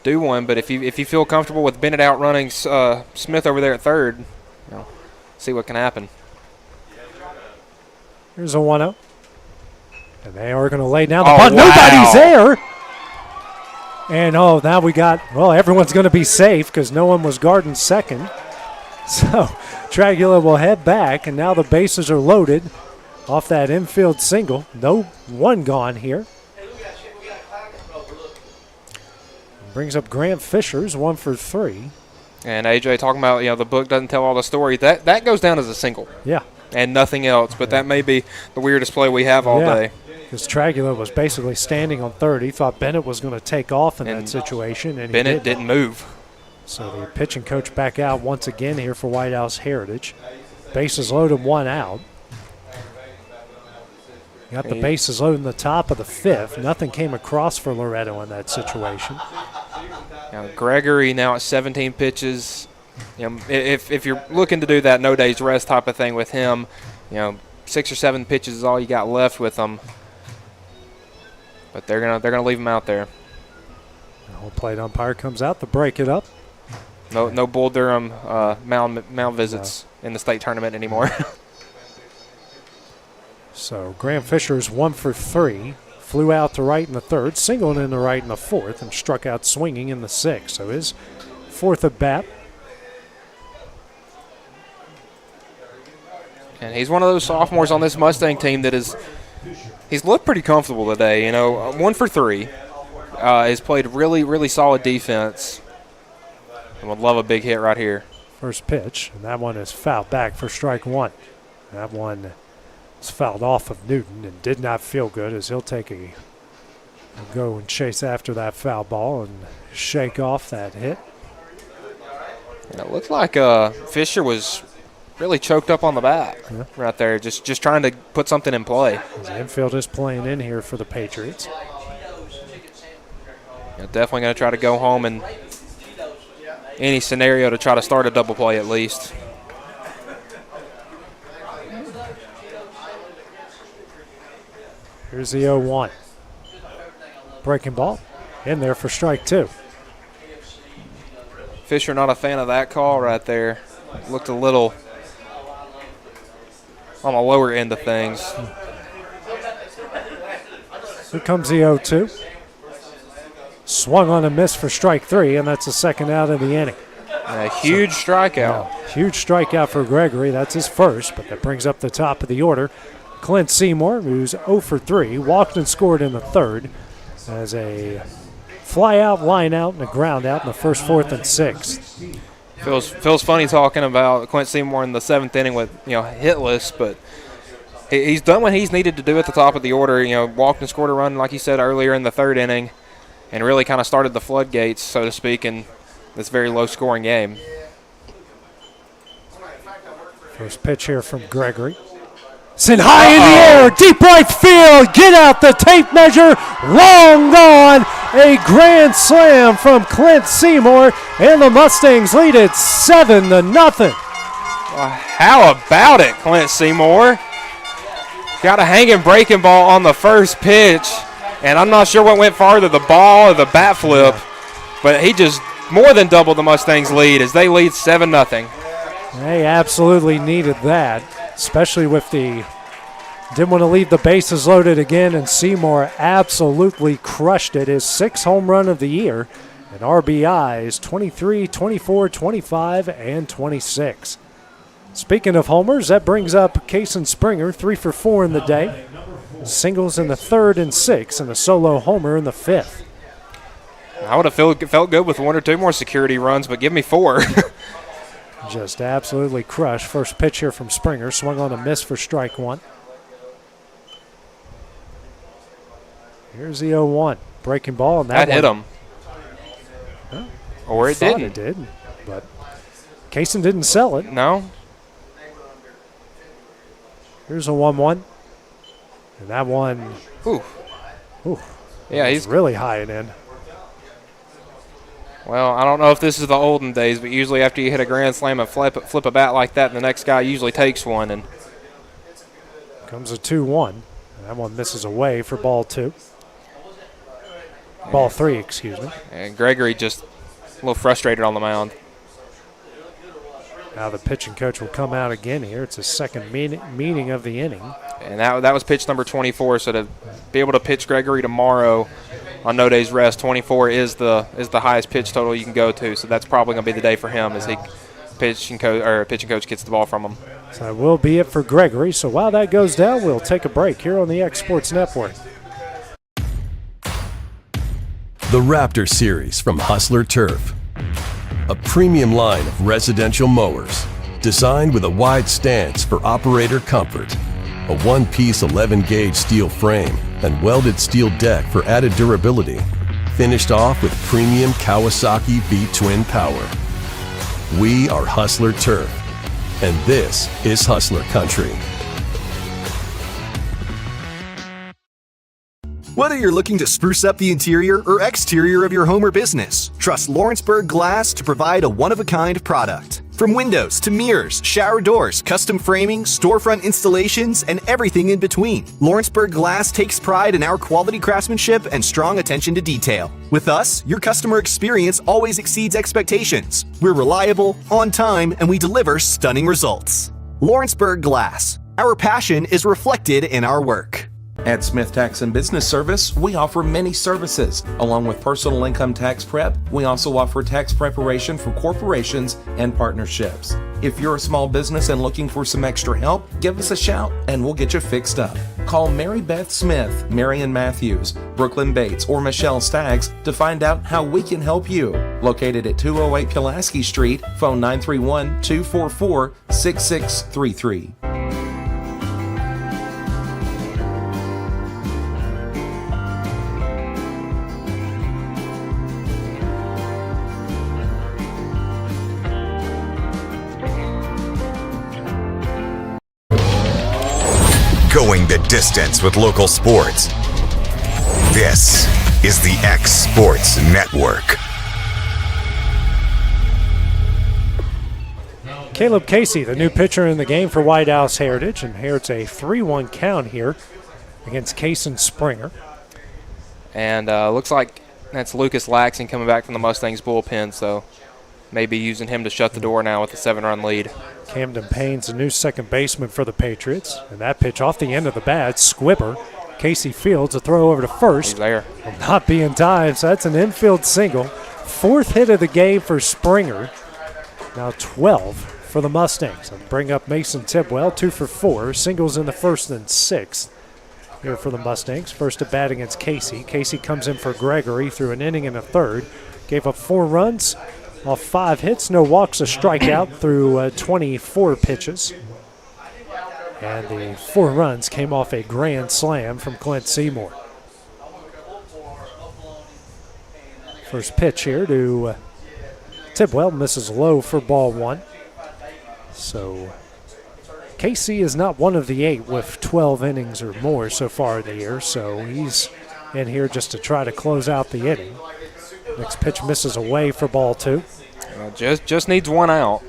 do one, but if you feel comfortable with Bennett outrunning Smith over there at third, you know, see what can happen. Here's a 1-0. And they are going to lay down the bunt. Wow. Nobody's there. And, now we got, everyone's going to be safe because no one was guarding second. So Dragula will head back, and now the bases are loaded off that infield single. No one gone here. Brings up Grant Fisher's 1 for 3. And AJ talking about, the book doesn't tell all the story. That goes down as a single. Yeah. And nothing else, but that may be the weirdest play we have all day. Because Dragula was basically standing on third. He thought Bennett was going to take off in that situation, and Bennett didn't move. So the pitching coach back out once again here for White House Heritage. Bases loaded, one out. Got the bases loaded in the top of the fifth. Nothing came across for Loretto in that situation. Now Gregory now at 17 pitches. If you're looking to do that no days rest type of thing with him, 6 or 7 pitches is all you got left with him. But they're gonna leave him out there. The whole plate umpire comes out to break it up. No Bull Durham mound visits in the state tournament anymore. So Graham Fisher's 1 for 3. Flew out to right in the third, singled in the right in the fourth, and struck out swinging in the sixth. So his fourth at bat. And he's one of those sophomores on this Mustang team that he's looked pretty comfortable today. 1 for 3. Has played really, really solid defense. And would love a big hit right here. First pitch, and that one is fouled back for strike one. That one is fouled off of Newton and did not feel good as he'll take a go and chase after that foul ball and shake off that hit. And it looked like Fisher was really choked up on the bat right there, just trying to put something in play. The infield is playing in here for the Patriots. Definitely going to try to go home in any scenario to try to start a double play at least. Here's the 0-1. Breaking ball in there for strike two. Fisher not a fan of that call right there. Looked a little on the lower end of things. Here comes the 0-2. Swung on a miss for strike three, and that's the second out of the inning. A huge strikeout. Huge strikeout for Gregory. That's his first, but that brings up the top of the order. Clint Seymour, who's 0 for 3, walked and scored in the third as a fly out, line out, and a ground out in the first, fourth, and sixth. Feels funny talking about Clint Seymour in the seventh inning with hitless, but he's done what he's needed to do at the top of the order. Walked and scored a run, like you said earlier, in the third inning, and really kind of started the floodgates, so to speak, in this very low-scoring game. First pitch here from Gregory. Sent high in the air, deep right field, get out the tape measure, long gone, a grand slam from Clint Seymour, and the Mustangs lead it 7-0. How about it, Clint Seymour? got a hanging breaking ball on the first pitch, and I'm not sure what went farther, the ball or the bat flip, but he just more than doubled the Mustangs' lead as they lead 7-0. They absolutely needed that, especially with the didn't want to leave the bases loaded again, and Seymour absolutely crushed it. His 6th home run of the year, and RBIs 23, 24, 25, and 26. Speaking of homers, that brings up Kason Springer, 3 for 4 in the day. Singles in the 3rd and 6th, and a solo homer in the 5th. I would have felt good with 1 or 2 more security runs, but give me 4. Just absolutely crushed. First pitch here from Springer, swung on a miss for strike 1. Here's the 0-1. Breaking ball, and that hit him. Well, or it didn't. It did, but Kason didn't sell it. No. Here's a 1-1. And that one, yeah, he's really high and in. Well, I don't know if this is the olden days, but usually after you hit a grand slam and flip a bat like that, the next guy usually takes one. And comes a 2-1. And that one misses away for ball 2. Ball 3, excuse me. And Gregory just a little frustrated on the mound. Now the pitching coach will come out again here. It's his second meeting of the inning. And that was pitch number 24. So to be able to pitch Gregory tomorrow on no day's rest, 24 is the highest pitch total you can go to. So that's probably going to be the day for him as pitching coach gets the ball from him. So that will be it for Gregory. So while that goes down, we'll take a break here on the X Sports Network. The Raptor Series from Hustler Turf. A premium line of residential mowers designed with a wide stance for operator comfort. A one-piece 11-gauge steel frame and welded steel deck for added durability. Finished off with premium Kawasaki V-twin power. We are Hustler Turf, and this is Hustler Country. Whether you're looking to spruce up the interior or exterior of your home or business, trust Lawrenceburg Glass to provide a one-of-a-kind product. From windows to mirrors, shower doors, custom framing, storefront installations, and everything in between, Lawrenceburg Glass takes pride in our quality craftsmanship and strong attention to detail. With us, your customer experience always exceeds expectations. We're reliable, on time, and we deliver stunning results. Lawrenceburg Glass. Our passion is reflected in our work. At Smith Tax and Business Service, we offer many services. Along with personal income tax prep, we also offer tax preparation for corporations and partnerships. If you're a small business and looking for some extra help, give us a shout and we'll get you fixed up. Call Mary Beth Smith, Marion Matthews, Brooklyn Bates, or Michelle Staggs to find out how we can help you. Located at 208 Pulaski Street, phone 931-244-6633. Going the distance with local sports. This is the X Sports Network. Caleb Casey, the new pitcher in the game for White House Heritage, and here it's a 3-1 count here against Kason Springer. And looks like that's Lucas Laxon coming back from the Mustangs bullpen, so maybe using him to shut the door now with a 7-run lead. Camden Payne's the new second baseman for the Patriots. And that pitch off the end of the bat, Squibber. Casey Fields, a throw over to first. He's there. Will not be in time, so that's an infield single. 4th hit of the game for Springer. Now 12 for the Mustangs. And bring up Mason Tidwell, 2 for 4. Singles in the 1st and 6th here for the Mustangs. First at bat against Casey. Casey comes in for Gregory through an inning and a 3rd. Gave up 4 runs. Off 5 hits, no walks, a strikeout through 24 pitches. And the 4 runs came off a grand slam from Clint Seymour. First pitch here to Tidwell, misses low for ball 1. So Casey is not one of the 8 with 12 innings or more so far in the year, so he's in here just to try to close out the inning. Next pitch misses away for ball 2. Just needs 1 out.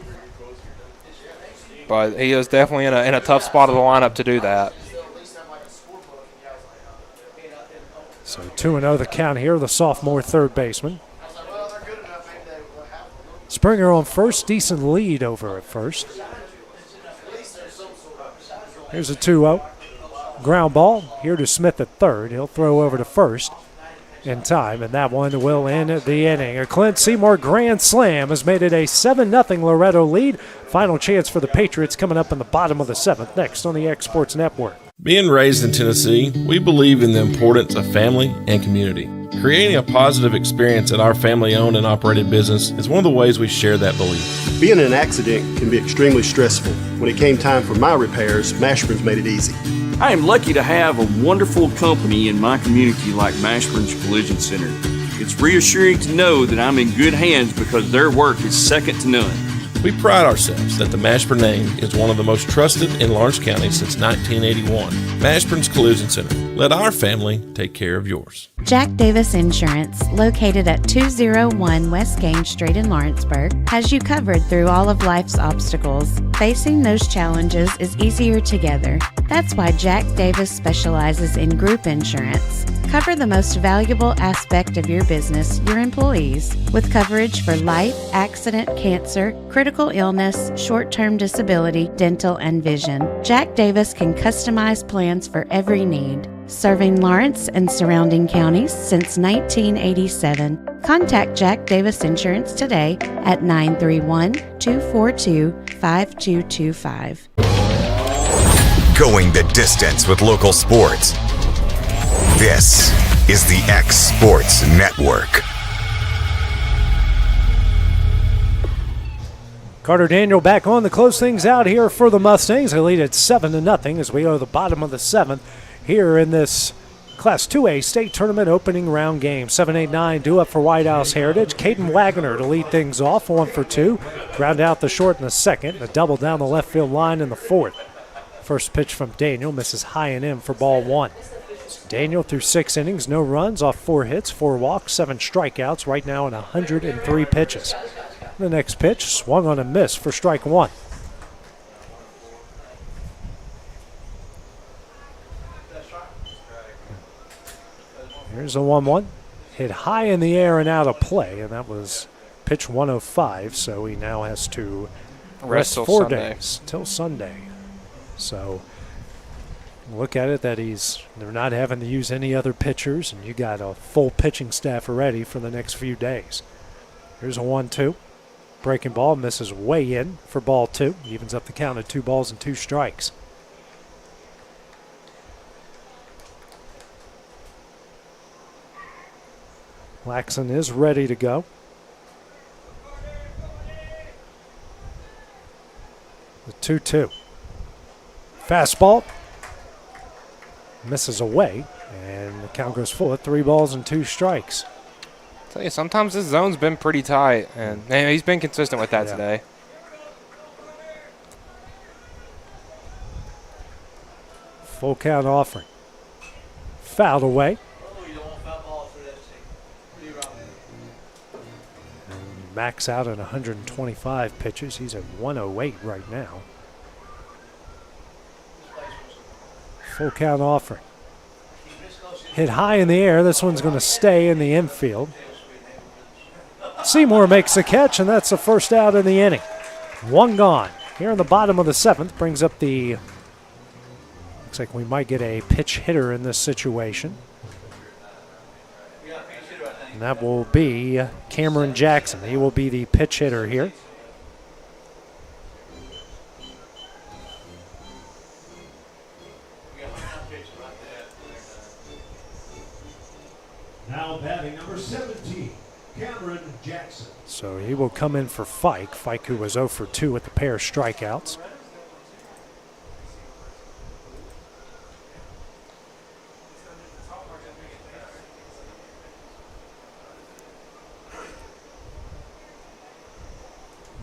But he is definitely in a tough spot of the lineup to do that. So 2-0 the count here, the sophomore third baseman. Springer on first, decent lead over at first. Here's a 2-0. Ground ball here to Smith at third. He'll throw over to first in time, and that one will end the inning. A Clint Seymour grand slam has made it a 7-0 Loretto lead. Final chance for the Patriots coming up in the bottom of the seventh, next on the X Sports Network. Being raised in Tennessee, we believe in the importance of family and community. Creating a positive experience at our family-owned and operated business is one of the ways we share that belief. Being in an accident can be extremely stressful. When it came time for my repairs, Mashburn's made it easy. I am lucky to have a wonderful company in my community like Mashburn's Collision Center. It's reassuring to know that I'm in good hands because their work is second to none. We pride ourselves that the Mashburn name is one of the most trusted in Lawrence County since 1981. Mashburn's Collision Center. Let our family take care of yours. Jack Davis Insurance, located at 201 West Gaines Street in Lawrenceburg, has you covered through all of life's obstacles. Facing those challenges is easier together. That's why Jack Davis specializes in group insurance. Cover the most valuable aspect of your business, your employees, with coverage for life, accident, cancer, critical illness, short-term disability, dental, and vision. Jack Davis can customize plans for every need. Serving Lawrence and surrounding counties since 1987. Contact Jack Davis Insurance today at 931-242-5225. Going the distance with local sports. This is the X Sports Network. Carter Daniel back on to close things out here for the Mustangs. They lead at 7-0 as we go to the bottom of the seventh here in this Class 2A state tournament opening round game. 7-8-9 due up for White House Heritage. Caden Wagner to lead things off, 1 for 2. Ground out the short in the second. A double down the left field line in the fourth. First pitch from Daniel misses high and in for ball 1. Daniel through 6 innings, no runs off 4 hits, 4 walks, 7 strikeouts, right now in 103 pitches. The next pitch swung on a miss for strike 1. Here's a 1-1. Hit high in the air and out of play, and that was pitch 105, so he now has to rest 4 days till Sunday. So look at it that they're not having to use any other pitchers, and you got a full pitching staff ready for the next few days. Here's a 1-2. Breaking ball misses way in for ball 2. Evens up the count at 2 balls and 2 strikes. Laxon is ready to go. The 2-2. Fastball misses away, and the count goes full at 3 balls and 2 strikes. Tell you, sometimes this zone's been pretty tight, and he's been consistent with that today. Full count offering. Fouled away. And max out at 125 pitches. He's at 108 right now. Full count offering. Hit high in the air. This one's going to stay in the infield. Seymour makes the catch, and that's the first out in the inning. 1 gone. Here in the bottom of the seventh brings up the... Looks like we might get a pitch hitter in this situation. And that will be Cameron Jackson. He will be the pitch hitter here. Now batting number 17, Cameron Jackson. So he will come in for Fike. Fike, who was 0 for 2 with the pair of strikeouts.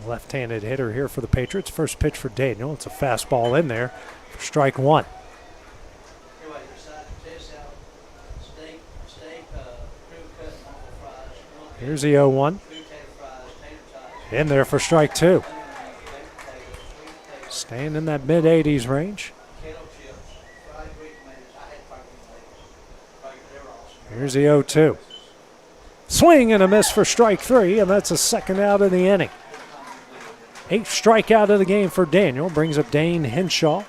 Left-handed hitter here for the Patriots. First pitch for Daniel. It's a fastball in there for strike 1. Here's the 0-1. In there for strike 2. Staying in that mid-80s range. Here's the 0-2. Swing and a miss for strike 3, and that's a second out of the inning. 8th strikeout of the game for Daniel. Brings up Dane Henshaw.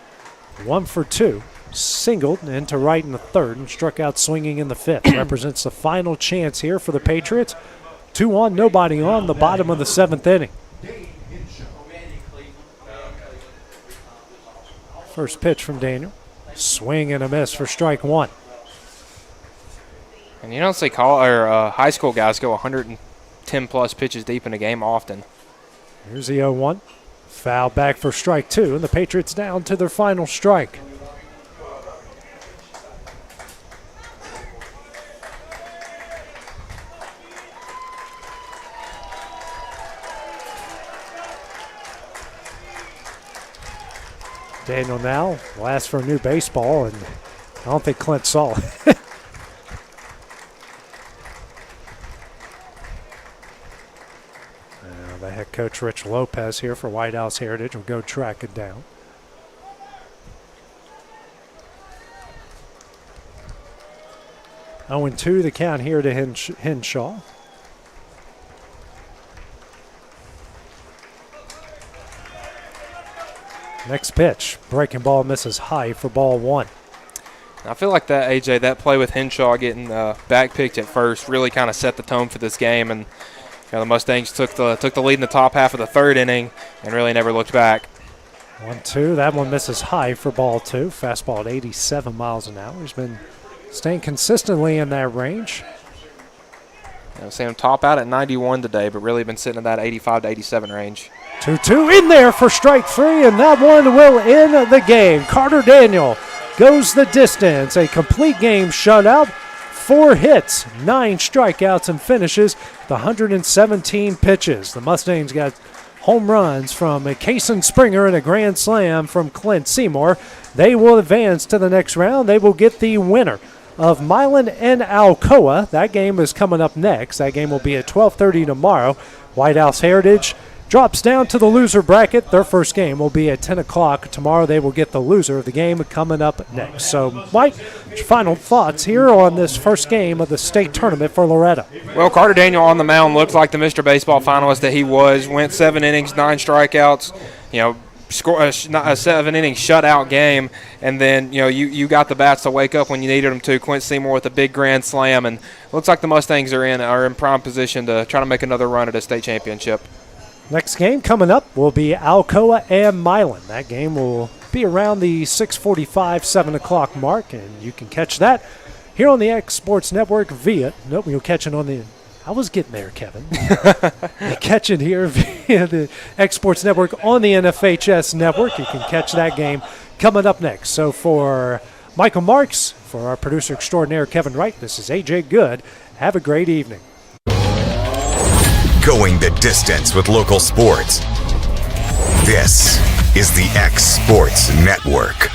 1 for 2. Singled into right in the 3rd and struck out swinging in the 5th. Represents the final chance here for the Patriots. 2 on, nobody on, the bottom of the 7th inning. First pitch from Daniel. Swing and a miss for strike 1. And you don't see high school guys go 110-plus pitches deep in a game often. Here's the 0-1. Foul back for strike 2, and the Patriots down to their final strike. Daniel now will ask for a new baseball, and I don't think Clint saw it. The head coach, Rich Lopez, here for White House Heritage, will go track it down. Oh, 0-2 the count here to Henshaw. Next pitch, breaking ball misses high for ball 1. I feel like that, AJ, that play with Henshaw getting back picked at first really kind of set the tone for this game, and the Mustangs took the lead in the top half of the 3rd inning and really never looked back. 1-2, that one misses high for ball 2. Fastball at 87 miles an hour. He's been staying consistently in that range. I've seen him top out at 91 today, but really been sitting in that 85 to 87 range. 2-2 in there for strike 3, and that one will end the game. Carter Daniel goes the distance. A complete game shutout. 4 hits, 9 strikeouts, and finishes with 117 pitches. The Mustangs got home runs from Kason Springer and a grand slam from Clint Seymour. They will advance to the next round. They will get the winner of Milan and Alcoa. That game is coming up next. That game will be at 12:30 tomorrow. White House Heritage drops down to the loser bracket. Their first game will be at 10 o'clock tomorrow. They will get the loser of the game coming up next. So, Mike, final thoughts here on this first game of the state tournament for Loretto. Well, Carter Daniel on the mound looked like the Mr. Baseball finalist that he was. Went 7 innings, 9 strikeouts, score a 7-inning shutout game, and then you got the bats to wake up when you needed them to. Quint Seymour with a big grand slam, and looks like the Mustangs are in prime position to try to make another run at a state championship. Next game coming up will be Alcoa and Milan. That game will be around the 6:45, 7 o'clock mark, and you can catch that here on the X Sports Network you'll catch it on the, I was getting there, Kevin. You catch it here via the X Sports Network on the NFHS Network. You can catch that game coming up next. So for Michael Marks, for our producer extraordinaire, Kevin Wright, this is AJ Good. Have a great evening. Going the distance with local sports. This is the X Sports Network.